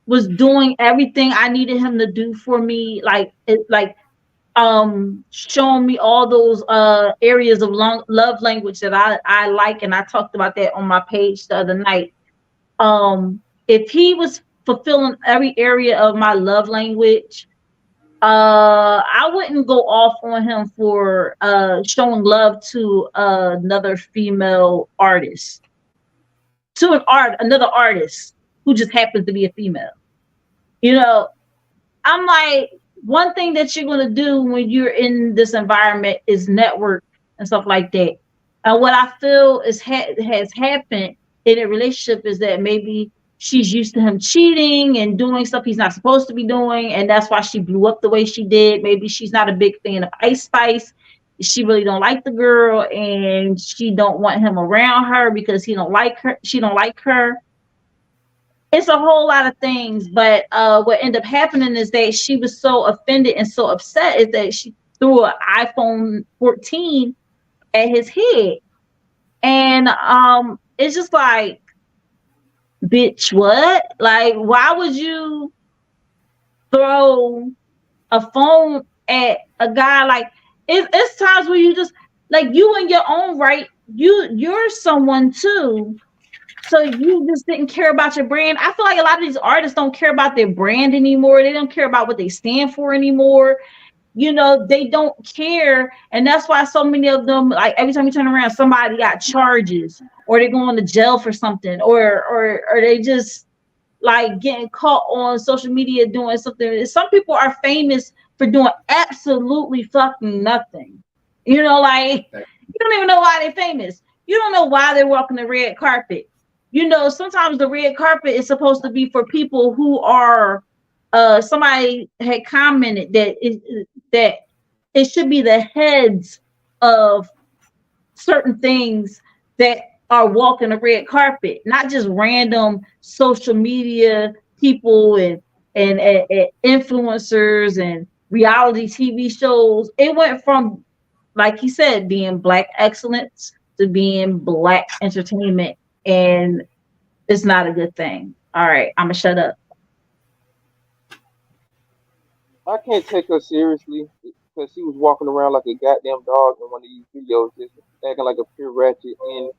was doing everything I needed him to do for me, showing me all those areas of love language that I like, and I talked about that on my page the other night. If he was fulfilling every area of my love language, I wouldn't go off on him for showing love to another female artist, to another artist who just happens to be a female. You know, I'm like, one thing that you're gonna do when you're in this environment is network and stuff like that. And what I feel has happened in a relationship is that maybe she's used to him cheating and doing stuff he's not supposed to be doing, and that's why she blew up the way she did. Maybe she's not a big fan of Ice Spice. She really don't like the girl, and she don't want him around her because he don't like her. She don't like her. It's a whole lot of things, but what ended up happening is that she was so offended and so upset is that she threw an iPhone 14 at his head. And it's just like, bitch, what? Like, why would you throw a phone at a guy? Like, it's times where you just, like, you in your own right, you're someone too. So you just didn't care about your brand. I feel like a lot of these artists don't care about their brand anymore. They don't care about what they stand for anymore. You know, they don't care. And that's why so many of them, like, every time you turn around, somebody got charges, or they're going to jail for something, or they just like getting caught on social media doing something. Some people are famous for doing absolutely fucking nothing. You know, like, you don't even know why they're famous. You don't know why they're walking the red carpet. You know, sometimes the red carpet is supposed to be for people who are somebody had commented that it should be the heads of certain things that are walking the red carpet, not just random social media people and influencers and reality TV shows. It went from, like he said, being Black excellence to being Black entertainment, and it's not a good thing. All right, I'm gonna shut up. I can't take her seriously because she was walking around like a goddamn dog in one of these videos, just acting like a pure ratchet. And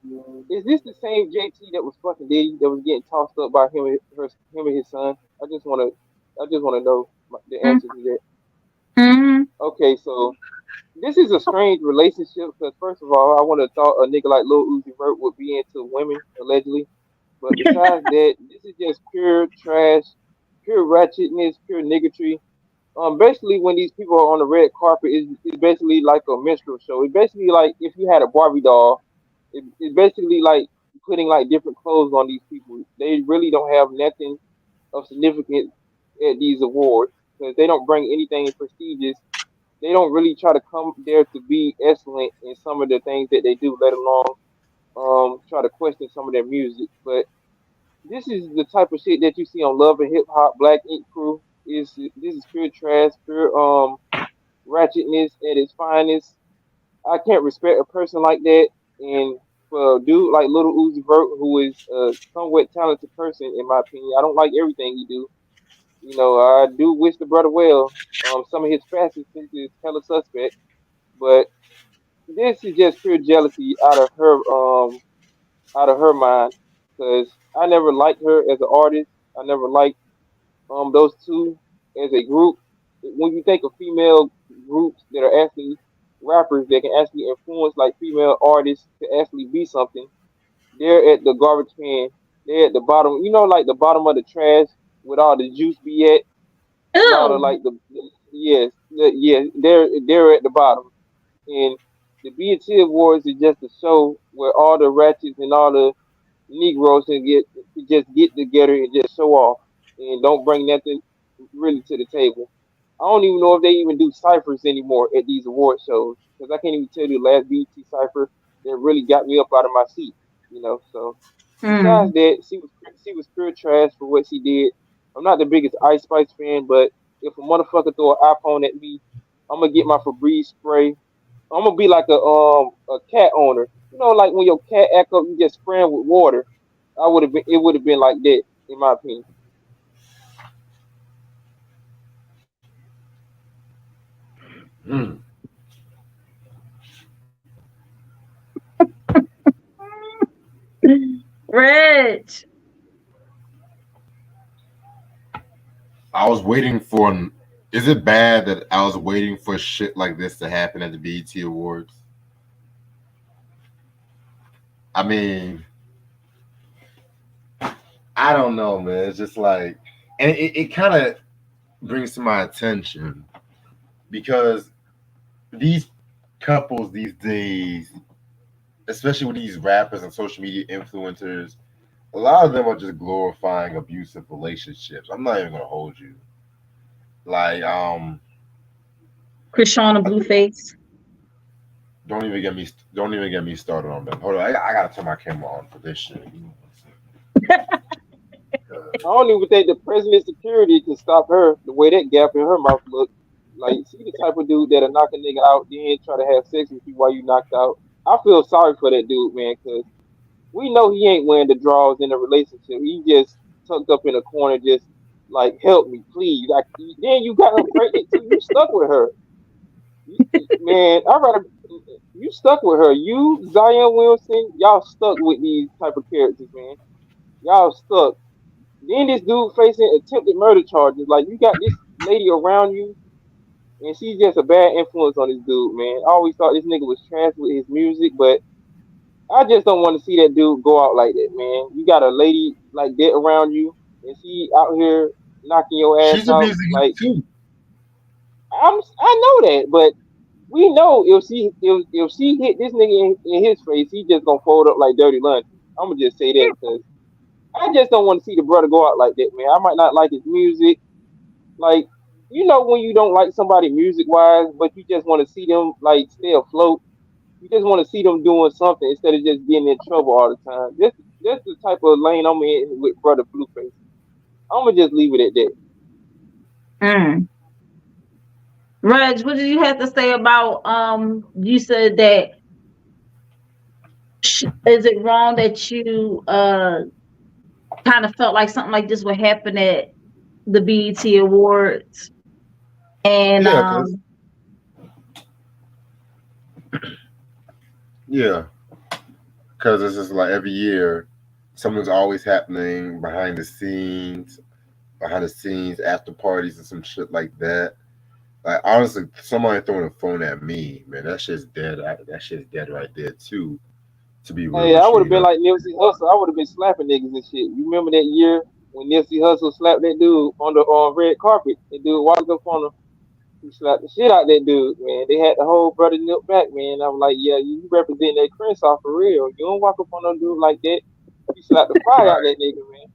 is this the same JT that was fucking Diddy that was getting tossed up by him and his son? I just want to know the answer to that. Mm-hmm. Okay, so this is a strange relationship because first of all, I would have thought a nigga like Lil Uzi Vert would be into women allegedly, but besides that, this is just pure trash, pure ratchetness, pure niggatry. Basically, when these people are on the red carpet, it's basically like a minstrel show. It's basically like if you had a Barbie doll. It's basically like putting like different clothes on these people. They really don't have nothing of significance at these awards because they don't bring anything prestigious. They don't really try to come there to be excellent in some of the things that they do, let alone try to question some of their music. But this is the type of shit that you see on Love and Hip Hop, Black Ink Crew. This is pure trash, pure ratchetness at its finest. I can't respect a person like that. And for a dude like Little Uzi Vert, who is a somewhat talented person, in my opinion, I don't like everything he do. I do wish the brother well. Some of his facets is hella suspect, but this is just pure jealousy out of her mind. Because I never liked her as an artist. I never liked those two as a group. When you think of female groups that are actually rappers that can actually influence like female artists to actually be something, they're at the garbage can. They're at the bottom. Like the bottom of the trash with all the juice be at and all the Ew. like yes, yes, they're at the bottom. And the BET Awards is just a show where all the ratchets and all the Negroes can just get together and just show off and don't bring nothing really to the table. I don't even know if they even do ciphers anymore at these award shows because I can't even tell you the last BET cipher that really got me up out of my seat. So besides Mm. that, she was pure trash for what she did. I'm not the biggest Ice Spice fan, but if a motherfucker throw an iPhone at me, I'm gonna get my Febreze spray. I'm gonna be like a cat owner. Like when your cat act up, you just spray 'em with water. It would have been like that, in my opinion. Hmm. Rich. I was waiting for an. Is it bad that I was waiting for shit like this to happen at the BET Awards? I mean, I don't know, man. It's just like, and it kind of brings to my attention because these couples these days, especially with these rappers and social media influencers, a lot of them are just glorifying abusive relationships. I'm not even gonna hold you. Like, Krishana Blueface. don't even get me started on them. Hold on, I gotta turn my camera on for this shit. I don't even think the president's security can stop her. The way that gap in her mouth look, like she the type of dude that'll knock a nigga out, then try to have sex with you while you knocked out. I feel sorry for that dude, man, because we know he ain't wearing the drawers in a relationship. He just tucked up in a corner, just like help me, please. Like then you got her pregnant too. You stuck with her. Man, I rather you stuck with her. You, Zion Wilson, y'all stuck with these type of characters, man. Y'all stuck. Then this dude facing attempted murder charges. Like you got this lady around you, and she's just a bad influence on this dude, man. I always thought this nigga was trash with his music, but I just don't want to see that dude go out like that, man. You got a lady like that around you, and she out here knocking your ass She's out. abusing him Like too. I know that, but we know if she hit this nigga in his face, he just gonna fold up like dirty laundry. I'm gonna just say that because I just don't want to see the brother go out like that, man. I might not like his music, like when you don't like somebody music wise, but you just want to see them like stay afloat. You just want to see them doing something instead of just getting in trouble all the time. That's the type of lane I'm in with brother Blueface. I'm gonna just leave it at that. Mm. Reg, what did you have to say about you said that is it wrong that you kind of felt like something like this would happen at the BET Awards And Yeah, cause yeah, cause it's just like every year, something's always happening behind the scenes, after parties and some shit like that. Like honestly, somebody throwing a phone at me, man, that shit's dead. That shit's dead right there too. To be real Hey, I with you, would have you been know. like Nipsey Hussle. I would have been slapping niggas and shit. You remember that year when Nipsey Hussle slapped that dude on the red carpet? That dude walked up on him. He slapped the shit out that dude, man. They had the whole brother Nip back, man. I was like, yeah, you represent that Crenshaw for real. You don't walk up on no dude like that. You slap the fire out Right, that nigga, man.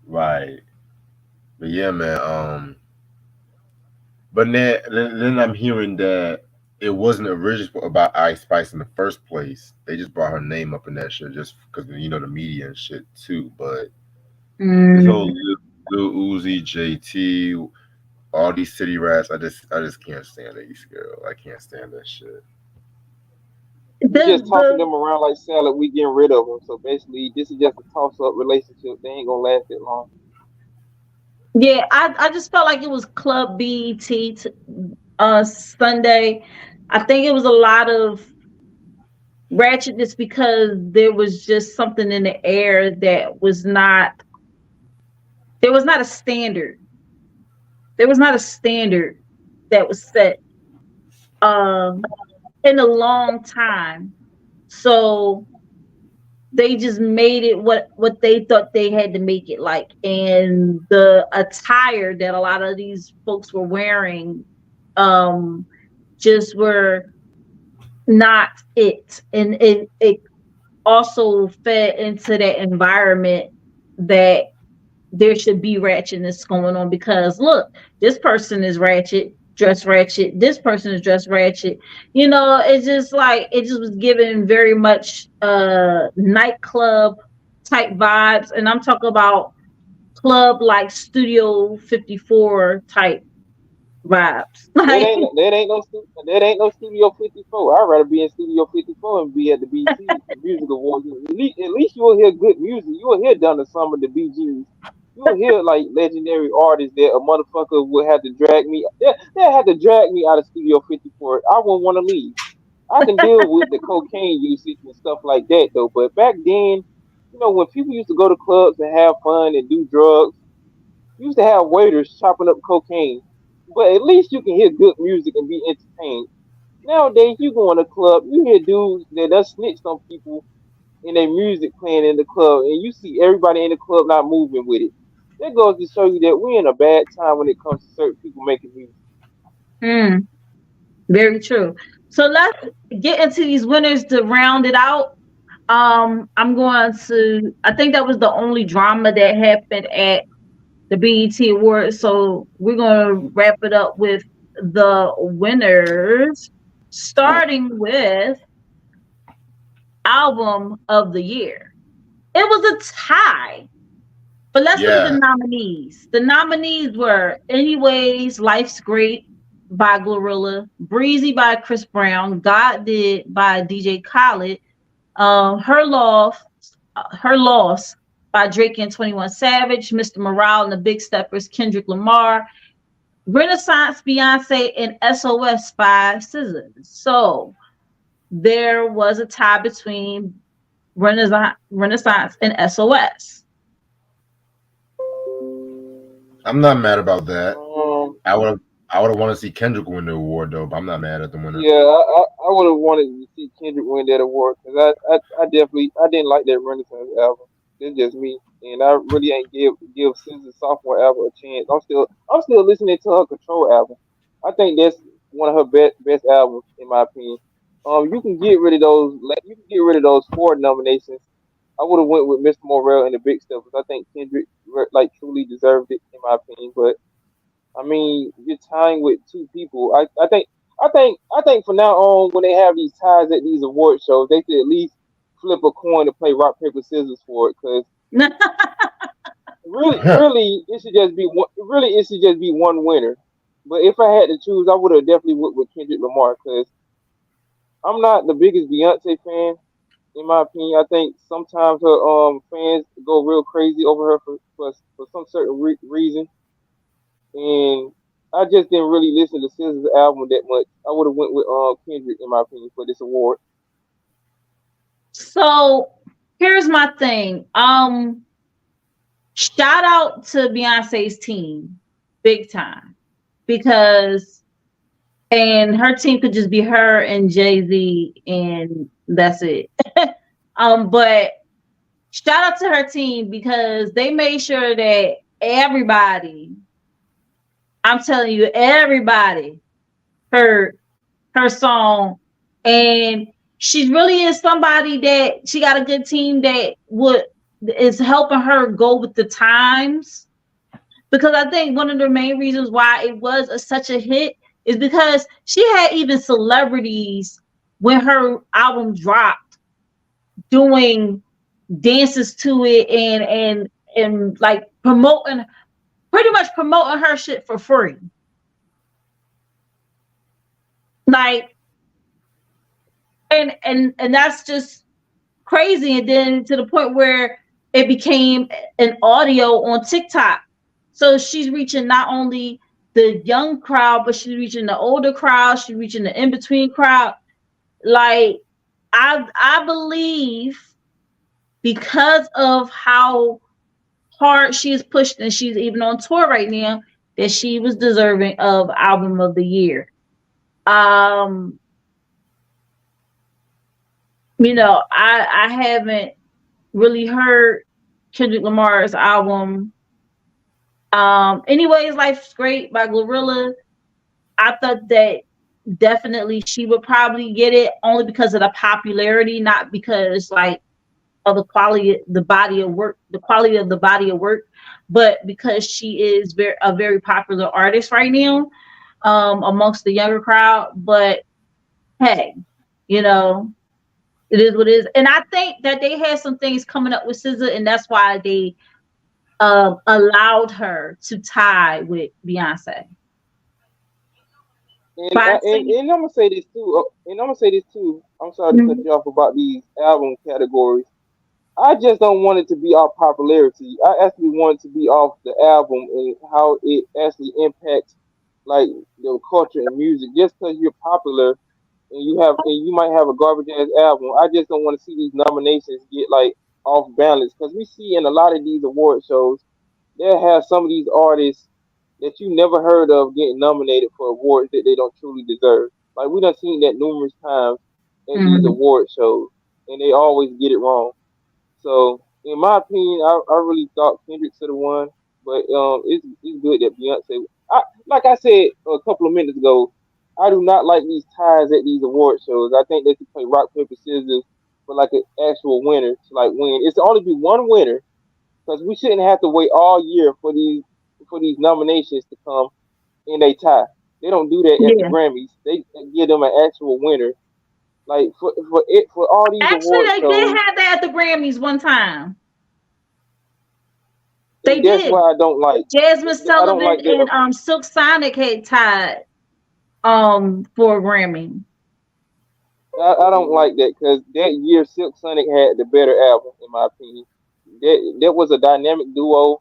right. But yeah, man. But then I'm hearing that it wasn't original about Ice Spice in the first place. They just brought her name up in that shit just because the media and shit too. But this whole mm, Lil Uzi, JT, all these city rats, I just can't stand these girl. I can't stand that shit. We just tossing the them around like salad. We getting rid of them. So basically, this is just a toss up relationship. They ain't gonna last that long. yeah, I just felt like it was Club BET Sunday. I think it was a lot of ratchetness because there was just something in the air that was not there was not a standard. There was not a standard that was set um in a long time. So they just made it what they thought they had to make it like, and the attire that a lot of these folks were wearing um just were not it, and it also fed into that environment that there should be ratchetness going on, because look, this person is ratchet, dressed ratchet, this person is dressed ratchet. It's just like it just was given very much nightclub type vibes, and I'm talking about club like Studio 54 type vibes. Like, That ain't no Studio 54. I'd rather be in Studio 54 and be at the BT Music Awards. At least you will hear good music. You will hear Donna Summer, the BGs. You will hear like legendary artists that a motherfucker would have to drag me. They had to drag me out of Studio 54. I wouldn't want to leave. I can deal with the cocaine usage and stuff like that though. But back then, when people used to go to clubs and have fun and do drugs, used to have waiters chopping up cocaine, but at least you can hear good music and be entertained. Nowadays, you go in a club, you hear dudes that done snitched on people and their music playing in the club, and you see everybody in the club not moving with it. That goes to show you that we're in a bad time when it comes to certain people making music. mm, very true. So let's get into these winners to round it out. I think that was the only drama that happened at the BET Awards. So we're going to wrap it up with the winners, starting with album of the year. It was a tie, but let's look at the Yeah, nominees. The nominees were Anyways, Life's Great by Glorilla, Breezy by Chris Brown, God Did by DJ Khaled, Her Loss by Drake and 21 Savage, Mr. Morale and the Big Steppers, Kendrick Lamar, Renaissance, Beyonce, and SOS by SZA. So there was a tie between Renaissance and SOS. I'm not mad about that. Um, I would have I would have wanted to see Kendrick win the award though, but I'm not mad at the winner. yeah, I would have wanted to see Kendrick win that award because I didn't like that Renaissance album. It's just me, and I really ain't give SZA's sophomore album a chance. I'm still listening to her Control album. I think that's one of her best albums in my opinion. You can get rid of those four nominations. I would have went with Mr. Morel and the Big Steppers. I think Kendrick like truly deserved it in my opinion, but I mean, you're tying with two people. I think from now on, when they have these ties at these award shows, they should at least flip a coin to play rock paper scissors for it. Because really, it should just be one. Really, it should just be one winner. But if I had to choose, I would have definitely went with Kendrick Lamar because I'm not the biggest Beyonce fan. In my opinion, I think sometimes her fans go real crazy over her for some certain reason. and I just didn't really listen to SZA's album that much. I would have went with Kendrick in my opinion for this award. So here's my thing. Shout out to Beyonce's team, big time, because and her team could just be her and Jay-Z, and that's it. But shout out to her team because they made sure that everybody, I'm telling you, everybody heard her song. And she really is somebody that she got a good team that would is helping her go with the times. Because I think one of the main reasons why it was such a hit is because she had even celebrities when her album dropped doing dances to it and like promoting, pretty much promoting her shit for free. Like, and that's just crazy. And then to the point where it became an audio on TikTok. So she's reaching not only the young crowd, but she's reaching the older crowd, she's reaching the in-between crowd. Like, I believe because of how hard she is pushed, and she's even on tour right now, that she was deserving of album of the year. Um, I haven't really heard Kendrick Lamar's album. Anyways, Life's Great by Glorilla. I thought that definitely she would probably get it only because of the popularity, not because like of the quality, the body of work, the quality of the body of work, but because she is a very popular artist right now, amongst the younger crowd. But hey, you know, it is what it is. And I think that they had some things coming up with SZA, and that's why they allowed her to tie with Beyonce. And I'm gonna say this too. And I'm gonna say this too. I'm sorry to cut you off about these album categories. I just don't want it to be off popularity. I actually want it to be off the album and how it actually impacts like the culture and music. Just because you're popular and you might have a garbage ass album, I just don't want to see these nominations get like off balance because we see in a lot of these award shows they'll have some of these artists that you never heard of getting nominated for awards that they don't truly deserve. Like we done seen that numerous times in these Mhm. award shows, and they always get it wrong. So, in my opinion, I really thought Kendrick should have won, but it's good that Beyonce. Like I said a couple of minutes ago, I do not like these ties at these award shows. I think they should play rock paper scissors for like an actual winner to like win. It's to only be one winner because we shouldn't have to wait all year for these nominations to come and they tie. They don't do that at the Yeah. Grammys. They give them an actual winner. Like for all these Actually, award they did shows, have that at the Grammys one time. They and that's did. why I don't like. Jasmine I don't Sullivan like that. and Silk Sonic had tied for a Grammy. I don't like that because that year Silk Sonic had the better album in my opinion. That was a dynamic duo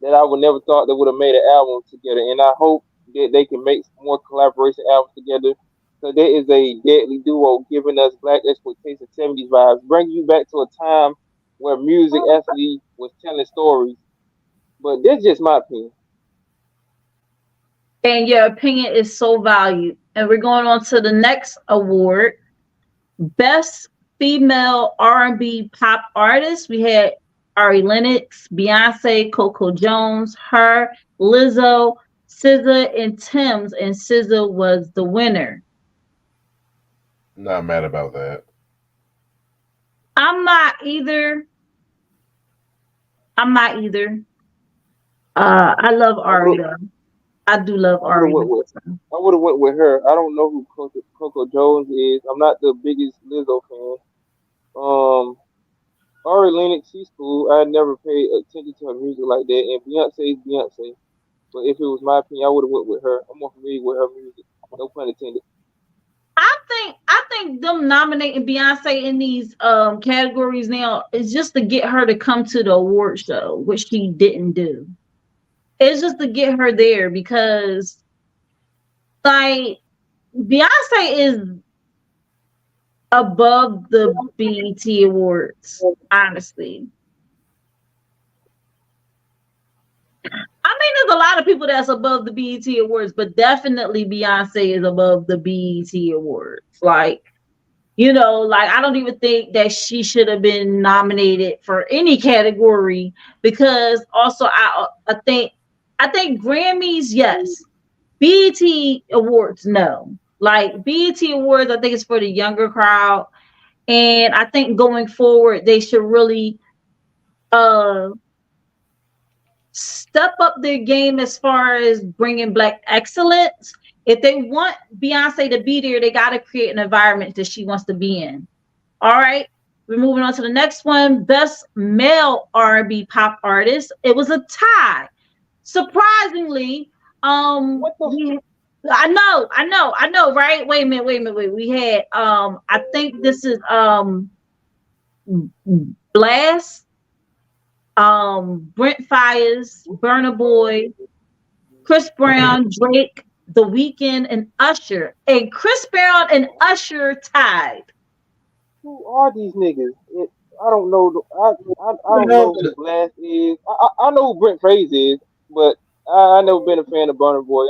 that I would never thought they would have made an album together, and I hope that they can make more collaboration albums together. So there is a deadly duo giving us black exploitation 70s vibes, bringing you back to a time where music actually was telling stories. But that's just my opinion. And your opinion is so valued. And we're going on to the next award, Best Female R&B Pop Artist. We had Ari Lennox, Beyonce, Coco Jones, her, Lizzo, SZA, and Tim's, and SZA was the winner. Not mad about that. I'm not either. I'm not either. I love I would Ari though. I do love I would have Ari. went with I would have went with her. I don't know who Coco Jones is. I'm not the biggest Lizzo fan. Um, Ari Lennox, she's cool. I never paid attention to her music like that. And Beyonce is Beyonce. But if it was my opinion, I would have went with her. I'm more familiar with her music. No pun intended. I think them nominating Beyonce in these categories now is just to get her to come to the award show, which she didn't do. It's just to get her there because like Beyonce is above the BET Awards, honestly. I mean, there's a lot of people that's above the BET Awards, but definitely Beyonce is above the BET Awards. Like, like I don't even think that she should have been nominated for any category because also I think Grammys, yes. BET Awards, no. Like BET Awards, I think it's for the younger crowd. And I think going forward, they should really uh step up their game as far as bringing Black excellence. If they want Beyonce to be there, they got to create an environment that she wants to be in. All right, we're moving on to the next one. Best male R&B pop artist. It was a tie. Surprisingly, What the? I know, right? Wait a minute, wait. We had I think this is Blast, Brent Fires, Burna Boy, Chris Brown, Drake, The Weeknd, and Usher. And Chris Brown and Usher tied. Who are these niggas? I don't know. I You don't know, know who Blast is. I know who Brent Fraser is, but I never been a fan of Burna Boy.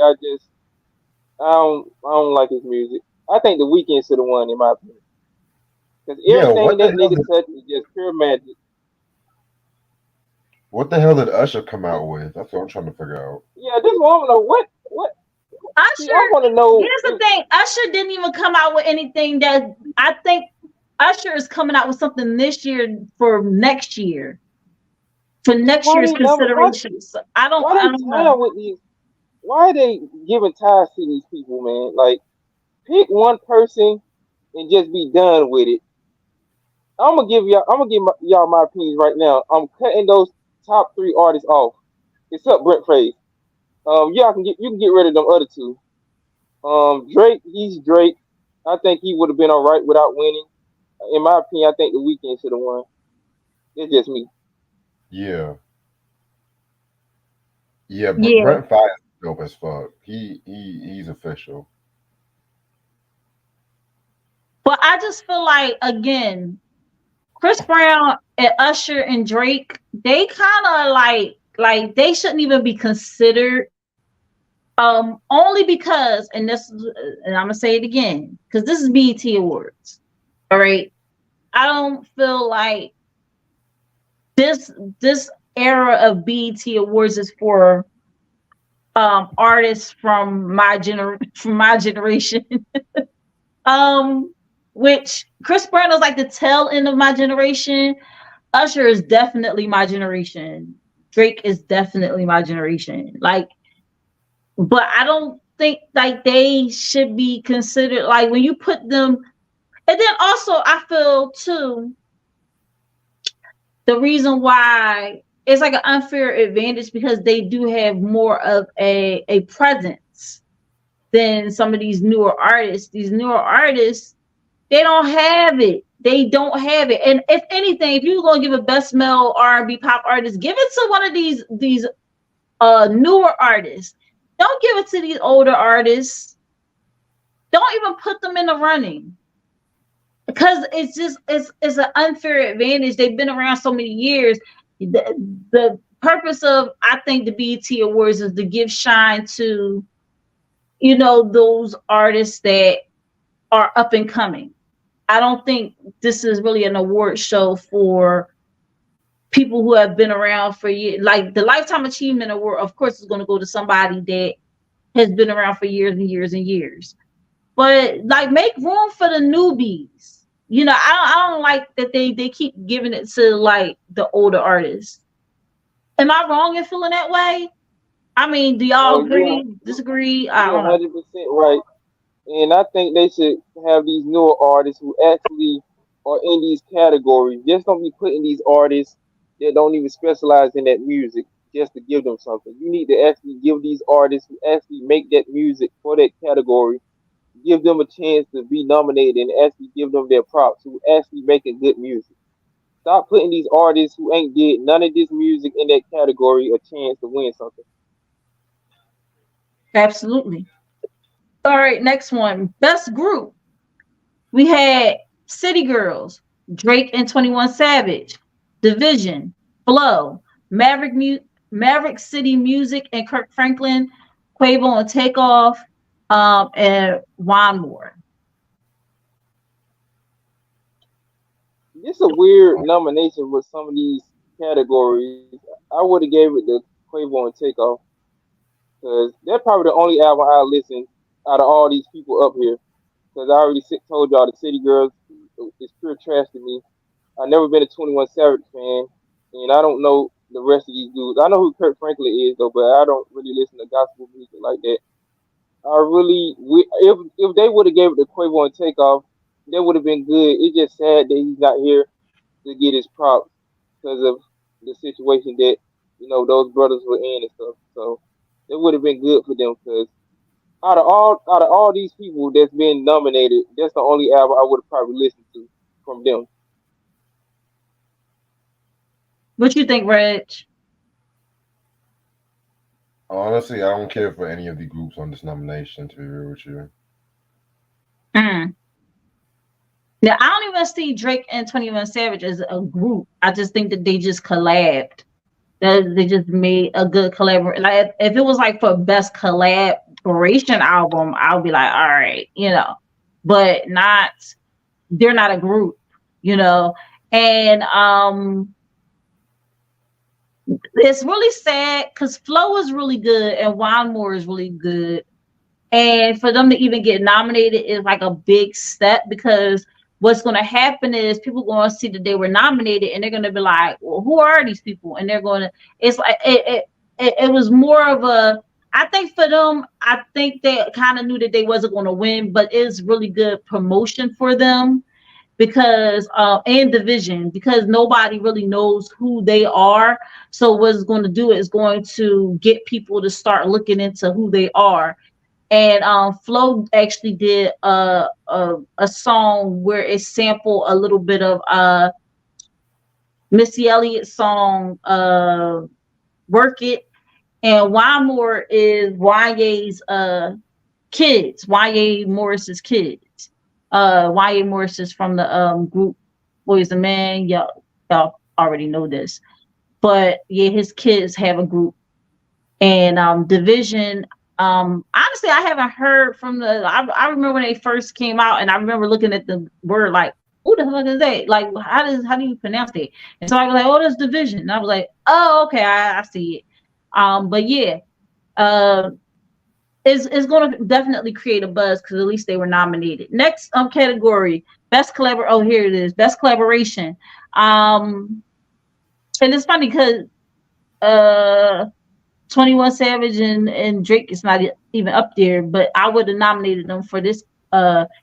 I don't like his music. I think the Weeknd should have won in my opinion because yeah, everything that nigga touches is just pure magic. what the hell did Usher come out with? That's what I'm trying to figure out. Yeah, this one I want to know what. See, I Usher, want to know here's the if thing. Usher didn't even come out with anything that I think Usher is coming out with something this year for next year. For next why year's they number why considerations. So I don't why I they don't time know. with these. Why are they giving ties to these people, man? Like pick one person and just be done with it. I'm gonna give y'all my opinions right now. I'm cutting those top three artists off, except Brent Fraser. You can get rid of them other two. Drake, he's Drake. I think he would have been all right without winning. In my opinion, I think the Weeknd should have won. It's just me. Yeah, yeah, but Yeah. Brent Fires is dope as fuck. He's official. But I just feel like again, Chris Brown and Usher and Drake, they kind of like they shouldn't even be considered. Only because, and I'm gonna say it again, because this is BET Awards. All right, I don't feel like this this era of BET Awards is for artists from my generation. um, which Chris Brown is like the tail end of my generation. Usher is definitely my generation. Drake is definitely my generation. Like, but I don't think like they should be considered like when you put them. And then also, I feel too the reason why it's like an unfair advantage because they do have more of a presence than some of these newer artists. These newer artists, they don't have it. They don't have it. And if anything, if you're gonna give a best male R&B pop artist, give it to one of these newer artists. Don't give it to these older artists. Don't even put them in the running. Because it's an unfair advantage. They've been around so many years. The purpose of I think the BET Awards is to give shine to those artists that are up and coming. I don't think this is really an award show for people who have been around for years. Like the Lifetime Achievement Award, of course, is going to go to somebody that has been around for years and years and years. But like, make room for the newbies. I don't like that they keep giving it to like the older artists. Am I wrong in feeling that way? I mean, do y'all No, you agree, disagree? I you're don't know. 100% right, and I think they should have these newer artists who actually are in these categories. Just don't be putting these artists that don't even specialize in that music just to give them something. You need to actually give these artists who actually make that music for that category, give them a chance to be nominated and actually give them their props who actually making good music. Stop putting these artists who ain't did none of this music in that category a chance to win something. Absolutely. All right, next one. Best group. We had City Girls, Drake and 21 Savage, Division, Flow, Maverick City Music and Kirk Franklin, Quavo and Takeoff, and Juan Moore. This a weird nomination with some of these categories. I would have gave it to Quavo and Takeoff because they're probably the only album I listen out of all these people up here. Because I already told y'all the City Girls is pure trash to me. I've never been a 21 Savage fan, and I don't know the rest of these dudes. I know who Kurt Franklin is though, but I don't really listen to gospel music like that. If they would have gave it to Quavo and Takeoff, that would have been good. It's just sad that he's not here to get his props because of the situation that those brothers were in and stuff. So it would have been good for them because out of all these people that's been nominated, that's the only album I would have probably listened to from them. What you think, Reg? Honestly, I don't care for any of the groups on this nomination, to be real with you. Mm. Now, I don't even see Drake and 21 Savage as a group. I just think that they just collabed. That they just made a good collaboration. Like if it was like for best collaboration album, I'll be like, all right, but not. They're not a group, and it's really sad because Flow is really good and Juan Moore is really good. And for them to even get nominated is like a big step because what's going to happen is people going to see that they were nominated and they're going to be like, well, who are these people? And they're going to, it's like, it was more of a, I think for them, I think they kind of knew that they wasn't going to win, but it's really good promotion for them because and division because nobody really knows who they are. So what it's going to do is going to get people to start looking into who they are. And Flo actually did a song where it sampled a little bit of Missy Elliott's song "Work It," and Wymore is Wanye's kids, Wanye Morris's kids. Wanye Morris is from the group Boys and Men. Y'all already know this, but yeah, his kids have a group. And Division, honestly, I haven't heard from I remember when they first came out, and I remember looking at the word like, who the fuck is that? Like, how do you pronounce it? And so I was like, oh, that's Division. And I was like, oh, okay, I see it. But yeah, uh, it's going to definitely create a buzz because at least they were nominated. Next category, best collabor. Oh, here it is, best collaboration. And it's funny because 21 Savage and Drake is not even up there, but I would have nominated them for this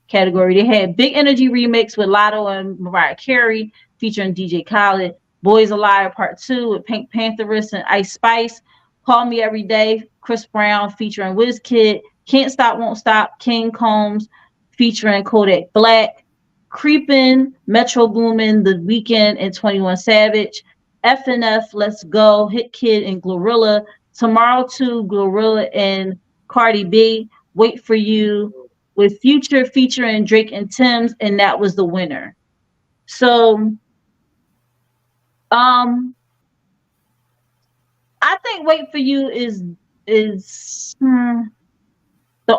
category. They had Big Energy remix with Lotto and Mariah Carey featuring DJ Khaled, Boys Alive Part 2 with Pink Pantheress and Ice Spice, Call Me Every Day, Chris Brown featuring Wizkid, Can't Stop Won't Stop, King Combs featuring Kodak Black, Creepin', Metro Boomin, The Weeknd and 21 Savage, FNF, Let's Go, Hit Kid and Glorilla, Tomorrow 2, Glorilla and Cardi B, Wait For You, with Future featuring Drake and Tim's, and that was the winner. So, I think Wait For You is the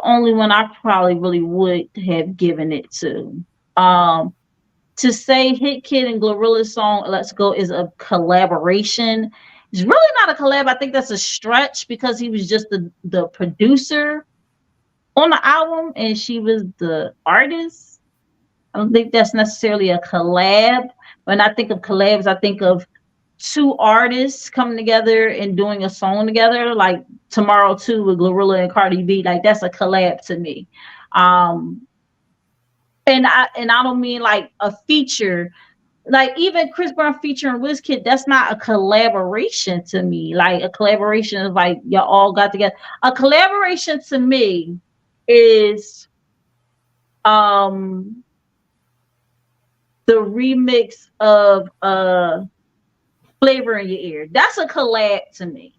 only one I probably really would have given it to. To say Hit Kid and Glorilla's song Let's Go is a collaboration. It's really not a collab. I think that's a stretch because he was just the producer on the album and she was the artist. I don't think that's necessarily a collab. When I think of collabs, I think of two artists coming together and doing a song together, like Tomorrow 2 with Glorilla and Cardi B. Like that's a collab to me. And I don't mean like a feature. Like even Chris Brown featuring Wizkid, that's not a collaboration to me. Like a collaboration is like y'all all got together. A collaboration to me is the remix of Flavor in Your Ear. That's a collab to me.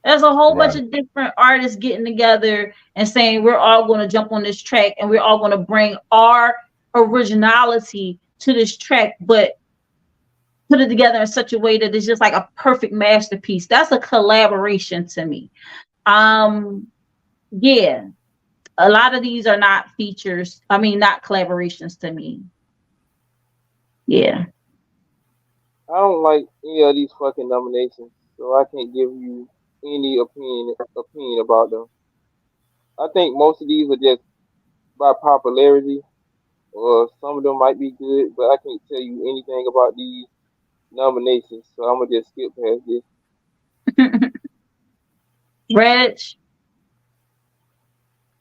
There's a whole bunch Right. of different artists getting together and saying we're all going to jump on this track and we're all going to bring our originality to this track, but put it together in such a way that it's just like a perfect masterpiece. That's a collaboration to me. Um, yeah, a lot of these are not features. I mean, not collaborations to me. Yeah. I don't like any of these fucking nominations, so I can't give you any opinion about them. I think most of these are just by popularity, or some of them might be good, but I can't tell you anything about these nominations, so I'm gonna just skip past this. Reg.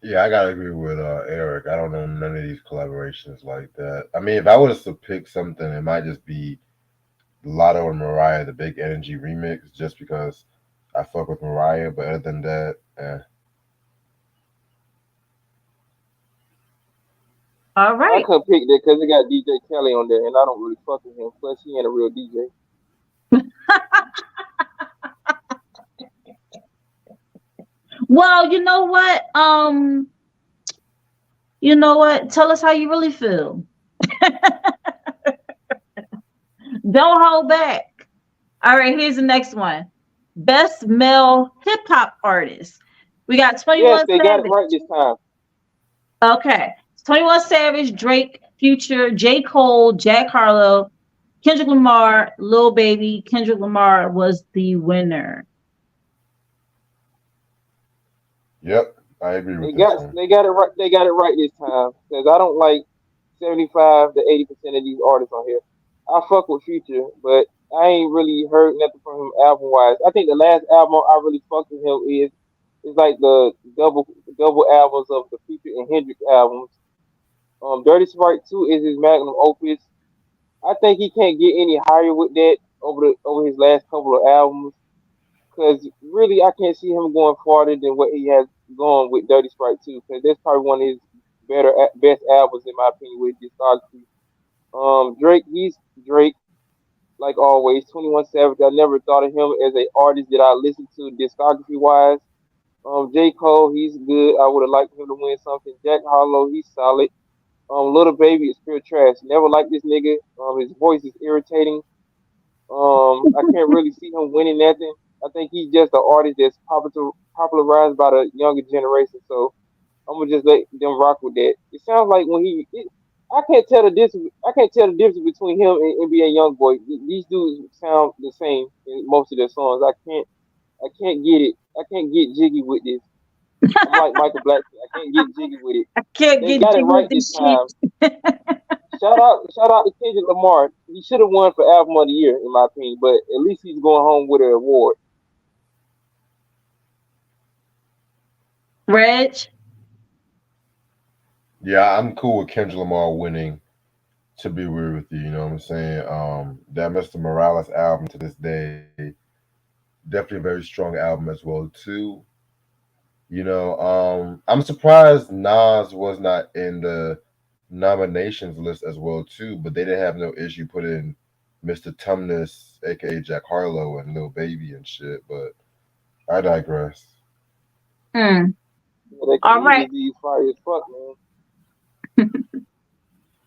Yeah, I gotta agree with Eric. I don't know none of these collaborations like that. I mean, if I was to pick something, it might just be Lotto and Mariah, the Big Energy remix, just because I fuck with Mariah. But other than that, All I right. couldn't pick that because it got DJ Kelly on there, and I don't really fuck with him. Plus, he ain't a real DJ. Well, you know what? You know what? Tell us how you really feel. Don't hold back. All right, here's the next one. Best male hip hop artist. We got Yes, 21 they got it Savage. right this time. Okay. 21 Savage, Drake, Future, J. Cole, Jack Harlow, Kendrick Lamar, Lil Baby. Kendrick Lamar was the winner. yep, I agree They with this got one. they got it right. They got it right this time because I don't like 75 to 80% of these artists on here. I fuck with Future, but I ain't really heard nothing from him album wise. I think the last album I really fucked with him is like the double albums of the Future and Hendrix albums. Dirty Sprite 2 is his magnum opus. I think he can't get any higher with that over his last couple of albums. Because really, I can't see him going farther than what he has gone with Dirty Sprite 2. Because that's probably one of his best albums in my opinion with discography. Drake, he's Drake like always. 21 Savage, I never thought of him as a artist that I listened to discography wise. J Cole, he's good. I would have liked him to win something. Jack Harlow, he's solid. Little Baby is pure trash. Never liked this nigga. His voice is irritating. I can't really see him winning nothing. I think he's just an artist that's popularized by the younger generation. So I'm gonna just let them rock with that. It sounds like I can't tell the difference. I can't tell the difference between him and NBA YoungBoy. These dudes sound the same in most of their songs. I can't get it. I can't get jiggy with this. I'm like Michael Blackson. I can't get jiggy with it. I can't They get got it jiggy with right this this shit. time. Shout out to Kendrick Lamar. He should have won for album of the year, in my opinion. But at least he's going home with an award. Reg. Yeah, I'm cool with Kendrick Lamar winning. To be weird with you, you know what I'm saying? That Mr. Morales album to this day, definitely a very strong album as well too. I'm surprised Nas was not in the nominations list as well too, but they didn't have no issue putting Mr. Tumnus, aka Jack Harlow, and Lil Baby and shit. But I digress. Hmm. Yeah, that All kidney right. disease fire as fuck, man.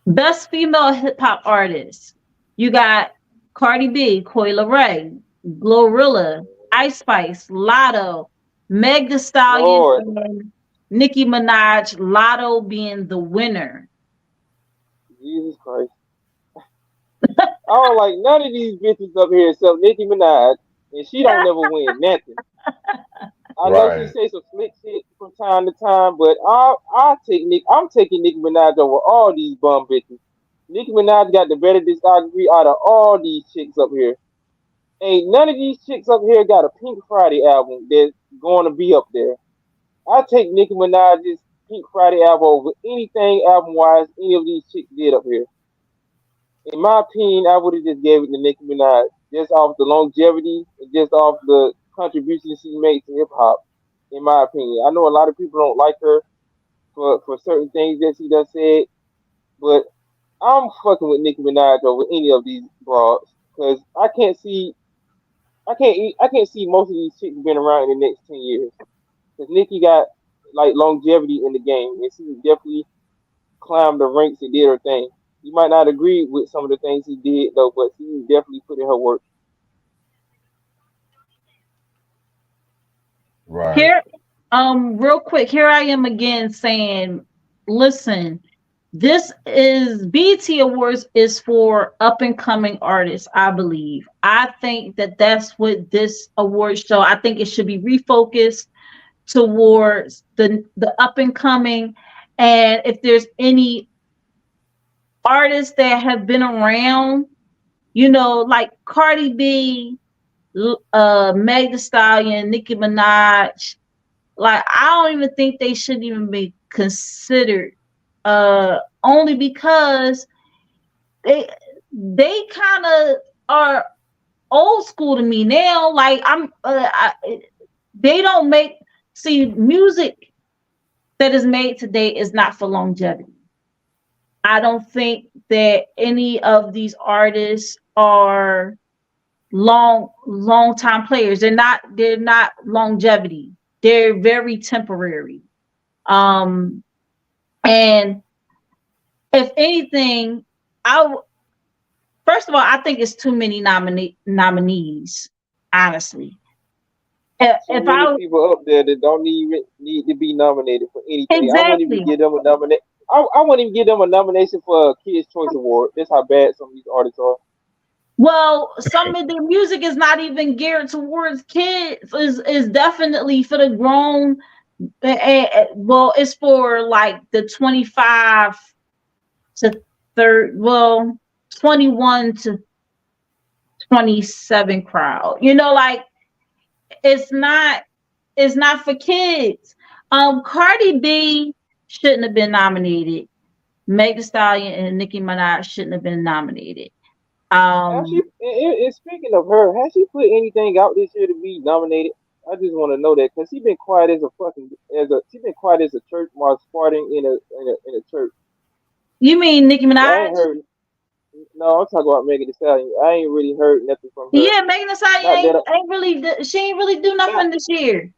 Best female hip hop artist. You got Cardi B, Coi Leray, Glorilla, Ice Spice, Lotto, Meg Thee Stallion, Lord, and Nicki Minaj. Lotto being the winner. Jesus Christ. I don't like none of these bitches up here except Nicki Minaj, and she don't never win nothing. I know she Right. say some slick shit from time to time, but I'm taking Nicki Minaj over all these bum bitches. Nicki Minaj got the better discography out of all these chicks up here. Ain't none of these chicks up here got a Pink Friday album that's going to be up there. I take Nicki Minaj's Pink Friday album over anything album wise any of these chicks did up here. In my opinion, I would have just gave it to Nicki Minaj just off the longevity and just off the contributions she made to hip hop. In my opinion, I know a lot of people don't like her for certain things that she done said, but I'm fucking with Nicki Minaj over any of these broads because I can't see most of these chicks being around in the next 10 years. Because Nicki got like longevity in the game, and she definitely climbed the ranks and did her thing. You might not agree with some of the things he did though, but she definitely put in her work. Right. Here, real quick, here I am again saying, listen, this is BET Awards is for up and coming artists, I believe. I think that that's what this award show. I think it should be refocused towards the up and coming, and if there's any artists that have been around, like Cardi B, Meg Thee Stallion, Nicki Minaj. Like, I don't even think they should even be considered. Only because they kind of are old school to me now. Like, they don't make see music that is made today is not for longevity. I don't think that any of these artists are long time players. They're not longevity. They're very temporary. Um and if anything, first of all, I think it's too many nominees, honestly. So If many I people up there that don't need to be nominated for anything. I wouldn't even exactly. give them a nomination. I wouldn't even give them a nomination for a Kids Choice Award. That's how bad some of these artists are. Well, some of the music is not even geared towards kids. Is definitely for the grown. Well, it's for like the 25 to third. Well, 21 to 27 crowd. Like, it's not. It's not for kids. Cardi B shouldn't have been nominated. Meg Thee Stallion and Nicki Minaj shouldn't have been nominated. Has she? Um, And speaking of her, has she put anything out this year to be nominated? I just want to know that because she been quiet as a fucking she been quiet as a church mouse farting in a church. you mean Nicki I ain't Minaj? heard. No, I'm talking about Megan Thee Stallion. I ain't really heard nothing from her. Yeah, Megan Thee Stallion Not that. she ain't really do Not nothing this year.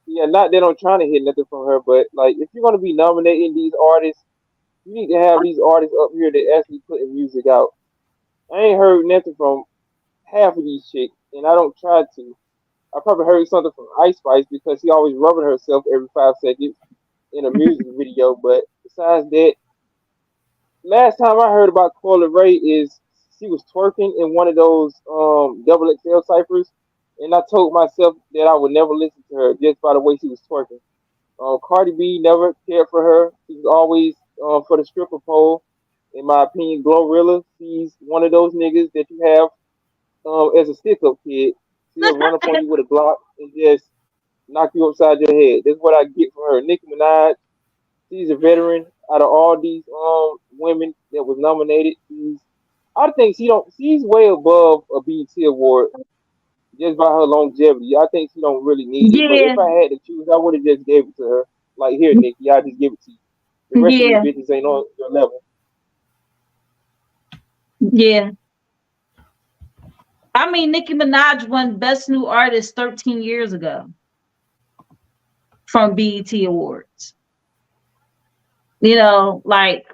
yeah. Not that I'm trying to hear nothing from her, but like if you're gonna be nominating these artists, you need to have these artists up here that actually putting music out. I ain't heard nothing from half of these chicks, and I don't try to. I probably heard something from Ice Spice because she always rubbing herself every 5 seconds in a music video. But besides that, last time I heard about Cola Ray is she was twerking in one of those double XL ciphers, and I told myself that I would never listen to her just by the way she was twerking. Cardi B never cared for her. She was always for the stripper pole. In my opinion, Glorilla, she's one of those niggas that you have as a stick up kid. She'll run up on you with a Glock and just knock you upside your head. That's what I get from her. Nicki Minaj, she's a veteran. Out of all these women that was nominated, I think she's way above a BET award just by her longevity. I think she don't really need it. But if Yeah, I had to choose, I would have just gave it to her. Like here, Nicki, I just give it to you. The rest of these yeah, bitches ain't on your level. yeah. I mean, Nicki Minaj won Best New Artist 13 years ago from BET Awards. Like,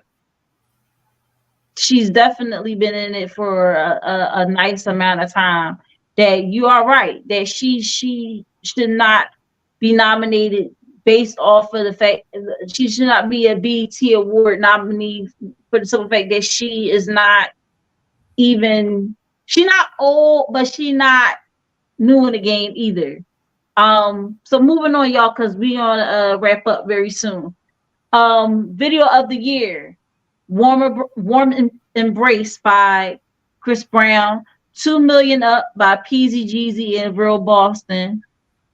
she's definitely been in it for a nice amount of time. That you are right that she should not be nominated based off of the fact she should not be a BET Award nominee for the simple fact that she is not even she not old, but she not new in the game either. So moving on, y'all, because we gonna wrap up very soon. Video of the year, Embrace by Chris Brown, 2 Million Up by Peasy Jeezy and Real Boston,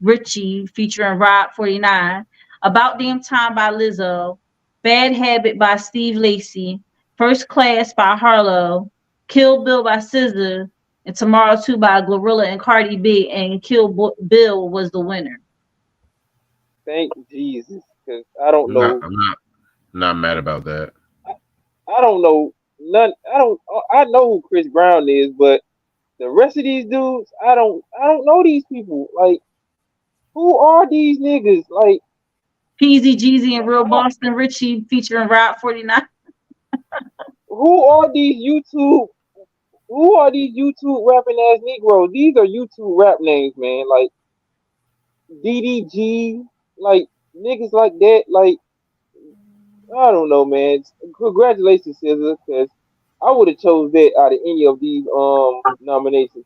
Richie featuring Rod 49, About Damn Time by Lizzo, Bad Habit by Steve Lacy, First Class by Harlow, Kill Bill by SZA, and Tomorrow 2 by Glorilla and Cardi B, and Bill was the winner. Thank Jesus, because I don't I'm not. know. I'm not mad about that. I don't know none. I don't. I know who Chris Brown is, but The rest of these dudes, I don't know these people. Like, who are these niggas? Like, Peasy, Jeezy, and Real Boston Richie featuring Rob 49. who are these YouTube? Who are these YouTube rapping ass Negroes? These are YouTube rap names, man. Like DDG, like niggas like that. Like, I don't know, man. Congratulations, SZA, because I would have chose that out of any of these nominations.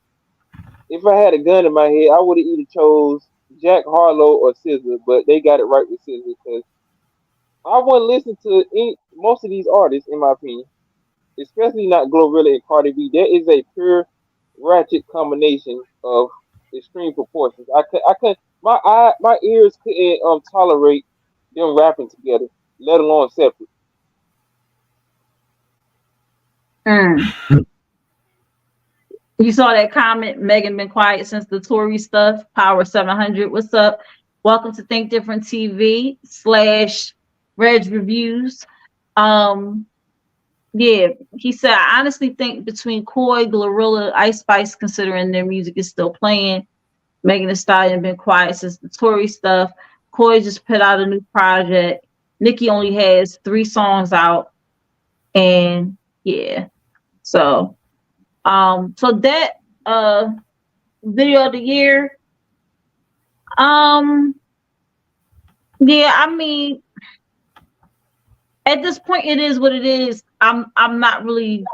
If I had a gun in my head, I would have either chose Jack Harlow or SZA, but they got it right with SZA because I wouldn't listen to most of these artists, in my opinion, especially not Glorilla and Cardi B. That is a pure ratchet combination of extreme proportions. My ears couldn't tolerate them rapping together, let alone separate. Mm. You saw that comment? Megan been quiet since the Tory stuff. Power 700. What's up? Welcome to Think Different TV / Reg Reviews. Yeah, he said, I honestly think between Koi, Glorilla, Ice Spice, considering their music is still playing, Megan Thee Stallion been quiet since the Tory stuff. Koi just put out a new project. Nicki only has 3 songs out, and yeah, so that video of the year, yeah, I mean, at this point, it is what it is. I'm not really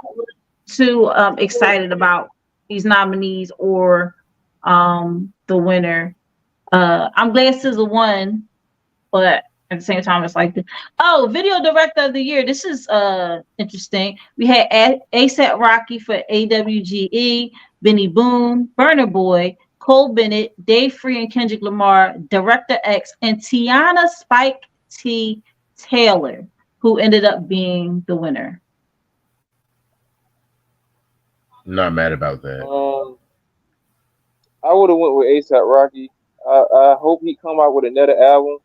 too excited about these nominees or the winner. I'm glad SZA won, but at the same time, it's like video director of the year. This is interesting. We had ASAP Rocky for AWGE, Benny Boone, Burna Boy, Cole Bennett, Dave Free and Kendrick Lamar, Director X, and Tiana Spike T. Taylor, who ended up being the winner. Not mad about that. I would have went with ASAP Rocky. I hope he come out with another album.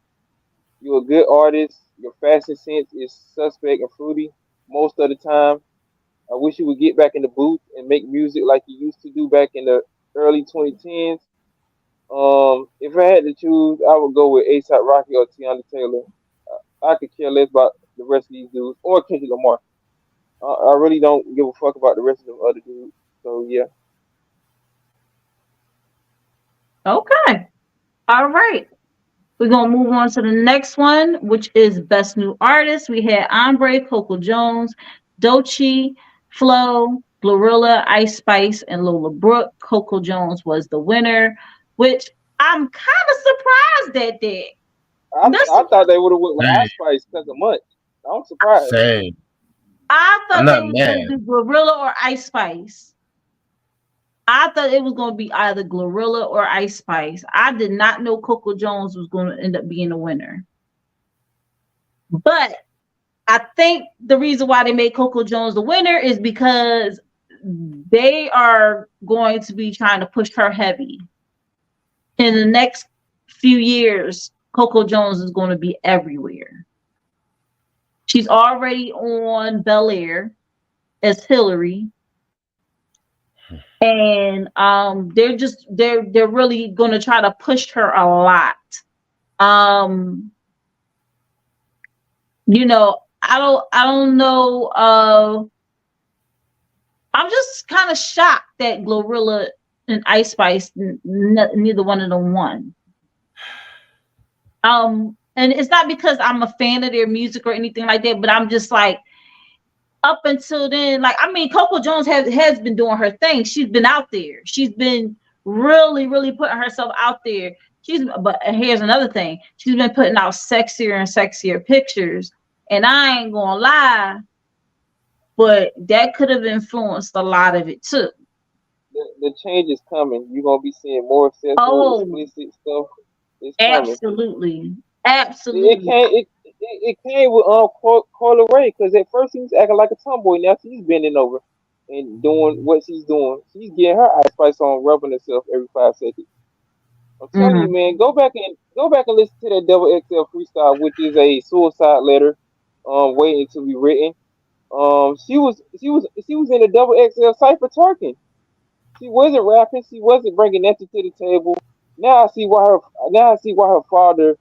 You're a good artist. Your fashion sense is suspect and fruity most of the time. I wish you would get back in the booth and make music like you used to do back in the early 2010s. If I had to choose, I would go with ASAP Rocky or Tiana Taylor. I could care less about the rest of these dudes or Kendrick Lamar. I really don't give a fuck about the rest of them other dudes. So yeah. Okay. All right. We're going to move on to the next one, which is Best New Artist. We had Ombre, Coco Jones, Doechii, Flo, Glorilla, Ice Spice, and Lola Brooke. Coco Jones was the winner, which I'm kind of surprised at that. I thought they would have went with Ice Spice because of Munch. I'm surprised. Same. I thought they were going to do Glorilla or Ice Spice. I thought it was going to be either Glorilla or Ice Spice. I did not know Coco Jones was going to end up being a winner. But I think the reason why they made Coco Jones the winner is because they are going to be trying to push her heavy. In the next few years, Coco Jones is going to be everywhere. She's already on Bel Air as Hillary. And they're really going to try to push her a lot. You know, I don't know. I'm just kind of shocked that Glorilla and Ice Spice, neither one of them won. And it's not because I'm a fan of their music or anything like that, but I'm just like, up until then, like, I mean, Coco Jones has been doing her thing. She's been out there. She's been really, really putting herself out there. But here's another thing. She's been putting out sexier and sexier pictures. And I ain't gonna lie, but that could have influenced a lot of it too. The change is coming. You're gonna be seeing more sexual, explicit stuff. It's absolutely, absolutely. It came with Carla Ray because at first she was acting like a tomboy. Now she's bending over and doing what she's doing. She's getting her Ice Spice on, rubbing herself every 5 seconds. I'm telling you, man, go back and listen to that Double XL freestyle, which is a suicide letter, waiting to be written. She was in the Double XL cipher twerking. She wasn't rapping. She wasn't bringing nothing to the table. Now I see why her. Now I see why her father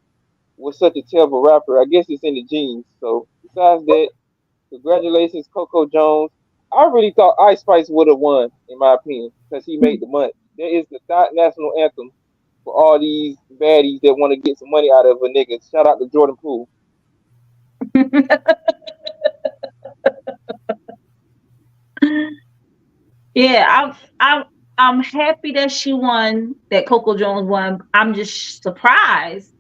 was such a terrible rapper. I guess it's in the genes. So besides that, congratulations, Coco Jones. I really thought Ice Spice would have won, in my opinion, because he made the money. That is the national anthem for all these baddies that want to get some money out of a nigga. Shout out to Jordan Poole. Yeah, I'm happy that she won, that Coco Jones won. I'm just surprised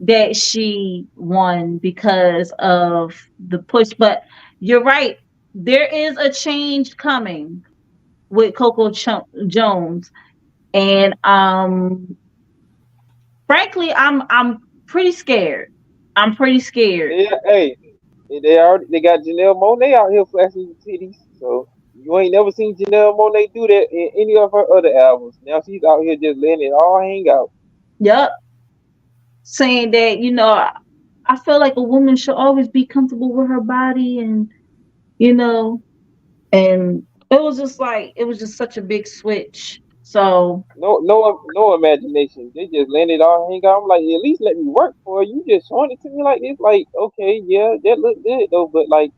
that she won because of the push. But you're right. There is a change coming with Jones. And frankly, I'm pretty scared. I'm pretty scared. Hey, they got Janelle Monae out here flashing the titties. So you ain't never seen Janelle Monae do that in any of her other albums. Now she's out here just letting it all hang out. Yep. Saying that, I feel like a woman should always be comfortable with her body, and you know, and it was just such a big switch. So No imagination. They just letting it all hang out. I'm like, at least let me work for you. You just showing it to me like this. Like, okay, yeah, that look good though. But like,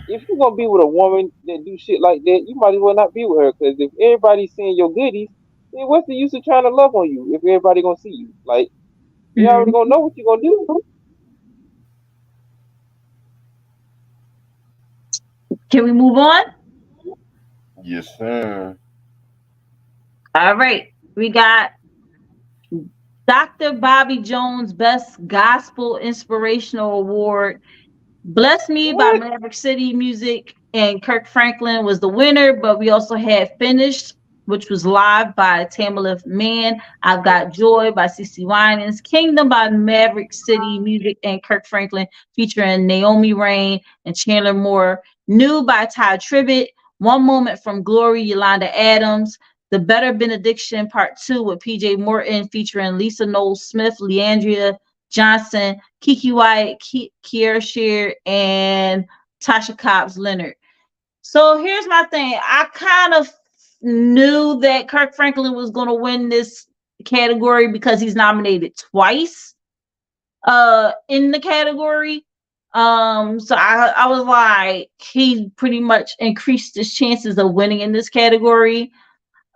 if you're gonna be with a woman that do shit like that, you might as well not be with her. Because if everybody's seeing your goodies, then what's the use of trying to love on you if everybody gonna see you? Like, they already mhm. gonna know what you're gonna do. Can we move on? Yes, sir. All right. We got Dr. Bobby Jones Best Gospel Inspirational Award. Bless Me by What? Maverick City Music and Kirk Franklin was the winner, but we also had Finished, which was live by Tamala Mann. I've Got Joy by CeCe Winans. Kingdom by Maverick City Music and Kirk Franklin, featuring Naomi Rain and Chandler Moore. New by Ty Tribbett. One Moment from Glory, Yolanda Adams. The Better Benediction Part 2 with PJ Morton, featuring Lisa Knowles Smith, Leandria Johnson, Kiki White, Kiera Shear, and Tasha Cobbs Leonard. So here's my thing. I kind of knew that Kirk Franklin was going to win this category because he's nominated twice in the category. So I was like, he pretty much increased his chances of winning in this category.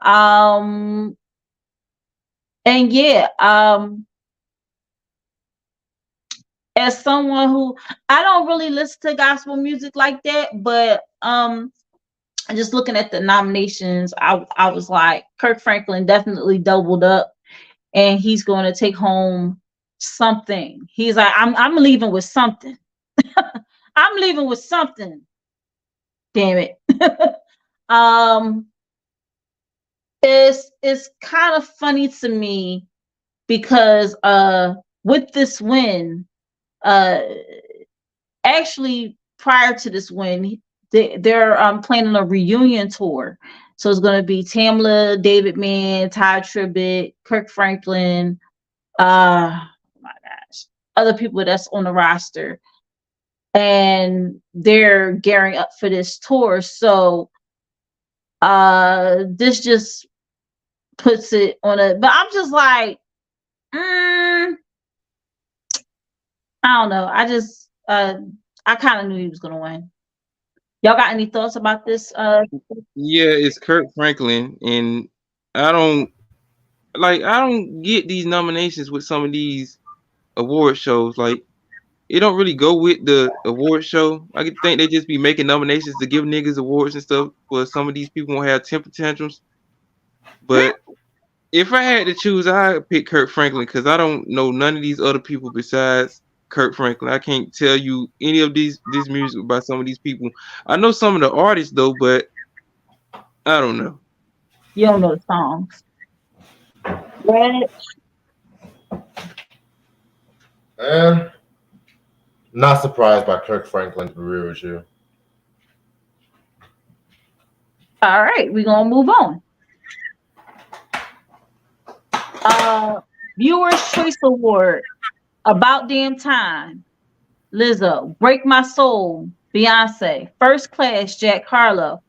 Um and yeah, as someone who, I don't really listen to gospel music like that, but just looking at the nominations, I was like, Kirk Franklin definitely doubled up, and he's going to take home something. He's like, I'm leaving with something. I'm leaving with something. Damn it. um it's kind of funny to me because with this win, uh actually prior to this win, they're planning a reunion tour. So it's going to be Tamla, David Mann, Ty Tribbett, Kirk Franklin, oh my gosh, other people that's on the roster, and they're gearing up for this tour. So this just puts it on a, but I'm just like, I don't know. I kind of knew he was gonna win. Y'all got any thoughts about this? Yeah, it's Kirk Franklin, and I don't I don't get these nominations with some of these award shows. Like, it don't really go with the award show. I could think they just be making nominations to give niggas awards and stuff, for some of these people won't have temper tantrums. But if I had to choose, I'd pick Kirk Franklin, because I don't know none of these other people besides Kirk Franklin. I can't tell you any of this music by some of these people. I know some of the artists though, but I don't know. You don't know the songs. Red. And not surprised by Kirk Franklin, to be real with you. All right, we're gonna move on. Viewers Choice Award, About Damn Time, Lizzo, Break My Soul, Beyonce, First Class, Jack Harlow,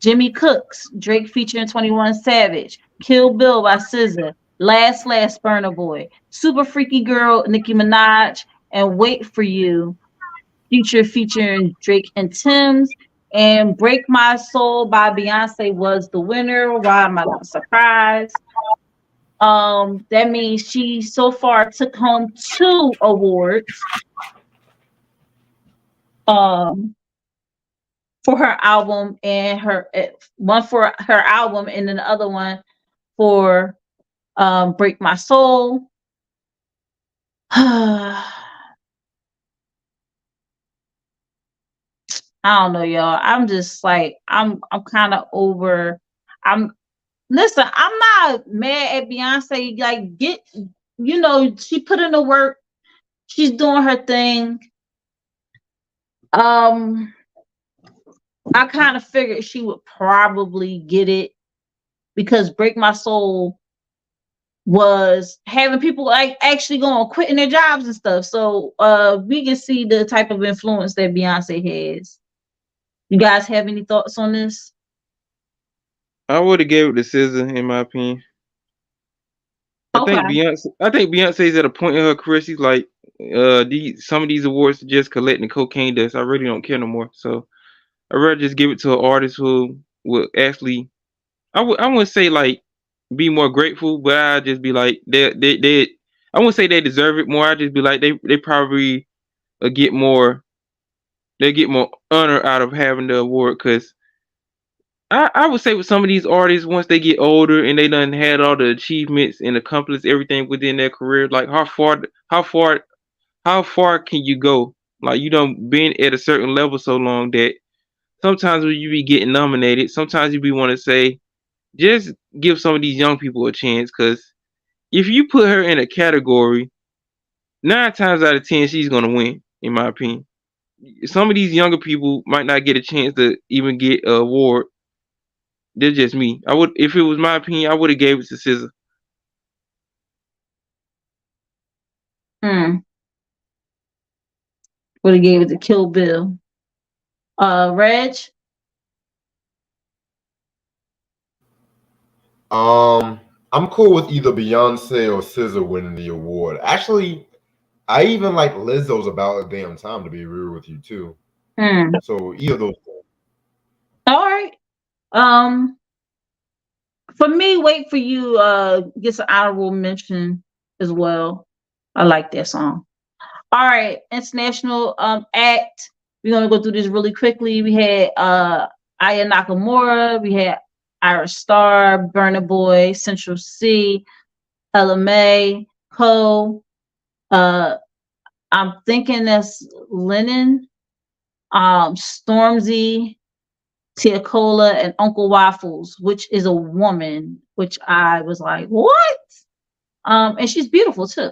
Jimmy Cooks, Drake featuring 21 Savage, Kill Bill by SZA, Last Last Burna Boy, Super Freaky Girl, Nicki Minaj, and Wait for You, Future featuring Drake and Tim's, and Break My Soul by Beyonce was the winner. Why am I not surprised? That means she so far took home 2 awards. Um, for her album and one for her album and then the other one for Break My Soul. I don't know, y'all. I'm just like I'm kind of over. I'm Listen, I'm not mad at Beyonce. Like she put in the work. She's doing her thing. I kind of figured she would probably get it because Break My Soul was having people like actually going quitting their jobs and stuff. So we can see the type of influence that Beyonce has. You guys have any thoughts on this? I would have gave it to SZA in my opinion. Okay. I think Beyonce's at a point in her career. She's like, some of these awards are just collecting cocaine dust. I really don't care no more. So I'd rather just give it to an artist who will actually. I wouldn't say like be more grateful, but I'd just be like they I wouldn't say they deserve it more. I'd just be like they probably get more. They get more honor out of having the award because I would say with some of these artists, once they get older and they done had all the achievements and accomplished everything within their career, like how far can you go? Like you done been at a certain level so long that sometimes when you be getting nominated, sometimes you be want to say, just give some of these young people a chance. Because if you put her in a category, 9 times out of 10 she's gonna win, in my opinion. Some of these younger people might not get a chance to even get an award. That's just me. I would, if it was my opinion, I would have gave it to SZA. Would have gave it to Kill Bill. Reg? I'm cool with either Beyonce or SZA winning the award. Actually, I even like Lizzo's About a Damn Time, to be real with you too. So either of those. All right. For me, Wait for You gets an honorable mention as well. I like that song. All right, international act. We're gonna go through this really quickly. We had Aya Nakamura, we had Ira Star, Burna Boy, Central C, Ella May, Cole. I'm thinking that's Lennon, Stormzy, Tia Cola, and Uncle Waffles, which is a woman, which I was like, what? And she's beautiful too.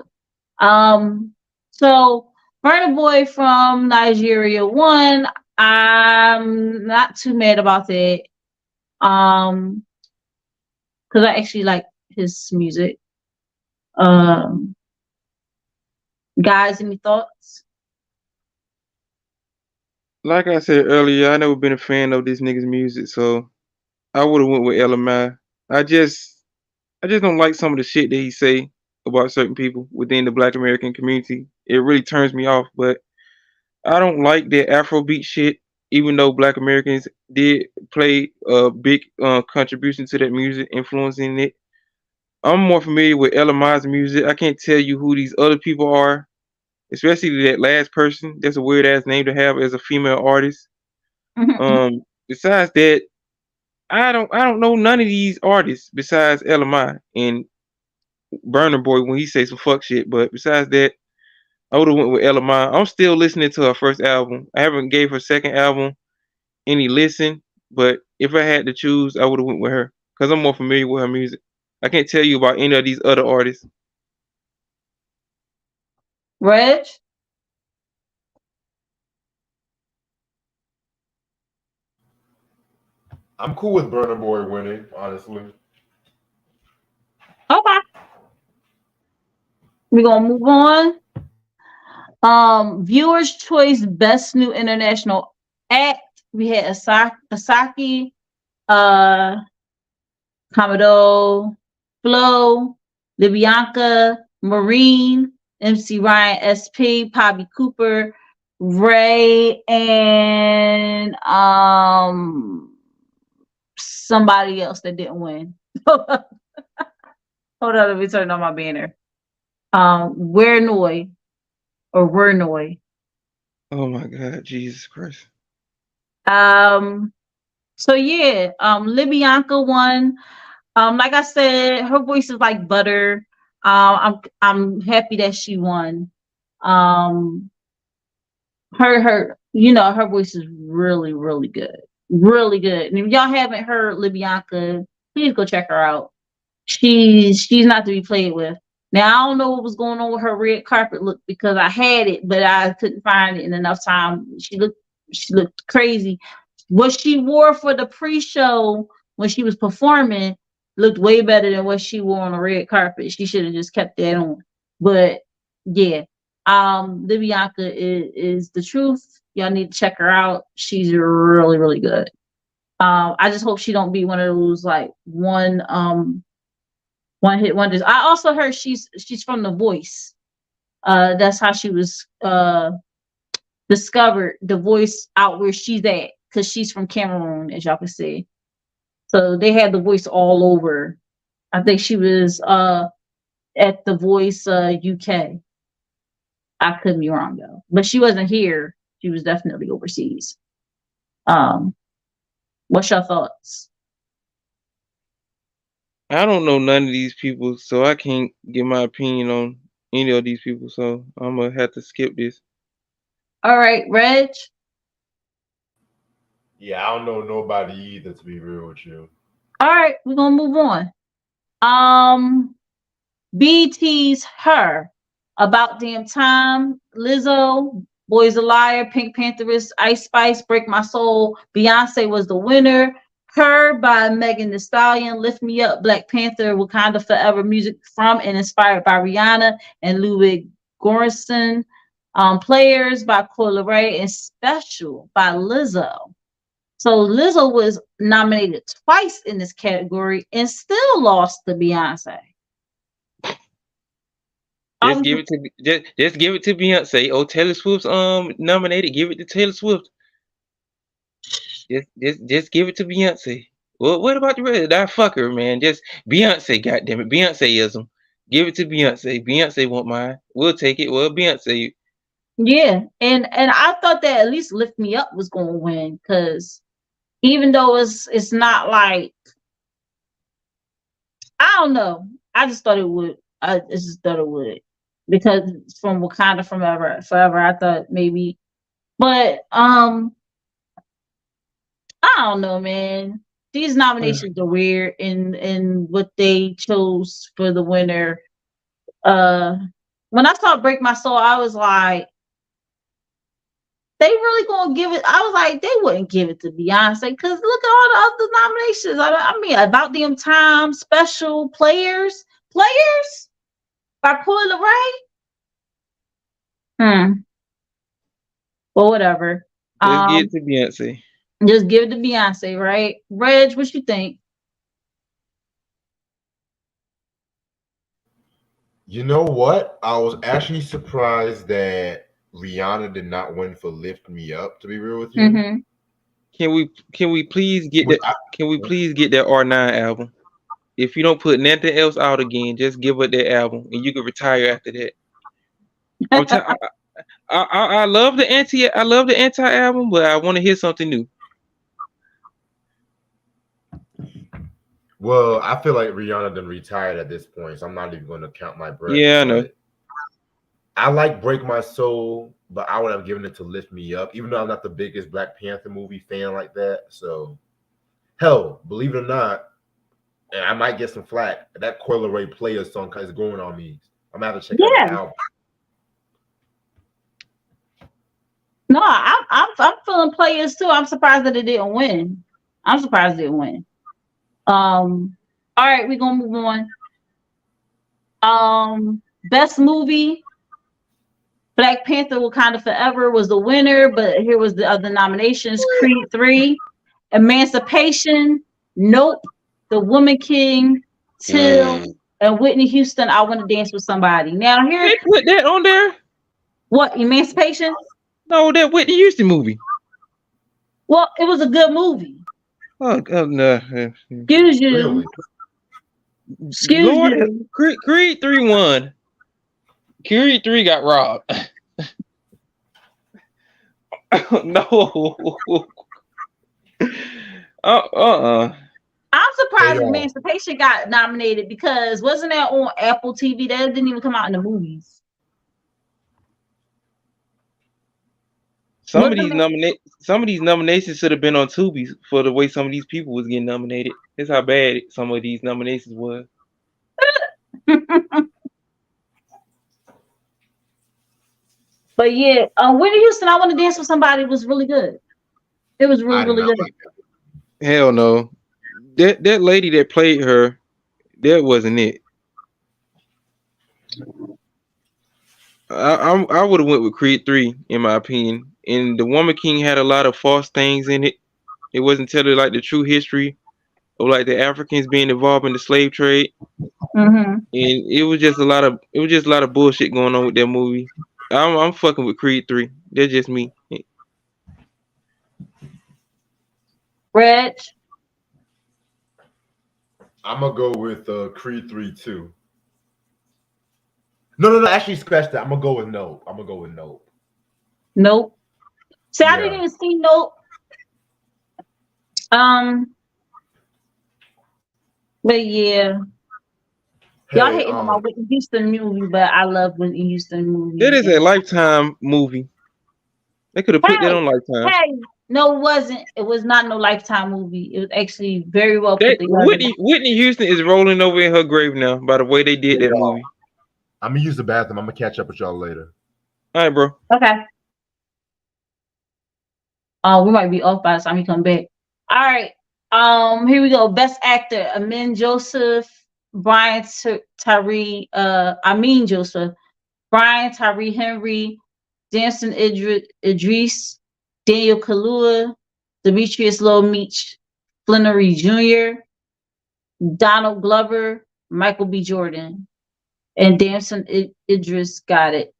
So Burna Boy from Nigeria won. I'm not too mad about that. Because I actually like his music. Guys, any thoughts? Like I said earlier, I never been a fan of this nigga's music, so I would have went with LMI. I just don't like some of the shit that he say about certain people within the Black American community. It really turns me off. But I don't like that Afrobeat shit, even though Black Americans did play a big contribution to that music, influencing it. I'm more familiar with LMI's music. I can't tell you who these other people are, especially that last person. That's a weird ass name to have as a female artist. Besides that, I don't know none of these artists besides LMI and Burner Boy when he say some fuck shit. But besides that, I would have went with LMI. I'm still listening to her first album. I haven't gave her second album any listen, but if I had to choose, I would have went with her because I'm more familiar with her music. I can't tell you about any of these other artists. Reg? I'm cool with Burna Boy winning, honestly. Okay. We're gonna move on. Viewers' choice best new international act. We had Asaki uh, Commodore, Flo, Libyanka, Marine, MC Ryan, SP, Bobby Cooper, Ray, and somebody else that didn't win. Hold on, let me turn on my banner. Wernoy or Wernoy. Oh my God, Jesus Christ. So yeah, Libyanka won. Like I said, her voice is like butter. I'm happy that she won. Um, her voice is really really good, really good. And if y'all haven't heard Libyanka, please go check her out. She's not to be played with. Now I don't know what was going on with her red carpet look because I had it, but I couldn't find it in enough time. She looked crazy. What she wore for the pre-show when she was performing looked way better than what she wore on the red carpet. She should have just kept that on. But yeah, Libyanka is the truth. Y'all need to check her out. She's really really good. I just hope she don't be one of those like one hit wonders. I also heard she's from The Voice. That's how she was discovered The Voice out where she's at because she's from Cameroon, as y'all can see. So they had The Voice all over. I think she was at The Voice UK. I could be wrong though, but she wasn't here. She was definitely overseas. What's your thoughts? I don't know none of these people, so I can't give my opinion on any of these people. So I'm gonna have to skip this. All right, Reg. Yeah, I don't know nobody either, to be real with you. All right, we're gonna move on. BT's Her, About Damn Time, Lizzo, Boy's a Liar, Pink Pantheress, Ice Spice, Break My Soul, Beyonce was the winner. Her by Megan Thee Stallion, Lift Me Up, Black Panther, Wakanda Forever, music from and inspired by Rihanna and Ludwig Göransson. Players by Coi Leray and Special by Lizzo. So Lizzo was nominated twice in this category and still lost to Beyonce. Just give it to just give it to Beyonce. Oh, Taylor Swift's nominated. Give it to Taylor Swift. Just give it to Beyonce. Well, what about the rest? That fucker, man. Just Beyonce, goddamn it, Beyonceism. Give it to Beyonce. Beyonce won't mind. We'll take it. Well, Beyonce. Yeah, and I thought that at least Lift Me Up was going to win because even though it's not like I don't know, I just thought it would. I just thought it would because it's from Wakanda forever. I thought maybe, but I don't know, man. These nominations are weird, and what they chose for the winner. When I saw Break My Soul, I was like, they really gonna give it? I was like, they wouldn't give it to Beyonce because look at all the other nominations. I mean, About Damn Time, Special, Players by Coi Leray. Well, whatever. Just give it to Beyonce. Just give it to Beyonce, right? Reg, what you think? You know what? I was actually surprised that Rihanna did not win for "Lift Me Up." To be real with you, Mm-hmm. Can we please get that? Can we please get that R9 album? If you don't put nothing else out again, just give her that album, and you can retire after that. I love the anti album, but I want to hear something new. Well, I feel like Rihanna done retired at this point, so I'm not even going to count my breath. Yeah, I know. I like Break My Soul, but I would have given it to Lift Me Up, even though I'm not the biggest Black Panther movie fan like that. So, hell, believe it or not, and I might get some flack. That Coi Leray Players song is going on me. I'm gonna have to check out the album. No, I'm feeling Players too. I'm surprised that it didn't win. I'm surprised it didn't win. All right, we're gonna move on. Best movie. Black Panther Wakanda Forever was the winner, but here was the other nominations. Creed 3, Emancipation, Nope, The Woman King, Till, and Whitney Houston. I Want to Dance with Somebody. Now here, They put that on there. what Emancipation? No, that Whitney Houston movie. Well, it was a good movie. Oh, no. Excuse you. Really? Excuse Lord, you. Creed 3 won. Creed 3 got robbed. No. I'm surprised Hey, Emancipation got nominated because wasn't that on Apple TV? That didn't even come out in the movies. Some of these nominations should have been on Tubi for the way some of these people was getting nominated. That's how bad some of these nominations was. But yeah, Whitney Houston, I Want to Dance with Somebody was really good. It was really, really good. Like Hell no. That lady that played her, that wasn't it. I would have went with Creed 3 in my opinion. And The Woman King had a lot of false things in it. It wasn't telling like the true history of like the Africans being involved in the slave trade. Mm-hmm. And it was just a lot of bullshit going on with that movie. I'm fucking with Creed 3. That's just me. Reg, I'm gonna go with Creed 3 too. No. Actually, scratch that. I'm gonna go with Nope. nope. See, I Yeah. didn't even see Nope. But yeah, y'all Hey, hating on my Whitney Houston movie, but I love Whitney Houston movie. That is a Lifetime movie. They could have put that on Lifetime. Hey, no, it wasn't. It was not no Lifetime movie. It was actually very well put together. Whitney Houston is rolling over in her grave now by the way they did that movie. I'm gonna use the bathroom. I'm gonna catch up with y'all later. All right, bro. Okay. We might be off by the time you come back. All right. Here we go. Best Actor: Amin Joseph, Brian Tyree, Amin Joseph, Brian Tyree Henry, Damson Idris, Daniel Kaluuya, Demetrius Low-Meech, Flannery Jr., Donald Glover, Michael B. Jordan, and Damson Idris got it.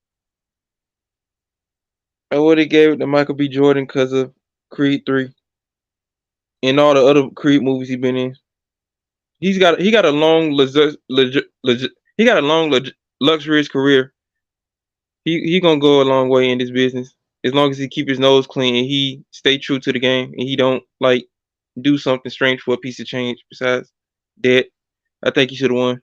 I would have gave it to Michael B. Jordan because of Creed 3 and all the other Creed movies he's been in. He got a long luxurious career. He gonna go a long way in this business as long as he keep his nose clean and he stay true to the game and he don't like do something strange for a piece of change. Besides that, I think he should have won.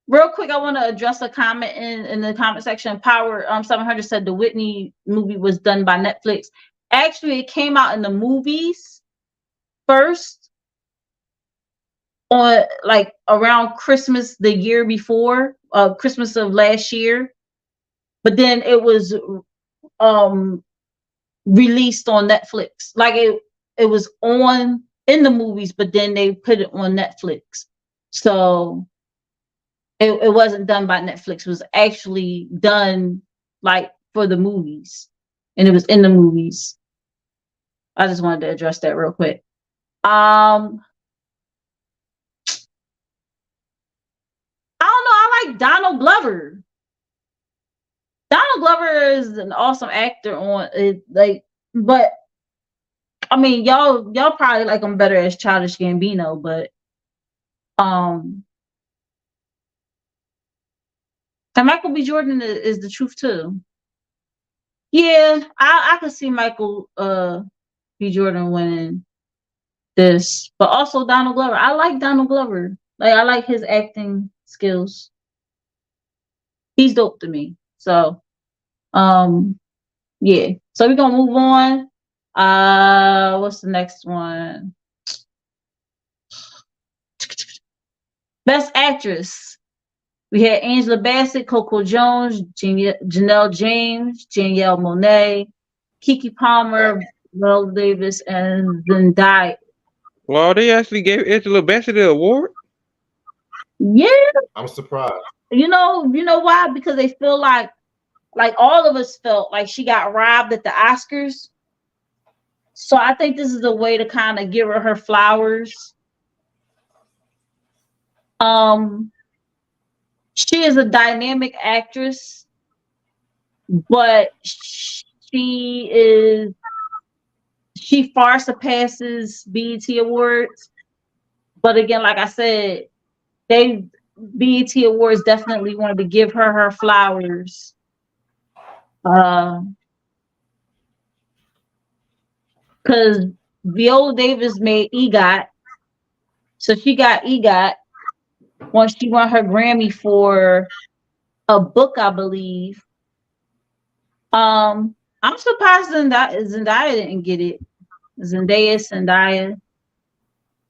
Real quick, I want to address a comment in the comment section. Power 700 said the Whitney movie was done by Netflix. Actually, it came out in the movies first on like around Christmas the year before, Christmas of last year. But then it was released on Netflix. Like it was on in the movies, but then they put it on Netflix. So it wasn't done by Netflix. It was actually done like for the movies, and it was in the movies. I just wanted to address that real quick. I don't know. I like Donald Glover. Donald Glover is an awesome actor on it, like, but I mean, y'all probably like him better as Childish Gambino, but and Michael B. Jordan is the truth too. Yeah, I could see Michael B. Jordan winning this, but also Donald Glover. I like Donald Glover. Like I like his acting skills. He's dope to me. So, yeah. So we're gonna move on. What's the next one? Best Actress. We had Angela Bassett, Coco Jones, Janelle James, Danielle Monáe, Keke Palmer, Viola Davis, and Zendaya. Well, they actually gave Angela Bassett an award. Yeah, I'm surprised. you know why? Because they feel like all of us felt like she got robbed at the Oscars. So I think this is a way to kind of give her flowers. Um, she is a dynamic actress, but she far surpasses BET Awards. But again, like I said, BET Awards definitely wanted to give her flowers. Because Viola Davis made EGOT, so she got EGOT once she won her Grammy for a book, I believe. I'm surprised Zendaya didn't get it. Zendaya.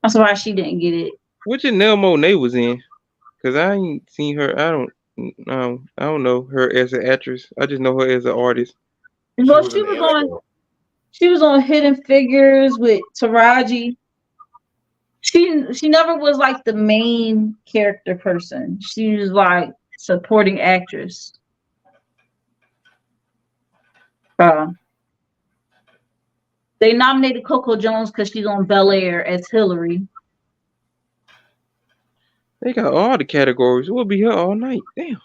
I'm surprised she didn't get it. What Janelle Monáe was in? Cause I ain't seen her. I don't know her as an actress. I just know her as an artist. Well, she was on Hidden Figures with Taraji. She never was like the main character person. She was like supporting actress. They nominated Coco Jones because she's on Bel Air as Hillary. They got all the categories. We'll be here all night. Damn.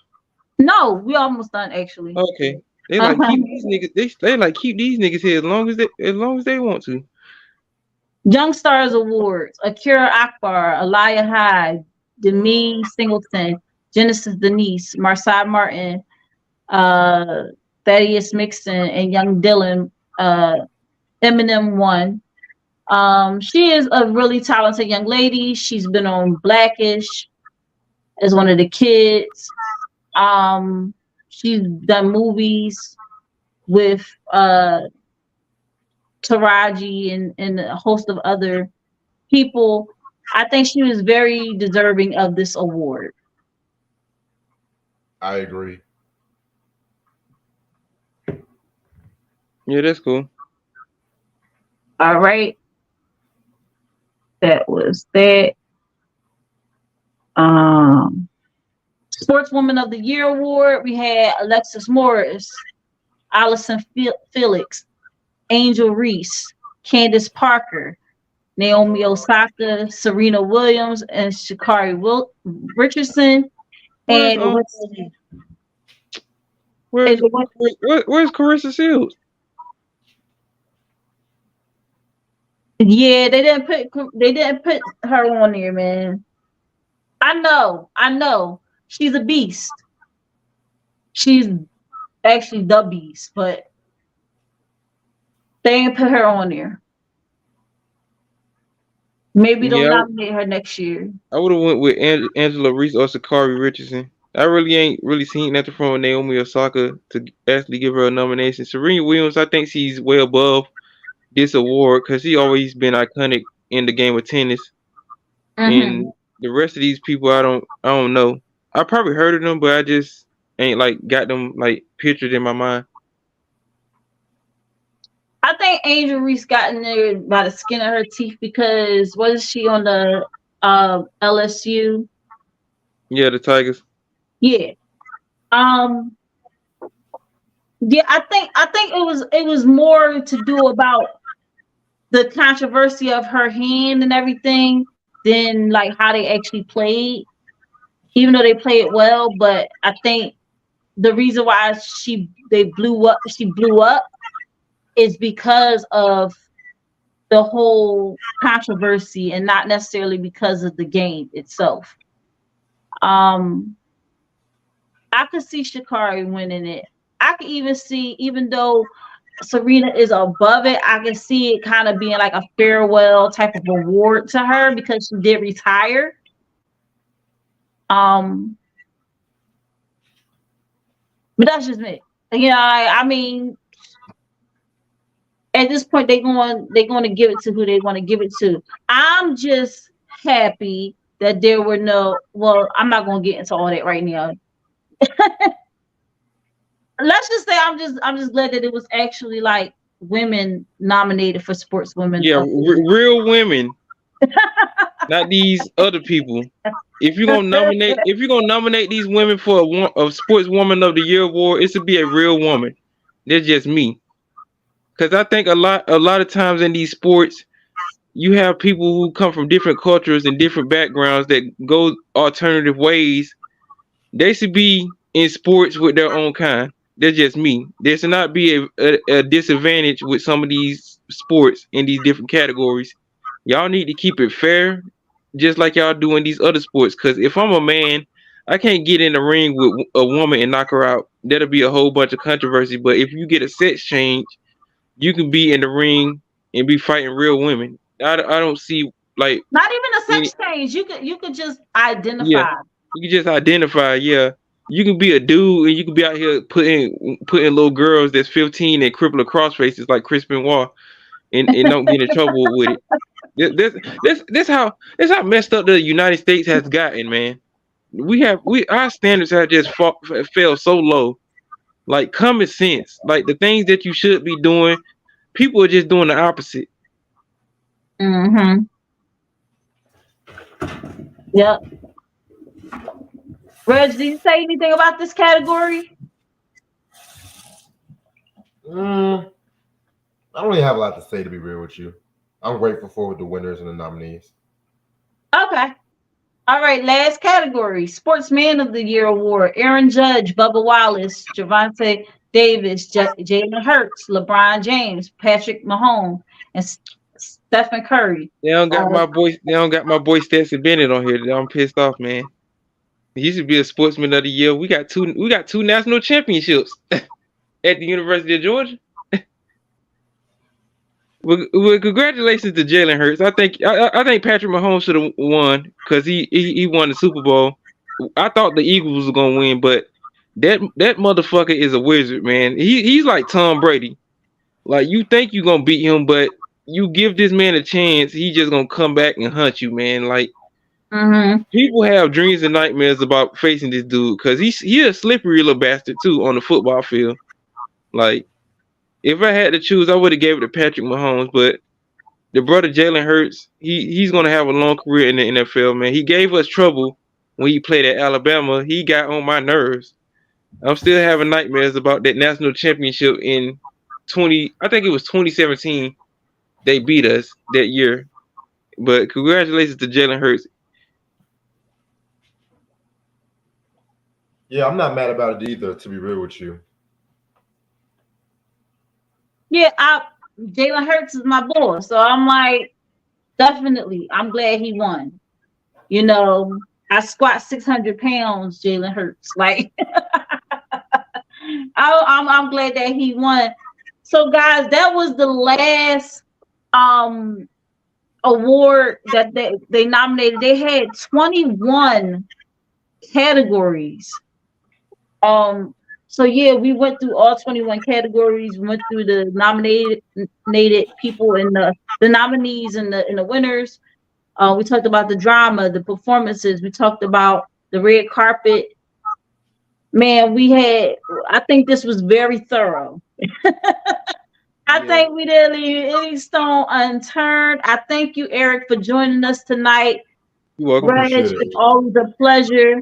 No, we almost done actually. Okay. They like keep these niggas. They like keep these niggas here as long as they want to. Young Stars Awards: Akira Akbar, Aliyah Hyde, Demi Singleton, Genesis Denise, Marsai Martin, Thaddeus Mixon, and Young Dylan. Eminem won. She is a really talented young lady. She's been on Blackish as one of the kids. She's done movies with Taraji and a host of other people. I think she was very deserving of this award. I agree. Yeah, that's cool. All right. That was that. Sportswoman of the Year award. We had Alexis Morris, Allison Felix, Angel Reese, Candace Parker, Naomi Osaka, Serena Williams, and Sha'Carri Richardson. Where's Carissa Shields? Yeah, they didn't put her on there, man. I know. She's a beast. She's actually the beast, but they didn't put her on there. Maybe they'll nominate her next year. I would have went with Angela Reese or Sha'Carri Richardson. I really ain't seen nothing from Naomi Osaka to actually give her a nomination. Serena Williams, I think she's way above this award because she always been iconic in the game of tennis. And the rest of these people, I don't know. I probably heard of them, but I just ain't like got them like pictured in my mind. I think Angel Reese got in there by the skin of her teeth because wasn't she on the LSU? Yeah, the Tigers. Yeah. Yeah, I think it was more to do about the controversy of her hand and everything than like how they actually played. Even though they played well, but I think the reason why she blew up is because of the whole controversy and not necessarily because of the game itself. I could see Sha'Carri winning it. I could even see, even though Serena is above it, I can see it kind of being like a farewell type of award to her because she did retire. But that's just me. You know, I mean, at this point, they're going to give it to who they want to give it to. I'm just happy that there were no. Well, I'm not going to get into all that right now. Let's just say I'm just glad that it was actually like women nominated for sportswomen. Yeah, real women, not these other people. If you're gonna nominate these women for a Sportswoman of the Year award, it should be a real woman. That's just me. Because I think a lot of times in these sports, you have people who come from different cultures and different backgrounds that go alternative ways. They should be in sports with their own kind. That's just me. There should not be a disadvantage with some of these sports in these different categories. Y'all need to keep it fair, just like y'all do in these other sports. Because if I'm a man, I can't get in the ring with a woman and knock her out. That'll be a whole bunch of controversy. But if you get a sex change, you can be in the ring and be fighting real women. I don't see like Not even a any, sex change. You could just yeah. identify. You can just identify, yeah. You can be a dude and you can be out here putting little girls that's 15 and cripple cross faces like Chris Benoit and don't get in trouble with it. This how messed up the United States has gotten, man. Our standards have just fell so low. Like common sense, like the things that you should be doing, people are just doing the opposite. Mm-hmm. Yep. Reg, did you say anything about this category? I don't really have a lot to say, to be real with you. I'm grateful for the winners and the nominees. Okay. All right. Last category: Sportsman of the Year award. Aaron Judge, Bubba Wallace, Javante Davis, Jalen Hurts, LeBron James, Patrick Mahomes, and Stephen Curry. They don't got my boy Stetson Bennett on here. I'm pissed off, man. He should be a Sportsman of the Year. We got two national championships at the University of Georgia. Well, congratulations to Jalen Hurts. I think Patrick Mahomes should have won because he won the Super Bowl. I thought the Eagles was gonna win, but that motherfucker is a wizard, man. He's like Tom Brady. Like you think you're gonna beat him, but you give this man a chance, he just gonna come back and hunt you, man. Like people have dreams and nightmares about facing this dude because he's a slippery little bastard too on the football field. Like if I had to choose, I would have gave it to Patrick Mahomes, but the brother Jalen Hurts, he's gonna have a long career in the NFL, man. He gave us trouble when he played at Alabama. He got on my nerves. I'm still having nightmares about that national championship in 2017. They beat us that year. But congratulations to Jalen Hurts. Yeah, I'm not mad about it either, to be real with you. Yeah, Jalen Hurts is my boy, so I'm like, definitely, I'm glad he won. You know, I squat 600 pounds, Jalen Hurts. Like, I'm glad that he won. So, guys, that was the last award that they nominated. They had 21 categories. So yeah, we went through all 21 categories. We went through the nominated people and the nominees and the winners. We talked about the drama, the performances. We talked about the red carpet. Man, I think this was very thorough. I think we didn't leave any stone unturned. I thank you, Eric, for joining us tonight. You're welcome. Reg, it's always a pleasure.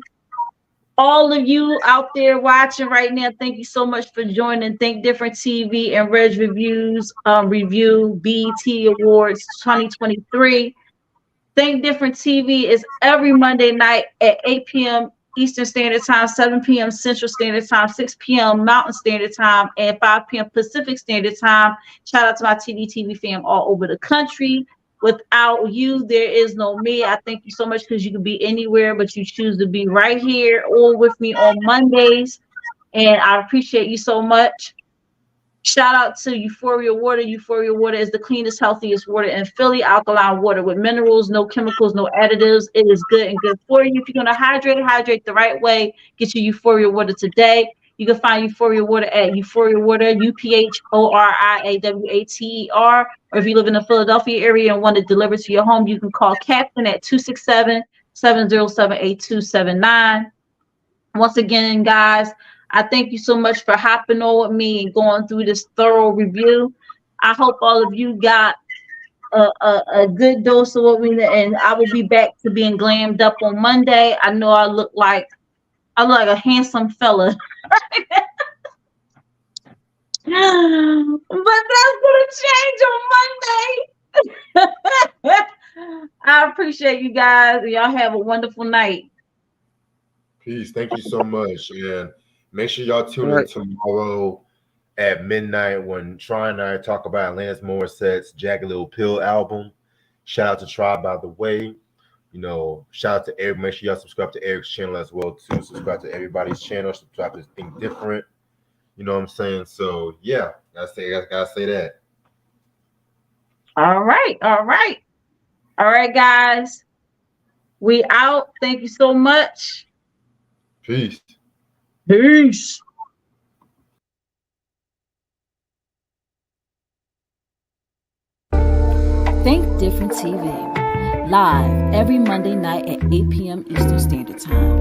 All of you out there watching right now, thank you so much for joining Think Different TV and Reg Reviews review BET Awards 2023. Think Different TV is every Monday night at 8 p.m. Eastern Standard Time, 7 p.m. Central Standard Time, 6 p.m. Mountain Standard Time, and 5 p.m. Pacific Standard Time. Shout out to my TDTV fam all over the country. Without you, there is no me. I thank you so much because you could be anywhere, but you choose to be right here or with me on Mondays. And I appreciate you so much. Shout out to Euphoria Water. Euphoria Water is the cleanest, healthiest water in Philly. Alkaline water with minerals, no chemicals, no additives. It is good and good for you. If you're going to hydrate the right way. Get your Euphoria Water today. You can find Euphoria Water at Euphoria Water, UPHORIAWATER. Or if you live in the Philadelphia area and want it delivered to your home, you can call Captain at 267-707-8279. Once again, guys, I thank you so much for hopping on with me and going through this thorough review. I hope all of you got a good dose of what we need, and I will be back to being glammed up on Monday. I know I look like a handsome fella. But that's gonna change on Monday. I appreciate you guys. Y'all have a wonderful night. Peace. Thank you so much. And make sure y'all tune All in right. tomorrow at midnight when Try and I talk about Alanis Morissette's Jagged Little Pill album. Shout out to Try, by the way. You know, shout out to Eric. Make sure y'all subscribe to Eric's channel as well, too. Subscribe to everybody's channel. Subscribe to Think Different. You know what I'm saying? So, yeah, gotta say that. All right, guys. We out. Thank you so much. Peace. Peace. Think Different TV, live every Monday night at 8 p.m. Eastern Standard Time.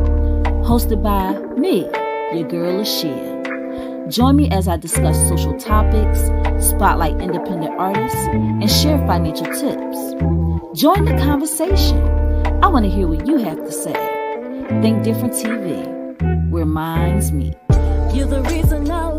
Hosted by me, your girl Ashia. Join me as I discuss social topics, spotlight independent artists, and share financial tips. Join the conversation. I want to hear what you have to say. Think Different TV, where minds meet. You're the reason I